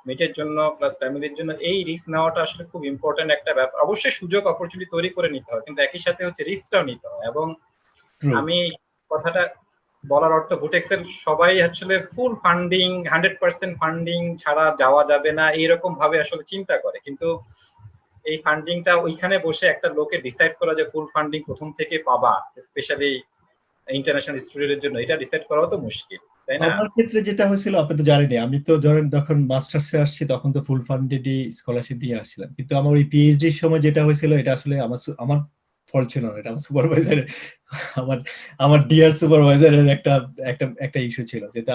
মিটের জন্য প্লাস ফ্যামিলির জন্য, এই রিস্ক নেওয়াটা আসলে খুব ইম্পর্টেন্ট একটা ব্যাপার। অবশ্যই সুযোগ অপরচুনিটি তৈরি করে নিতে হয়, কিন্তু একই সাথে হচ্ছে রিস্কটাও নিতে হয়। এবং True. আমি কথাটা বলার অর্থ বুটেক্সের সবাই আসলে ফুল ফান্ডিং 100% ফান্ডিং ছাড়া যাওয়া যাবে না এইরকম ভাবে আসলে চিন্তা করে, কিন্তু এই ফান্ডিংটা ওইখানে বসে একটা লোকে ডিসাইড করা যে ফুল ফান্ডিং প্রথম থেকে পাবা স্পেশালি ইন্টারন্যাশনাল স্টুডেন্টের জন্য, এটা ডিসাইড করাও তো মুশকিল, তাই না? আমার ক্ষেত্রে যেটা হয়েছিল আপনি তো জানেনই, আমি তো ধরেন যখন মাস্টার্সে আসছি তখন তো ফুল ফান্ডেডই স্কলারশিপ নিয়ে আসছিলাম, কিন্তু আমার ওই পিএইচডির সময় যেটা হয়েছিল এটা আসলে আমার ফল ছিল না, এটা আমার সুপারভাইজারের আমার আমার ডিয়ার সুপারভাইজারের একটা একটা একটা ইস্যু ছিল, যেটা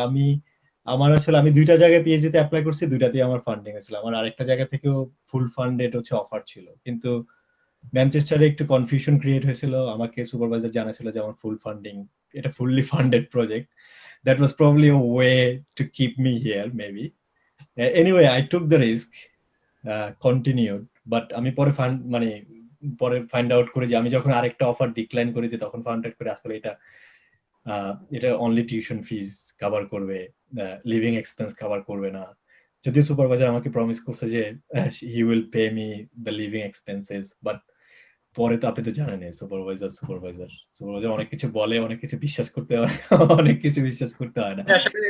আমার আসলে আমি দুইটা জায়গায় পিএইচডি তে অ্যাপ্লাই করছি, দুইটাতেই আমার ফান্ডিং হয়েছিল। আমার আরেকটা জায়গা থেকেও ফুল ফান্ডেড হচ্ছে অফার ছিল, কিন্তু ম্যানচেস্টারে একটু কনফিউশন ক্রিয়েট হয়েছিল, আমাকে সুপারভাইজার জানাছিল যে আমার ফুল ফান্ডিং, এটা fully funded project. That was probably a way to keep me here, maybe. Anyway, I took the risk, continued, but আমি পরে ফাইন্ড আউট করে যে আমি যখন আরেকটা অফার ডিক্লাইন করে দিই তখন ফাইন্ড আউট করে আসলে এটা অনলি টিউশন ফিজ কভার করবে, লিভিং এক্সপেন্স কভার করবে না। যদিও সুপারভাইজার আমাকে প্রমিস করছে যে he will pay me the living expenses, but পরে তো আপনি তো জানেন সুপারভাইজার অনেক কিছু বলে, অনেক কিছু বিশ্বাস করতে হয়, অনেক কিছু বিশ্বাস করতে হয় না। আসলে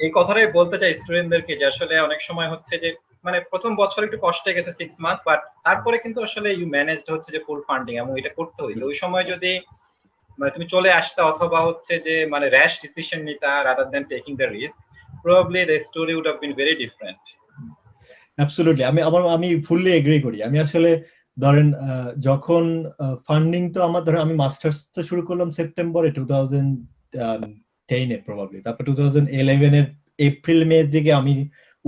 এই কথাটাই বলতে চাই স্টুডেন্টদেরকে যে আসলে অনেক সময় হচ্ছে যে মানে প্রথম বছর একটু কষ্টে গেছে 6 মাস, বাট তারপরে কিন্তু আসলে ইউ ম্যানেজড হচ্ছে যে ফুল ফান্ডিং, এবং এটা করতে হইছে। ওই সময় যদি মানে তুমি চলে আসতে অথবা হচ্ছে যে মানে র্যাশ ডিসিশন নিতা rather than taking the risk, probably the story would have been very different. Absolutely, আমি ফুললি এগ্রি করি। আমি আসলে ধরেন যখন ফান্ডিং তো আমার ধরেন আমি মাস্টার্স তো শুরু করলাম সেপ্টেম্বরে 2010 প্রবাবলি, তারপর 2011 এর এপ্রিল মে দিকে আমি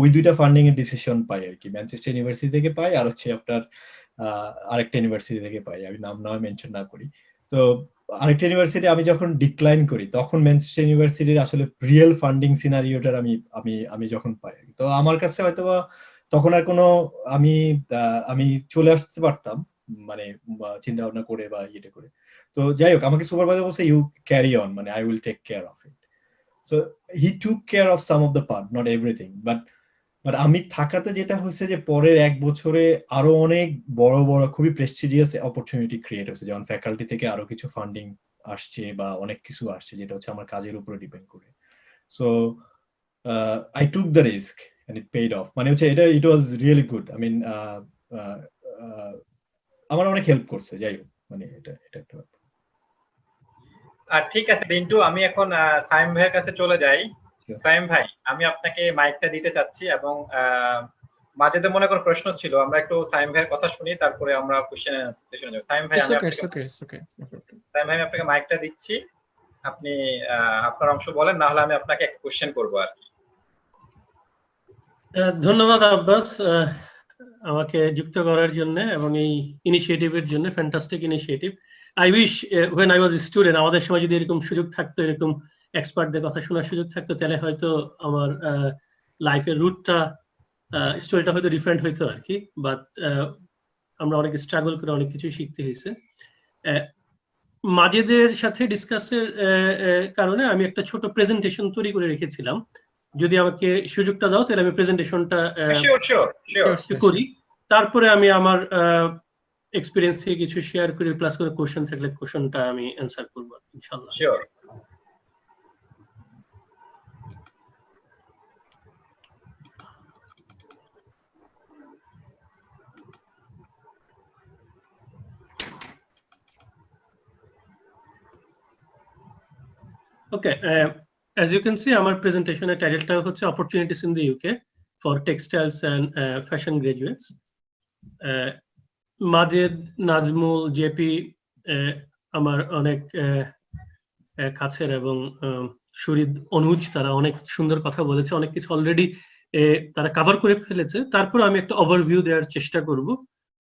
ওই দুইটা ফান্ডিং এর ডিসিশন পাই আর কি, ম্যানচেস্টার ইউনিভার্সিটি থেকে পাই আর হচ্ছে আপনার আরেকটা ইউনিভার্সিটি থেকে পাই, আমি নাম মেনশন না করি। তো আরেকটা ইউনিভার্সিটি আমি যখন ডিক্লাইন করি তখন ম্যানচেস্টার ইউনিভার্সিটির আসলে রিয়েল ফান্ডিং সিনারিওটার আমি যখন পাই, তো আমার কাছে হয়তোবা তখন আর কোনো আমি চলে আসতে পারতাম মানে চিন্তা ভাবনা করে বা ইয়ে করে। তো যাই হোক, আমাকে সুপারভাইজার বলছে ইউ ক্যারি অন, মানে I will take care of it. So he took care of some of the part, not everything, but আমি থাকাতে যেটা হয়েছে যে পরের এক বছরে আরো অনেক বড় বড় খুবই প্রেস্টিজিয়াস অপরচুনিটি ক্রিয়েট হয়েছে, যেমন ফ্যাকাল্টি থেকে আরো কিছু ফান্ডিং আসছে বা অনেক কিছু আসছে যেটা হচ্ছে আমার কাজের উপরে ডিপেন্ড করে। So I took the risk and it paid off, মানে হচ্ছে এটা it was really good, I mean আমার অনেক হেল্প করছে। যাই হোক, মানে এটা একটা ব্যাপার। আর ঠিক আছে রিন্টু, আমি এখন সাইম ভাইয়ের কাছে চলে যাই। সাইম ভাই, আমি আপনাকে মাইকটা দিতে চাচ্ছি, এবং মাঝেতে মনে কোনো প্রশ্ন ছিল, আমরা একটু সাইম ভাইয়ের কথা শুনি, তারপরে আমরা কোশ্চেন এন্ড আনসার সেশনে যাব। সাইম ভাই, সাইম ভাই আমি আপনাকে মাইকটা দিচ্ছি, আপনি আপনার অংশ বলেন, না হলে আমি আপনাকে একটা কোশ্চেন করবো আর কি। ধন্যবাদ আব্বাস আমাকে যুক্ত করার জন্য এবং এই ইনিশিয়েটিভের জন্য, fantastic initiative. I wish when I was a student আমাদের সময় যদি এরকম সুযোগ থাকতো, এরকম এক্সপার্টদের কথা শোনার সুযোগ থাকতো, তাহলে হয়তো আমার লাইফের রুটটা স্টোরিটা হয়তো ডিফারেন্ট হইতো আর কি। বাট আমরা অনেক স্ট্রাগল করে অনেক কিছু শিখতে হয়েছে। মাজেদের সাথে ডিসকাসের কারণে আমি একটা ছোট প্রেজেন্টেশন তৈরি করে রেখেছিলাম, যদি আমাকে সুযোগটা দাও তাহলে আমি প্রেজেন্টেশনটা করি, তারপরে আমি আমার এক্সপেরিয়েন্স থেকে কিছু শেয়ার করি, প্লাস করে কোশ্চেন থাকলে কোশ্চেনটা আমি অ্যানসার করব ইনশাআল্লাহ। Sure. Okay, as you can see, আমার প্রেজেন্টেশনের টাইটেলটা হচ্ছে opportunities in the UK for textiles and fashion graduates. Majed, Nazmul, JP আমার অনেক কাছের, এবং শরীদ, অনুজ, তারা অনেক সুন্দর কথা বলেছে, অনেক কিছু অলরেডি তারা কভার করে ফেলেছে। তারপর আমি একটা ওভারভিউ দেওয়ার চেষ্টা করব।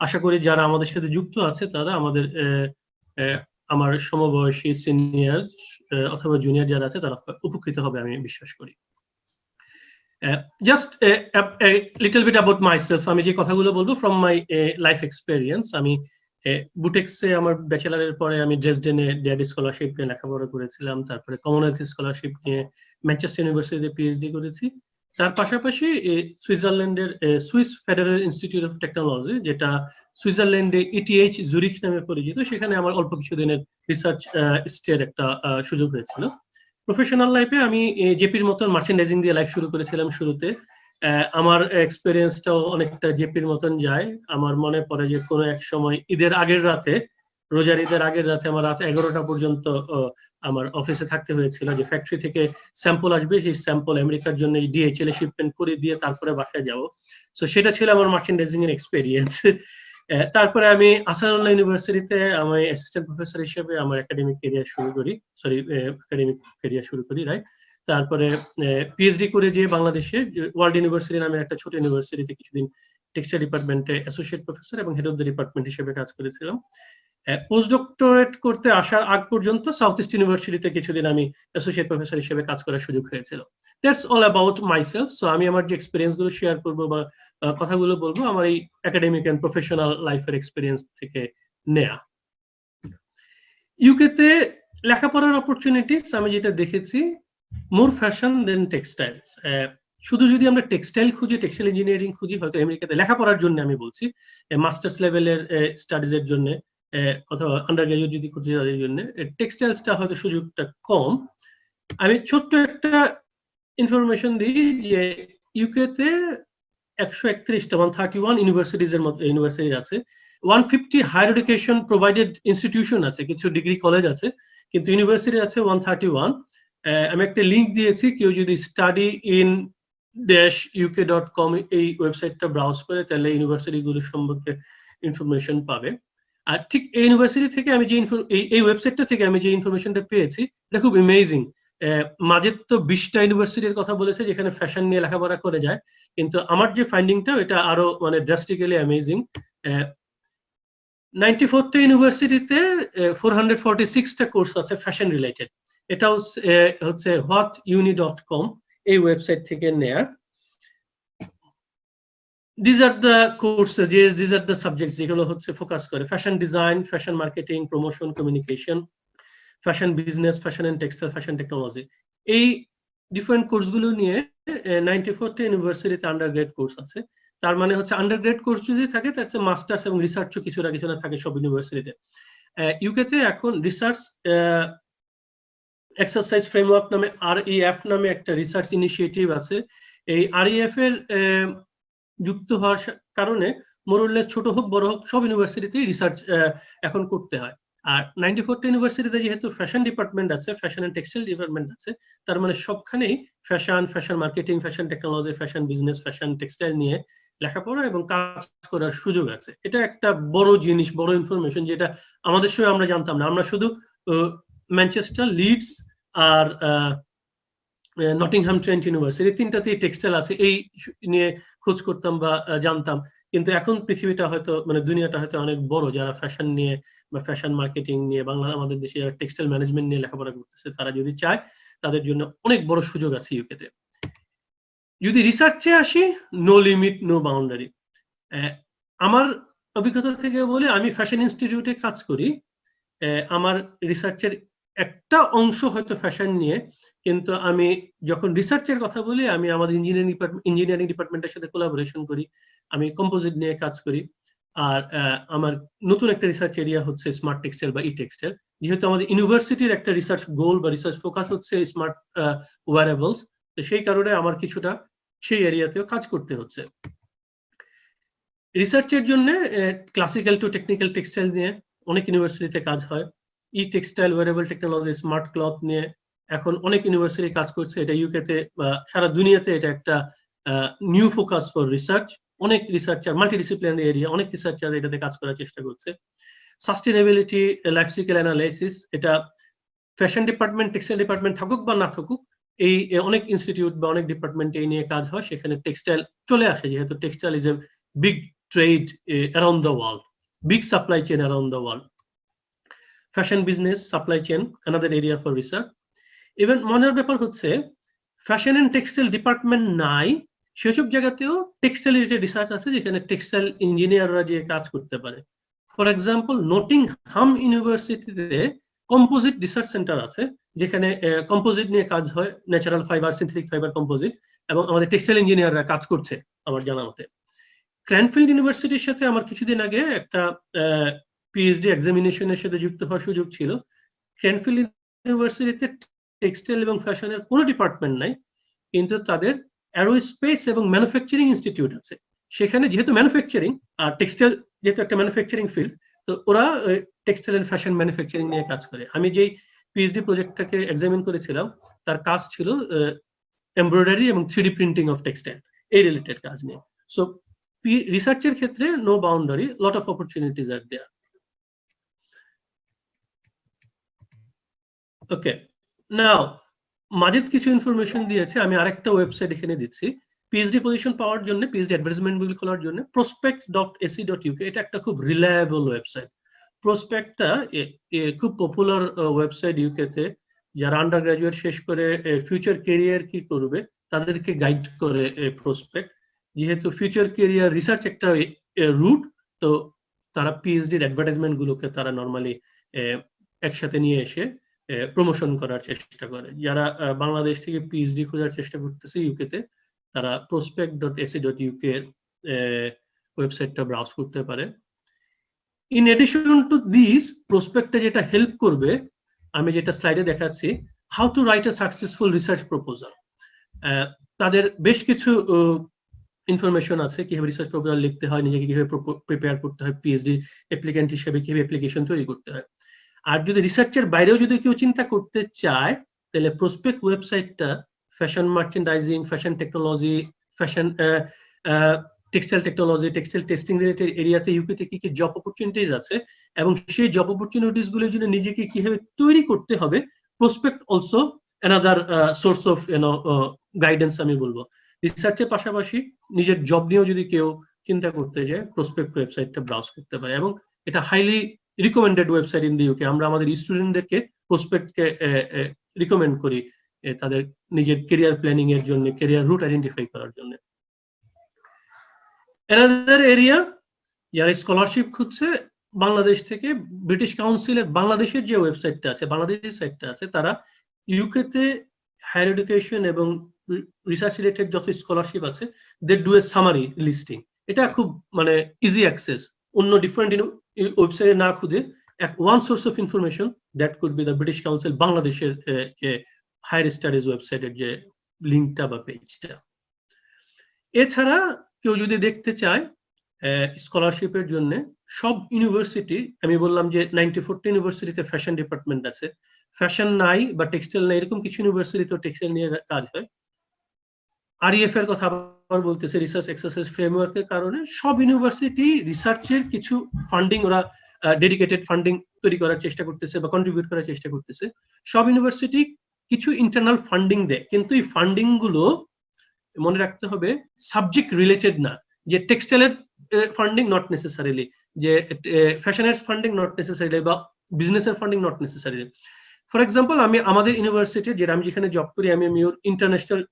আশা করি যারা আমাদের সাথে যুক্ত আছে তারা আমার সমবয়সী, সিনিয়র অথবা জুনিয়র যারা আছে তারা উপকৃত হবে, আমি বিশ্বাস করি। Just little bit about myself, আমি যে কথাগুলো বলবো ফ্রম মাই লাইফ এক্সপেরিয়েন্স। আমি বুটেক্সে আমার ব্যাচেলারের পরে আমি ড্রেসডেনে ড্যাডি স্কলারশিপ নিয়ে লেখাপড়া করেছিলাম, তারপরে কমনওয়েলথ স্কলারশিপ নিয়ে ম্যানচেস্টার ইউনিভার্সিটিতে পিএইচডি করেছি। তার পাশাপাশি সুইজারল্যান্ডের Swiss federal institute of technology, যেটা সুইজারল্যান্ডে ইটিএইচ জুরিখ নামে পরিচিত, সেখানে আমার অল্প কিছুদিনের রিসার্চ স্টের একটা সুযোগ হয়েছিল। প্রফেশনাল লাইফে আমি জেপির মতন মার্চেন্ডাইজিং দিয়ে লাইফ শুরু করেছিলাম শুরুতে। আমার এক্সপেরিয়েন্সটাও অনেকটা জেপির মতন যায়। আমার মনে পড়ে যে কোনো এক সময় ঈদের আগের রাতে, রোজার ঈদের আগের রাতে আমার রাত 11টা পর্যন্ত আমার অফিসে থাকতে হয়েছিল, যে ফ্যাক্টরি থেকে স্যাম্পল আসবে, সেই স্যাম্পল আমেরিকার জন্য ডিএইচএল এ শিপমেন্ট করে দিয়ে তারপরে বাসায় যাব। সো সেটা ছিল আমার মার্চেন্ডাইজিং এর এক্সপেরিয়েন্স। তারপরে আমি আসাদুল্লাহ ইউনিভার্সিটিতে আমি অ্যাসিস্ট্যান্ট প্রফেসর হিসেবে আমার একাডেমিক ক্যারিয়ার শুরু করি, রাইট। তারপরে পিএইচডি করে যে বাংলাদেশে ওয়ার্ল্ড ইউনিভার্সিটি নামে একটা ছোট ইউনিভার্সিটিতে কিছুদিন টেক্সটাইল ডিপার্টমেন্টে অ্যাসোসিয়েট প্রফেসর এবং হেড অফ দ্য ডিপার্টমেন্ট হিসেবে কাজ করেছিলাম। পোস্ট ডক্টরেট করতে আসার আগ পর্যন্ত সাউথ ইস্ট ইউনিভার্সিটিতে কিছুদিন আমি অ্যাসোসিয়েট প্রফেসর হিসেবে কাজ করার সুযোগ হয়েছিল। That's all about myself. So আমি আমার যে এক্সপিরিয়েন্স গুলো শেয়ার করবো বা কথাগুলো বলবো আমার এই একাডেমিক এন্ড প্রফেশনাল লাইফের এক্সপিরিয়েন্স থেকে নেয়া। ইউকেতে লেখাপড়ার অপরচুনিটিস আমি যেটা দেখেছি, মোর ফ্যাশন দেন টেক্সটাইলস। শুধু যদি আমরা টেক্সটাইল খুঁজি, টেক্সটাইল ইঞ্জিনিয়ারিং খুঁজি, হয়তো আমেরিকাতে লেখাপড়ার জন্য আমি বলছি, মাস্টার্স লেভেলের স্টাডিজ এর জন্য অথবা আন্ডার গ্রাজুয়েট যদি খুঁজি তাদের জন্য, টেক্সটাইলসটা হয়তো সুযোগটা কম। আমি ছোট্ট একটা ইনফরমেশন দিই যে ইউকেতে 131টা 131 ইউনিভার্সিটিজের মতো ইউনিভার্সিটি আছে, 150 হায়ার এডুকেশন প্রোভাইডেড ইনস্টিটিউশন আছে, কিছু ডিগ্রি কলেজ আছে, কিন্তু ইউনিভার্সিটি আছে 131। আমি একটা লিংক দিয়েছি, কেউ যদি স্টাডি ইন uk.com এই ওয়েবসাইটটা ব্রাউজ করে তাহলে ইউনিভার্সিটিগুলো সম্পর্কে ইনফরমেশন পাবে। আর ঠিক এই ইউনিভার্সিটি থেকে আমি যে এই ওয়েবসাইটটা থেকে আমি যে ইনফরমেশনটা পেয়েছি এটা খুব অ্যামেজিং। মাজেদ তো 20টা ইউনিভার্সিটির কথা বলেছে যেখানে ফ্যাশন নিয়ে লেখাপড়া করে যায়, কিন্তু আমার যে ফাইন্ডিংটা এটা আরো মানে ড্রাস্টিক্যালি অ্যামেজিং। 94টা ইউনিভার্সিটিতে 446টা কোর্স আছে ফ্যাশন রিলেটেড। এটাও হচ্ছে whatuni.com এই ওয়েবসাইট থেকে নেয়া। These are the courses, these are the subjects যেগুলো হচ্ছে ফোকাস করে fashion design, fashion marketing, promotion, communication, fashion business, fashion and textile, fashion technology. এই ডিফারেন্ট কোর্সগুলো নিয়ে 94টা ইউনিভার্সিটিতে আন্ডারগ্রেড কোর্স আছে। তার মানে হচ্ছে আন্ডারগ্রেড কোর্স যদি থাকে তার হচ্ছে মাস্টার্স এবং রিসার্চও কিছু না থাকে সব ইউনিভার্সিটিতে। ইউকেতে এখন রিসার্চ এক্সারসাইজ ফ্রেমওয়ার্ক নামে REF নামে একটা রিসার্চ ইনিশিয়েটিভ আছে। এই REF এর যুক্ত হওয়ার কারণে মোরলেস ছোট হোক বড় হোক সব ইউনিভার্সিটিতেই রিসার্চ এখন করতে হয়। আর 94টা ইউনিভার্সিটিতে যেহেতু ফ্যাশন ডিপার্টমেন্ট আছে, ফ্যাশন এন্ড টেক্সটাইল ডিপার্টমেন্ট আছে, তার মানে সবখানেই fashion marketing, fashion technology, fashion business, fashion textile নিয়ে লেখাপড়া এবং কাজ করার সুযোগ আছে। এটা একটা বড় জিনিস, বড় ইনফরমেশন, যেটা আমাদের সময় আমরা জানতাম না। আমরা শুধু ম্যানচেস্টার, লিডস আর নটিংহাম ট্রেন্ট ইউনিভার্সিটি তিনটাতেই টেক্সটাইল আছে এই নিয়ে খোঁজ করতাম বা জানতাম। কিন্তু এখন পৃথিবীটা হয়তো মানে দুনিয়াটা হয়তো অনেক বড়, যারা ফ্যাশন নিয়ে বা ফ্যাশন মার্কেটিং নিয়ে আমাদের দেশে যারা টেক্সটাইল ম্যানেজমেন্ট নিয়ে লেখাপড়া করতেছে, তারা যদি চায় তাদের জন্য অনেক বড় সুযোগ আছে ইউকেতে। যদি রিসার্চে আসি, নো লিমিট নো বাউন্ডারি। আমার অভিজ্ঞতা থেকে বলে, আমি ফ্যাশন ইনস্টিটিউটে কাজ করি, আমার রিসার্চের একটা অংশ হয়তো ফ্যাশন নিয়ে, কিন্তু আমি যখন রিসার্চের কথা বলি আমি আমাদের ইঞ্জিনিয়ারিং ডিপার্টমেন্টের সাথে কোলাবোরেশন করি, আমি কম্পোজিট নিয়ে কাজ করি। আর আমার নতুন একটা রিসার্চ এরিয়া হচ্ছে স্মার্ট টেক্সটাইল বা ই টেক্সটাইল। যেহেতু আমাদের ইউনিভার্সিটির একটা রিসার্চ গোল বা রিসার্চ ফোকাস হচ্ছে স্মার্ট ওয়্যারেবলস, তো সেই কারণে আমার কিছুটা সেই এরিয়াতেও কাজ করতে হচ্ছে। রিসার্চের জন্য ক্লাসিক্যাল টু টেকনিক্যাল টেক্সটাইল নিয়ে অনেক ইউনিভার্সিটিতে কাজ হয়। E textile, wearable technology, smart cloth নিয়ে এখন অনেক ইউনিভার্সিটি কাজ করছে। এটা ইউকেতে বা সারা দুনিয়াতে এটা একটা নিউ ফোকাস ফর রিসার্চ। অনেক রিসার্চার, মাল্টিডিসিপ্লিনারি এরিয়া, অনেক রিসার্চার এটাতে কাজ করার চেষ্টা করছে। সাস্টেনেবিলিটি, লাইফ সাইকেল অ্যানালাইসিস, এটা ফ্যাশন ডিপার্টমেন্ট, টেক্সটাইল ডিপার্টমেন্ট থাকুক বা না থাকুক, এই অনেক ইনস্টিটিউট বা অনেক ডিপার্টমেন্ট এই নিয়ে কাজ হয়। সেখানে টেক্সটাইল চলে আসে, যেহেতু textile is a big trade around the world, big supply chain around the world. Fashion business, supply chain, another area for research. Even মজার ব্যাপার হচ্ছে ফ্যাশন অ্যান্ড টেক্সটাইল ডিপার্টমেন্ট নাই সেসব জায়গাতেও টেক্সটাইল রিলেটেড রিসার্চ আছে যেখানে টেক্সটাইল ইঞ্জিনিয়াররা যে কাজ করতে পারে। ফর এক্সাম্পল নটিংহাম ইউনিভার্সিটিতে কম্পোজিট রিসার্চ সেন্টার আছে যেখানে কম্পোজিট নিয়ে কাজ হয়, natural fibre, synthetic fibre composite, এবং আমাদের টেক্সটাইল ইঞ্জিনিয়াররা কাজ করছে আমার জানা মতে। ক্র্যানফিল্ড ইউনিভার্সিটির সাথে আমার কিছুদিন আগে একটা পিএইচডি এক্সামিনেশনের সাথে যুক্ত হওয়ার সুযোগ ছিল। ক্র্যানফিল্ড ইউনিভার্সিটিতে টেক্সটাইল এবং ফ্যাশনের কোনো ডিপার্টমেন্ট নাই, কিন্তু তাদের অ্যারোস্পেস এবং ম্যানুফ্যাকচারিং ইনস্টিটিউট আছে। সেখানে যেহেতু ম্যানুফ্যাকচারিং আর টেক্সটাইল যেহেতু একটা ম্যানুফ্যাকচারিং ফিল্ড, তো ওরা টেক্সটাইল এন্ড ফ্যাশন ম্যানুফ্যাকচারিং নিয়ে কাজ করে। আমি যেই পিএইচডি প্রজেক্টটাকে এক্সামিন করেছিলাম তার কাজ ছিল এমব্রয়ডারি এবং 3D প্রিন্টিং অফ টেক্সটাইল, এই রিলেটেড কাজ নিয়ে। সো রিসার্চের ক্ষেত্রে no boundary, lot of opportunities are there. Okay, now Majid কিছু ইনফরমেশন দিয়েছে, আমি আরেকটা ওয়েবসাইট এখানে দিচ্ছি পিএইচডি পজিশন পাওয়ার জন্য, পিএইচডি অ্যাডভার্টাইজমেন্ট গুলো খোলার জন্য। prospect.ac.uk এটা একটা খুব রিলায়েবল ওয়েবসাইট। প্রসপেক্টটা খুব পপুলার ওয়েবসাইট ইউকে তে, যারা আন্ডার গ্রাজুয়েট শেষ করে ফিউচার ক্যারিয়ার কি করবে তাদেরকে গাইড করে প্রসপেক্ট। যেহেতু ফিউচার ক্যারিয়ার রিসার্চ একটা রুট, তো তারা পিএইচডির অ্যাডভার্টাইজমেন্ট গুলোকে তারা নর্মালি একসাথে নিয়ে এসে প্রমোশন করার চেষ্টা করে। যারা বাংলাদেশ থেকে পিএইচডি খোঁজার চেষ্টা করতেছে ইউকে তে, তারা prospect.ac.uk এর ওয়েবসাইটটা ব্রাউজ করতে পারে। ইন এডিশন টু দিস, প্রসপেক্টে যেটা হেল্প করবে, আমি যেটা স্লাইডে দেখাচ্ছি, how to write a successful research proposal. তাদের বেশ কিছু ইনফরমেশন আছে কিভাবে রিসার্চ প্রপোজাল লিখতে হয়, নিজেকে কিভাবে প্রিপেয়ার করতে হয়, পিএইচডি অ্যাপ্লিক্যান্ট হিসেবে কিভাবে অ্যাপ্লিকেশন তৈরি করতে হয়। আর যদি রিসার্চের বাইরেও যদি কেউ চিন্তা করতে চায়, তাহলে প্রসপেক্ট ওয়েবসাইটটা fashion merchandising, fashion technology, fashion textile technology, textile testing related এরিয়াতে ইউকেতে কি কি জব অপরচুনিটিজ আছে এবং সেই জব অপরচুনিটিস গুলোর জন্য নিজেকে কিভাবে তৈরি করতে হবে, prospect also another source of guidance আমি বলবো। রিসার্চের পাশাপাশি নিজের জব নিয়েও যদি কেউ চিন্তা করতে যায়, প্রসপেক্ট ওয়েবসাইটটা ব্রাউজ করতে পারে, এবং এটা highly recommended website in the UK. আমরা আমাদের স্টুডেন্টদেরকে প্রসপেক্টকে রিকমেন্ড করি তাদের নিজের ক্যারিয়ার প্ল্যানিং এর জন্য, ক্যারিয়ার রুট আইডেন্টিফাই করার জন্য। অ্যানাদার এরিয়া, যারা স্কলারশিপ খুঁজছে বাংলাদেশ থেকে, ব্রিটিশ কাউন্সিলের বাংলাদেশের যে ওয়েবসাইটটা আছে, বাংলাদেশের সাইটটা আছে, তারা ইউকে তে হায়ার এডুকেশন এবং রিসার্চ রিলেটেড যত স্কলারশিপ আছে, they do a summary listing. এটা খুব মানে ইজি অ্যাক্সেস, অন্য ডিফারেন্ট ওয়েবসাইটে না খুঁজে one source of information that could be the British council বাংলাদেশের যে হায়ার স্টাডিজ ওয়েবসাইটের যে লিঙ্কটা বা পেজটা। এছাড়া কেউ যদি দেখতে চায় স্কলারশিপের জন্য, সব ইউনিভার্সিটি, আমি বললাম যে 94টা ইউনিভার্সিটিতে ফ্যাশন ডিপার্টমেন্ট আছে, ফ্যাশন নাই বা টেক্সটাইল নাই এরকম কিছু ইউনিভার্সিটিতে টেক্সটাইল নিয়ে কাজ হয়। আরইএফ এর কথা আবার বলতেছে, রিসার্চ এক্সারসাইজ ফ্রেমওয়ার্কের কারণে সব ইউনিভার্সিটি রিসার্চের কিছু ফান্ডিং, ওরা ডেডিকেটেড ফান্ডিং তৈরি করার চেষ্টা করতেছে বা কন্ট্রিবিউট করার চেষ্টা করতেছে। সব ইউনিভার্সিটি কিছু ইন্টারনাল ফান্ডিং দেয়, কিন্তু এই ফান্ডিং গুলো মনে রাখতে হবে সাবজেক্ট রিলেটেড না, যে টেক্সটাইলের ফান্ডিং নট নেসেসারিলি, যে ফ্যাশনের ফান্ডিং নট নেসেসারিলি, বা বিজনেসের funding not necessarily. For example, আমি আমাদের ইউনিভার্সিটি, যেটা আমি যেখানে জব করি, আমি ইন্টারন্যাশনাল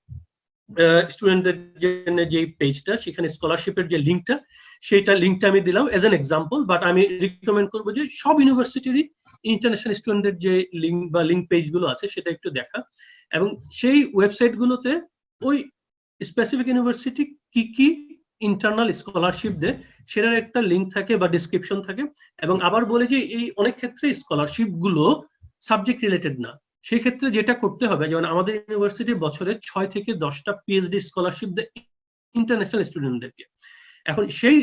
স্টুডেন্টদের জন্য যে পেজটা, সেখানে স্কলারশিপের যে লিঙ্কটা, সেইটা লিঙ্কটা আমি দিলাম এজ এন এক্সাম্পল, বাট আমি রিকমেন্ড করবো যে সব ইউনিভার্সিটিরই ইন্টারন্যাশনাল স্টুডেন্টদের যে লিঙ্ক বা লিঙ্ক পেজ গুলো আছে সেটা একটু দেখা, এবং সেই ওয়েবসাইট গুলোতে ওই স্পেসিফিক ইউনিভার্সিটি কি কি ইন্টারনাল স্কলারশিপ দেয় সেটার একটা লিঙ্ক থাকে বা ডেসক্রিপশন থাকে। এবং আবার বলে যে এই অনেক ক্ষেত্রে স্কলারশিপ গুলো সাবজেক্ট রিলেটেড না, সেই ক্ষেত্রে যেটা করতে হবে, যেমন আমাদের ইউনিভার্সিটি বছরে 6 থেকে 10টা পিএইচডি স্কলারশিপ দেয় ইন্টারন্যাশনাল স্টুডেন্টদেরকে। এখন সেই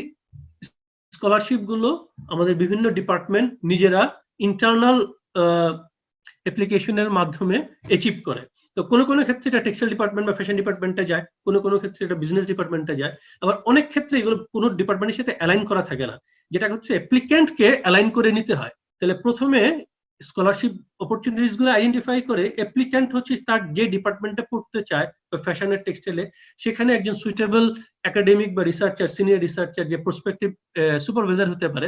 স্কলারশিপ গুলো আমাদের বিভিন্ন ডিপার্টমেন্ট নিজেরা ইন্টারনাল অ্যাপ্লিকেশনের মাধ্যমে অ্যাচিভ করে। তো কোনো কোনো ক্ষেত্রে এটা টেক্সটাইল ডিপার্টমেন্ট বা ফ্যাশন ডিপার্টমেন্টে যায়, কোনো কোনো ক্ষেত্রে এটা বিজনেস ডিপার্টমেন্টে যায়, আবার অনেক ক্ষেত্রে এগুলো কোনো ডিপার্টমেন্টের সাথে অ্যালাইন করা থাকে না, যেটা হচ্ছে অ্যাপ্লিক্যান্টকে অ্যালাইন করে নিতে হয়। তাহলে প্রথমে স্কলারশিপ অপরচুনিটিস গুলো আইডেন্টিফাই করে, অ্যাপ্লিক্যান্ট হচ্ছে তার যে ডিপার্টমেন্টে পড়তে চায় ফ্যাশনের টেক্সটাইলে, সেখানে একজন সুইটেবল একাডেমিক বা রিসার্চার, সিনিয়র রিসার্চার, যে প্রসপেক্টিভ সুপারভাইজার হতে পারে,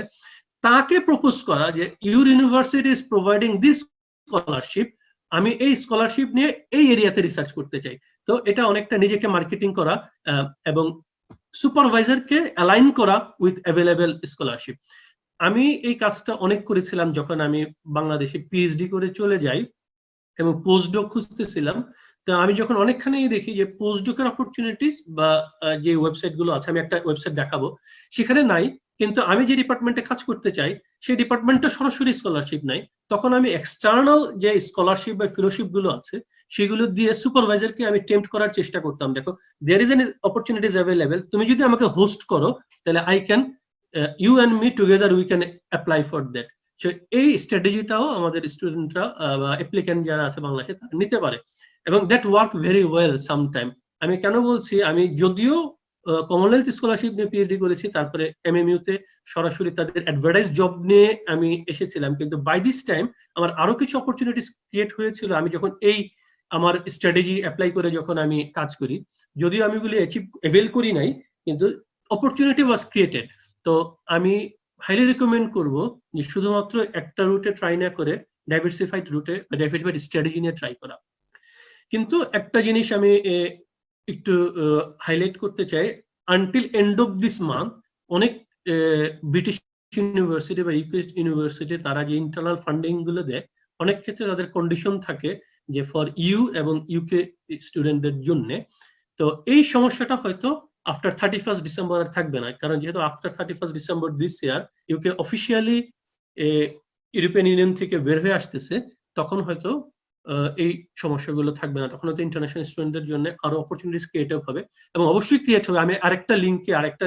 তাকে প্রপোজ করা যে your university is providing this scholarship, আমি এই স্কলারশিপ নিয়ে এই এরিয়াতে রিসার্চ করতে চাই। তো এটা অনেকটা নিজেকে মার্কেটিং করা এবং সুপারভাইজারকে অ্যালাইন করা উইথ অ্যাভেলেবল স্কলারশিপ। আমি এই কাজটা অনেক করেছিলাম যখন আমি বাংলাদেশে পিএইচডি করে চলে যাই এবং পোস্টডক খুঁজতেছিলাম। তো আমি যখন অনেকখানি দেখি যে পোস্টডকের অপরচুনিটিস বা যে ওয়েবসাইট গুলো আছে, আমি একটা ওয়েবসাইট দেখাবো, সেখানে নাই, কিন্তু আমি যে ডিপার্টমেন্টে কাজ করতে চাই সেই ডিপার্টমেন্টে সরাসরি স্কলারশিপ নাই। তখন আমি এক্সটার্নাল যে স্কলারশিপ বা ফেলোশিপ গুলো আছে সেগুলো দিয়ে সুপারভাইজারকে আমি টেম্পট করার চেষ্টা করতাম, দেখো there is an opportunities available, তুমি যদি আমাকে হোস্ট করো তাহলে I can you and me together we can apply for that. এই স্ট্র্যাটেজিটাও আমাদের স্টুডেন্টরা বা অ্যাপ্লিক্যান্ট যারা আছে বাংলাদেশে নিতে পারে এবং that work very well sometime. আমি কেন বলছি, আমি যদিও কমনওয়েলথ স্কলারশিপ নিয়ে পিএইচডি করেছি, তারপরে এমএমইউ তে সরাসরি তাদের অ্যাডভার্টাইজ জব নিয়ে আমি এসেছিলাম, কিন্তু বাই দিস টাইম আমার আরো কিছু অপরচুনিটিস ক্রিয়েট হয়েছিল আমি যখন এই আমার স্ট্র্যাটেজি অ্যাপ্লাই করে যখন আমি কাজ করি। যদিও আমি এগুলি অ্যাভেল করি নাই, কিন্তু অপরচুনিটি ওয়াজ ক্রিয়েটেড। তো আমি হাইলি রিকমেন্ড করব যে শুধুমাত্র একটা রুটে ট্রাই না করে ডাইভার্সিফাইড রুটে বা ডাইভার্সিফাইড স্ট্র্যাটেজি নিয়ে ট্রাই করা। কিন্তু একটা জিনিস আমি একটু হাইলাইট করতে চাই, until end of this month অনেক ব্রিটিশ ইউনিভার্সিটি বা ইউকে ইউনিভার্সিটি তারা যে ইন্টারনাল ফান্ডিং গুলো দেয়, অনেক ক্ষেত্রে তাদের কন্ডিশন থাকে যে ফর ইউ এবং ইউকে স্টুডেন্টদের জন্য। তো এই সমস্যাটা হয়তো আফটার 31st ডিসেম্বর আর থাকবে না, কারণ যেহেতু after 31st December this year UK officially European Union থেকে বের হয়ে আসতেছে, তখন হয়তো এই সমস্যাগুলো থাকবে না, তখন হয়তো ইন্টারন্যাশনাল স্টুডেন্টদের জন্য আরো অপরচুনিটিস ক্রিয়েট হবে এবং অবশ্যই ক্রিয়েট হবে। আমি আরেকটা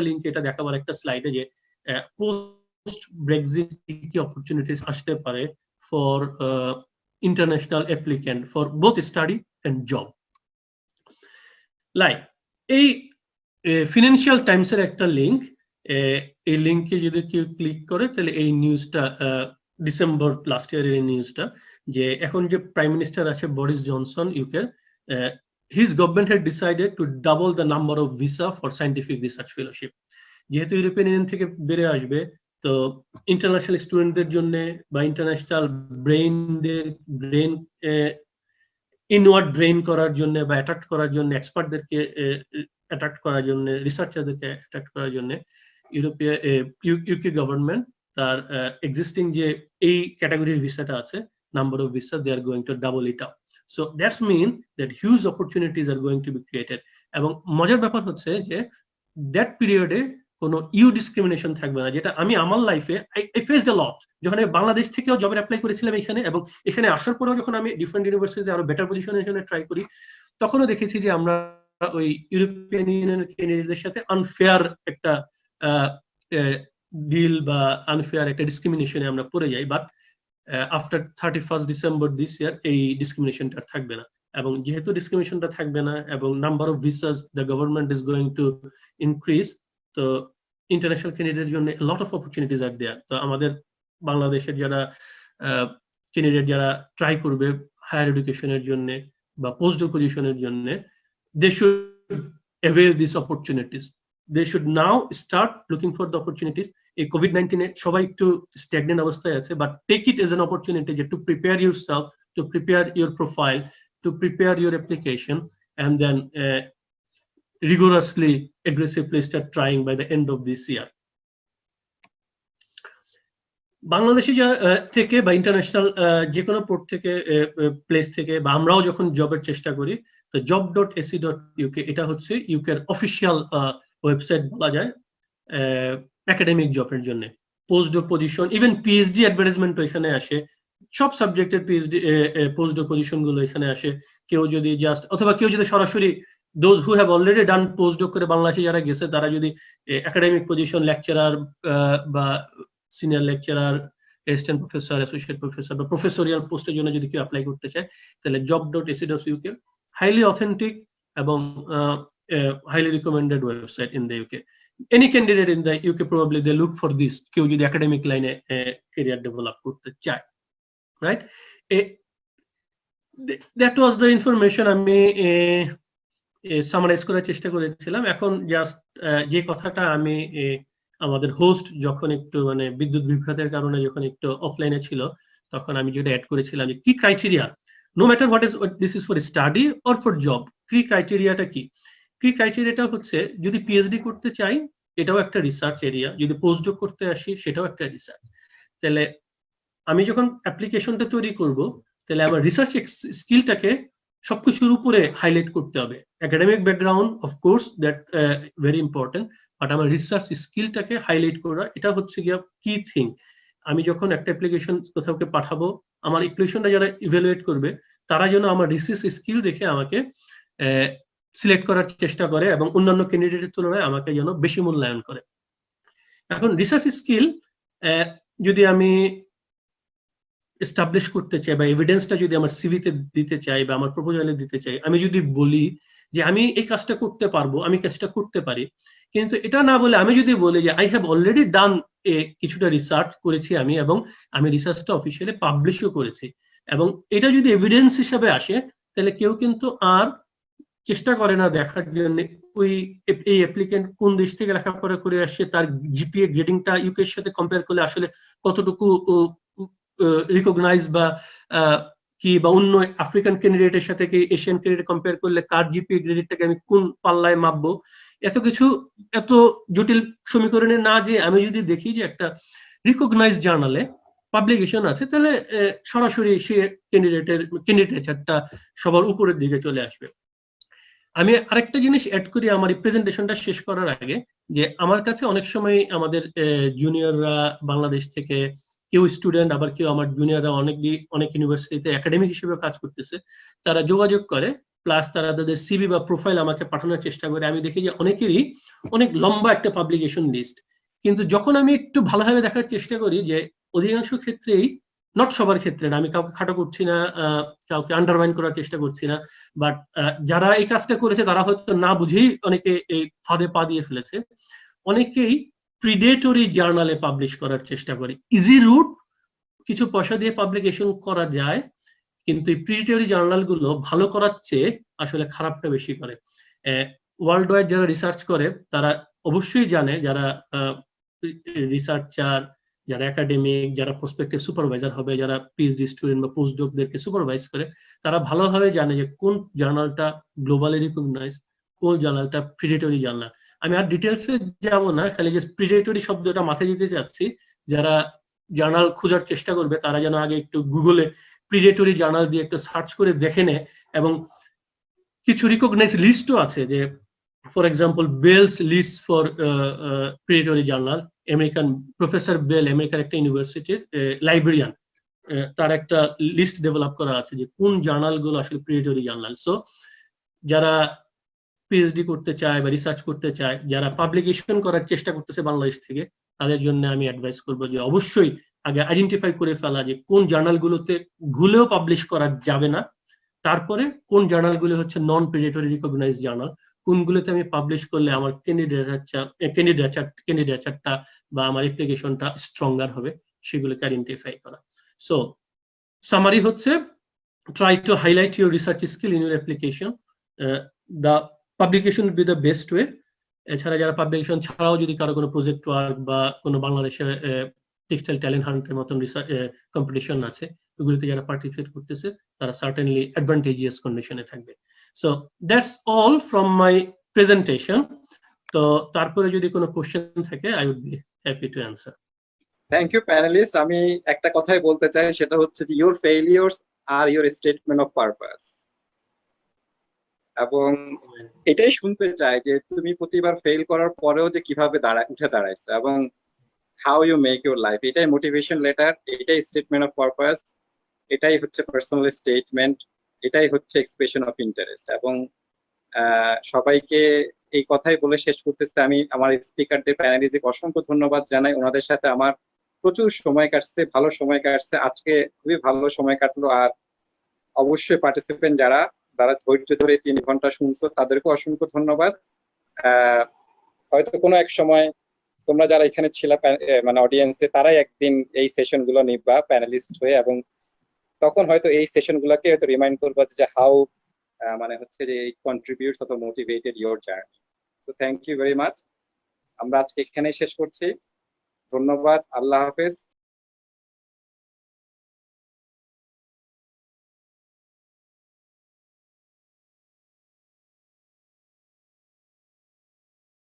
লিঙ্কে এটা দেখাবো একটা স্লাইডে যে পোস্ট ব্রেক্সিট কি অপরচুনিটিস আসতে পারে for international applicant for both study and job. Like এই ফিনান্সিয়াল টাইমস এর একটা লিঙ্ক, এই লিঙ্কে যদি কেউ ক্লিক করে তাহলে এই নিউজটা ডিসেম্বর লাস্ট ইয়ারের এই নিউজটা, যে এখন যে প্রাইম মিনিস্টার আছে বরিস জনসন ইউকের, his government had decided to double the number of visa for scientific research fellowship. যেহেতু ইউরোপিয়ান ইউনিয়ন থেকে বেড়ে আসবে, তো ইন্টারন্যাশনাল স্টুডেন্টদের জন্য বা ইন্টারন্যাশনাল ব্রেন ইনওয়ার্ড ড্রেন করার জন্য বা অ্যাট্রাক্ট করার জন্য, এক্সপার্টদেরকে অ্যাট্রাক্ট করার জন্য, রিসার্চারদেরকে অ্যাট্রাক্ট করার জন্য ইউকে গভর্নমেন্ট তার এক্সিস্টিং যে এই ক্যাটাগরির ভিসাটা আছে, number of visa, they are going to double it up. So that's mean that huge opportunities are going to be created. এবং মজার ব্যাপার হচ্ছে যে that period এ কোনো ইউ ডিসক্রিমিনেশন থাকবে না, যেটা আমি আমার লাইফে আই ফেসড আ লট। যখন আমি বাংলাদেশ থেকেও জবের অ্যাপ্লাই করেছিলাম এখানে, এবং এখানে আসার পরেও যখন আমি ডিফারেন্ট ইউনিভার্সিটিতে আরো বেটার পজিশনের জন্য ট্রাই করি, তখনও দেখেছি যে আমরা ওই ইউরোপিয়ান ইউনিয়নের ক্যান্ডিডেটদের সাথে আনফেয়ার একটা ডিল বা আনফেয়ার একটা ডিসক্রিমিনেশনে আমরা পড়ে যাই। But after 31st December this ইয়ার এই ডিসক্রিমিনেশনটা থাকবে না, এবং যেহেতু ডিসক্রিমিনেশনটা থাকবে না এবং number of visas the government is going to increase, তো ইন্টারন্যাশনাল ক্যান্ডিডেটের জন্য লট অফ অপরচুনিটিজ আর দেয়ার। তো আমাদের বাংলাদেশের যারা ক্যান্ডিডেট যারা ট্রাই করবে হায়ার এডুকেশনের জন্য বা পোস্ট পজিশনের জন্য, they should avail this opportunities, they should now start looking for the opportunities. এই কোভিড-19 এ সবাই একটু স্ট্যাগনেন্ট অবস্থায় আছে, but take it as an opportunity যে to prepare yourself, to prepare your profile, to prepare your application, and then rigorously, aggressively start trying by the end of this year. বাংলাদেশে থেকে বা ইন্টারন্যাশনাল যে কোনো port থেকে place থেকে বা আমরাও যখন জবের চেষ্টা করি, তো job.ac.uk এটা হচ্ছে ইউকের অফিসিয়াল ওয়েবসাইট বলা যায় একাডেমিক জবের জন্য। পোস্ট পজিশন, ইভেন পিএইচডি অ্যাডভার্টাইজমেন্টও এখানে আসে, সব সাবজেক্টের পিএইচডি পোস্ট পজিশন গুলো এখানে আসে। কেউ যদি জাস্ট অথবা কেউ যদি সরাসরি those who have already done postdoc করে বাংলাদেশে যারা গেছে, তারা যদি একাডেমিক পজিশন লেকচারার বা senior lecturer, assistant professor, associate professor বা প্রফেসরিয়াল পোস্টের জন্য যদি কেউ অ্যাপ্লাই করতে চায়, তাহলে job.ac.uk হাইলি অথেন্টিক এবং highly recommended website in the UK. Any candidate in the UK probably they look for this, কেউ যদি একাডেমিক লাইনে ক্যারিয়ার ডেভেলপ করতে চায়, right? That was the information আমি সামারাইজ করার চেষ্টা করেছিলাম। এখন জাস্ট যে কথাটা আমি আমাদের হোস্ট যখন একটু মানে বিদ্যুৎ বিভ্রাটের কারণে যখন একটু অফলাইনে ছিল, তখন আমি যেটা অ্যাড করেছিলাম যে কি criteria, no matter what is this is for study or for job, ক্রাইটেরিয়াটা কি? ক্রাইটেরিয়াটা হচ্ছে যদি পিএইচডি করতে চাই এটাও একটা রিসার্চ এরিয়া, যদি পোস্টডক করতে আসি সেটাও একটা রিসার্চ। তাহলে আমি যখন অ্যাপ্লিকেশনটা তৈরি করব তাহলে আমার রিসার্চ স্কিলটাকে সবকিছুর উপরে হাইলাইট করতে হবে। Academic background of course that very important, but আমার রিসার্চ স্কিলটাকে হাইলাইট করা এটা হচ্ছে গিয়া কি থিং। আমি যখন একটা অ্যাপ্লিকেশন কোথাওকে পাঠাবো, আমার অ্যাপ্লিকেশনটা যারা ইভ্যালুয়েট করবে তারা যেন আমার রিসার্চ স্কিল দেখে আমাকে সিলেক্ট করার চেষ্টা করে এবং অন্যান্য ক্যান্ডিডেটের তুলনায় আমাকে যেন বেশি মূল্যায়ন করে। এখন রিসার্চ স্কিল যদি আমি এস্টাবলিশ করতে চাই বা এভিডেন্সটা যদি আমার সিভিতে দিতে চাই বা আমার প্রপোজালে দিতে চাই, আমি যদি বলি যে আমি এই কাজটা করতে পারবো, আমি কাজটা করতে পারি, কিন্তু এটা না বলে আমি যদি বলি যে আই হ্যাভ অলরেডি ডান কিছুটা রিসার্চ করেছি আমি, এবং আমি রিসার্চটা অফিসিয়ালি পাবলিশও করেছি, এবং এটা যদি এভিডেন্স হিসেবে আসে তাহলে কেউ কিন্তু আর চেষ্টা করে না দেখার জন্য ওই এই অ্যাপ্লিকেন্ট কোন দেশ থেকে লেখাপড়া করে আসছে, তার জিপিএ গ্রেডিংটা ইউকে এর সাথে কম্পেয়ার করলে আসলে কতটুকু রিকগনাইজ বা কি, বা অন্য আফ্রিকান ক্যান্ডিডেটের সাথে কি এশিয়ান ক্যান্ডিডেট কম্পেয়ার করলে কার জিপিএ গ্রেডটাকে আমি কোন পাল্লায় মাপবো, এত কিছু এত জটিল সমীকরণে না যে আমি যদি দেখি যে একটা রিকগনাইজ জার্নালে পাবলিকেশন আছে তাহলে সরাসরি সে ক্যান্ডিডেটটা সবার উপরের দিকে চলে আসবে। আমি আরেকটা জিনিস অ্যাড করি আমার এই প্রেজেন্টেশনটা শেষ করার আগে, যে আমার কাছে অনেক সময় আমাদের জুনিয়ররা বাংলাদেশ থেকে, কেউ স্টুডেন্ট আবার কেউ আমার জুনিয়ররা অনেক ইউনিভার্সিটিতে একাডেমিক হিসেবে কাজ করতেছে, তারা যোগাযোগ করে, প্লাস তারা তাদের সিভি বা প্রোফাইল আমাকে পাঠানোর চেষ্টা করে। আমি দেখি যে অনেকেরই অনেক লম্বা একটা পাবলিকেশন লিস্ট, কিন্তু যখন আমি একটু ভালোভাবে দেখার চেষ্টা করি যে অধিকাংশ ক্ষেত্রেই, নট সবার ক্ষেত্রে না, আমি কাউকে খাটো করছি না, কাউকে আন্ডারমাইন করার চেষ্টা করছি না, বাট যারা এই কাজটা করেছে তারা হয়তো না বুঝেই অনেকে এই ফাঁদে পা দিয়ে ফেলেছে। অনেকেই প্রিডেটরি জার্নালে পাবলিশ করার চেষ্টা করে। ইজি রুট, কিছু পয়সা দিয়ে পাবলিকেশন করা যায়, কিন্তু এই প্রিডেটরি জার্নাল গুলো ভালো করার চেয়ে আসলে খারাপটা বেশি করে। ওয়ার্ল্ড ওয়াইড যারা রিসার্চ করে তারা অবশ্যই জানে, যারা রিসার্চার, যারা একাডেমিক, যারা প্রসপেক্টিভ সুপারভাইজার হবে, যারা পিএইচডি স্টুডেন্ট বা পোস্টডকদেরকে সুপারভাইজ করে, তারা ভালোভাবে জানে যে কোন জার্নালটা গ্লোবালি রিকগনাইজ, কোন জার্নালটা প্রিডেটরি জার্নাল। আমি আর ডিটেলসে যাব না, খালি যে প্রিডেটরি শব্দটা মাথায় দিতে চাচ্ছি, যারা জার্নাল খোঁজার চেষ্টা করবে তারা যেন আগে একটু গুগলে প্রিডেটরি জার্নাল দিয়ে একটু সার্চ করে দেখে নেয়। এবং কিছু রিকগনাইজ লিস্টও আছে, যে for example Beall's list for predatory journal, American professor Beall, আমেরিকার একটা ইউনিভার্সিটির লাইব্রেরিয়ান, তার একটা লিস্ট ডেভেলপ করা আছে যে কোন জার্নাল গুলো আসলে প্রিডেটরি জার্নাল। সো যারা পিএইচডি করতে চায় বা রিসার্চ করতে চায়, যারা পাবলিকেশন করার চেষ্টা করতেছে বাংলাদেশ থেকে, তাদের জন্য আমি অ্যাডভাইস করবো যে অবশ্যই আগে আইডেন্টিফাই করে ফেলা যে কোন জার্নালগুলোতে ভুলেও পাবলিশ করা যাবে না, তারপরে কোন জার্নালগুলো হচ্ছে নন প্রিডেটরি রিকগনাইজ জার্নাল, কোনগুলোতে আমি পাবলিশ করলে আমার ক্যান্ডিডেটটা বা আমার অ্যাপ্লিকেশনটা স্ট্রঙ্গার হবে, সেগুলোকে আইডেন্টিফাই করা। সো সামারি হচ্ছে, try to highlight your research skill in your application. The publication would be the best way. এছাড়া যারা পাবলিকেশন ছাড়াও যদি কারো কোনো প্রজেক্ট ওয়ার্ক বা কোনো বাংলাদেশে টেক্সটাইল ট্যালেন্ট হান্টের মতন কম্পিটিশন আছে, ওগুলোতে যারা পার্টিসিপেট করতেছে তারা সার্টেনলি অ্যাডভান্টেজিয়াস কন্ডিশনে থাকবে। So that's all from my presentation. তো তারপরে যদি কোনো কোশ্চেন থাকে I would be happy to answer. Thank you panelist. আমি একটা কথাই বলতে চাই, সেটা হচ্ছে যে ইউর ফেইলিয়র্স আর ইউর স্টেটমেন্ট অফ পারপাস। এবং এটাই শুনতে চাই যে তুমি প্রতিবার ফেল করার পরেও যে কিভাবে উঠে দাঁড়াইছো এবং how you make your life, এটাই মোটিভেশন লেটার, এটাই স্টেটমেন্ট অফ পারপাস, এটাই হচ্ছে পার্সোনাল স্টেটমেন্ট, এটাই হচ্ছে এক্সপ্রেশন অফ ইন্টারেস্ট। এবং সবাইকে এই কথাই বলে শেষ করতেছে, আমি আমার স্পিকারদের প্যানেলিস্টকে অসংখ্য ধন্যবাদ জানাই। ওনাদের সাথে আমার প্রচুর সময় কাটছে, ভালো সময় কাটছে, আজকে খুবই ভালো সময় কাটলো। আর অবশ্যই পার্টিসিপেন্ট যারা ধৈর্য ধরে 3 ঘন্টা শুনছো, তাদেরকে অসংখ্য ধন্যবাদ। হয়তো কোনো এক সময় তোমরা যারা এখানে ছিল মানে অডিয়েন্সে, তারাই একদিন এই সেশন গুলো নিবা প্যানেলিস্ট হয়ে, এবং তখন হয়তো এই সেশন গুলোকে হয়তো রিমাইন্ড করবো যে হাউ মানে হচ্ছে যে কন্ট্রিবিউটস অথবা motivated your journey. So thank you very much. আমরা আজকে এখানেই শেষ করছি। ধন্যবাদ, আল্লাহ হাফেজ।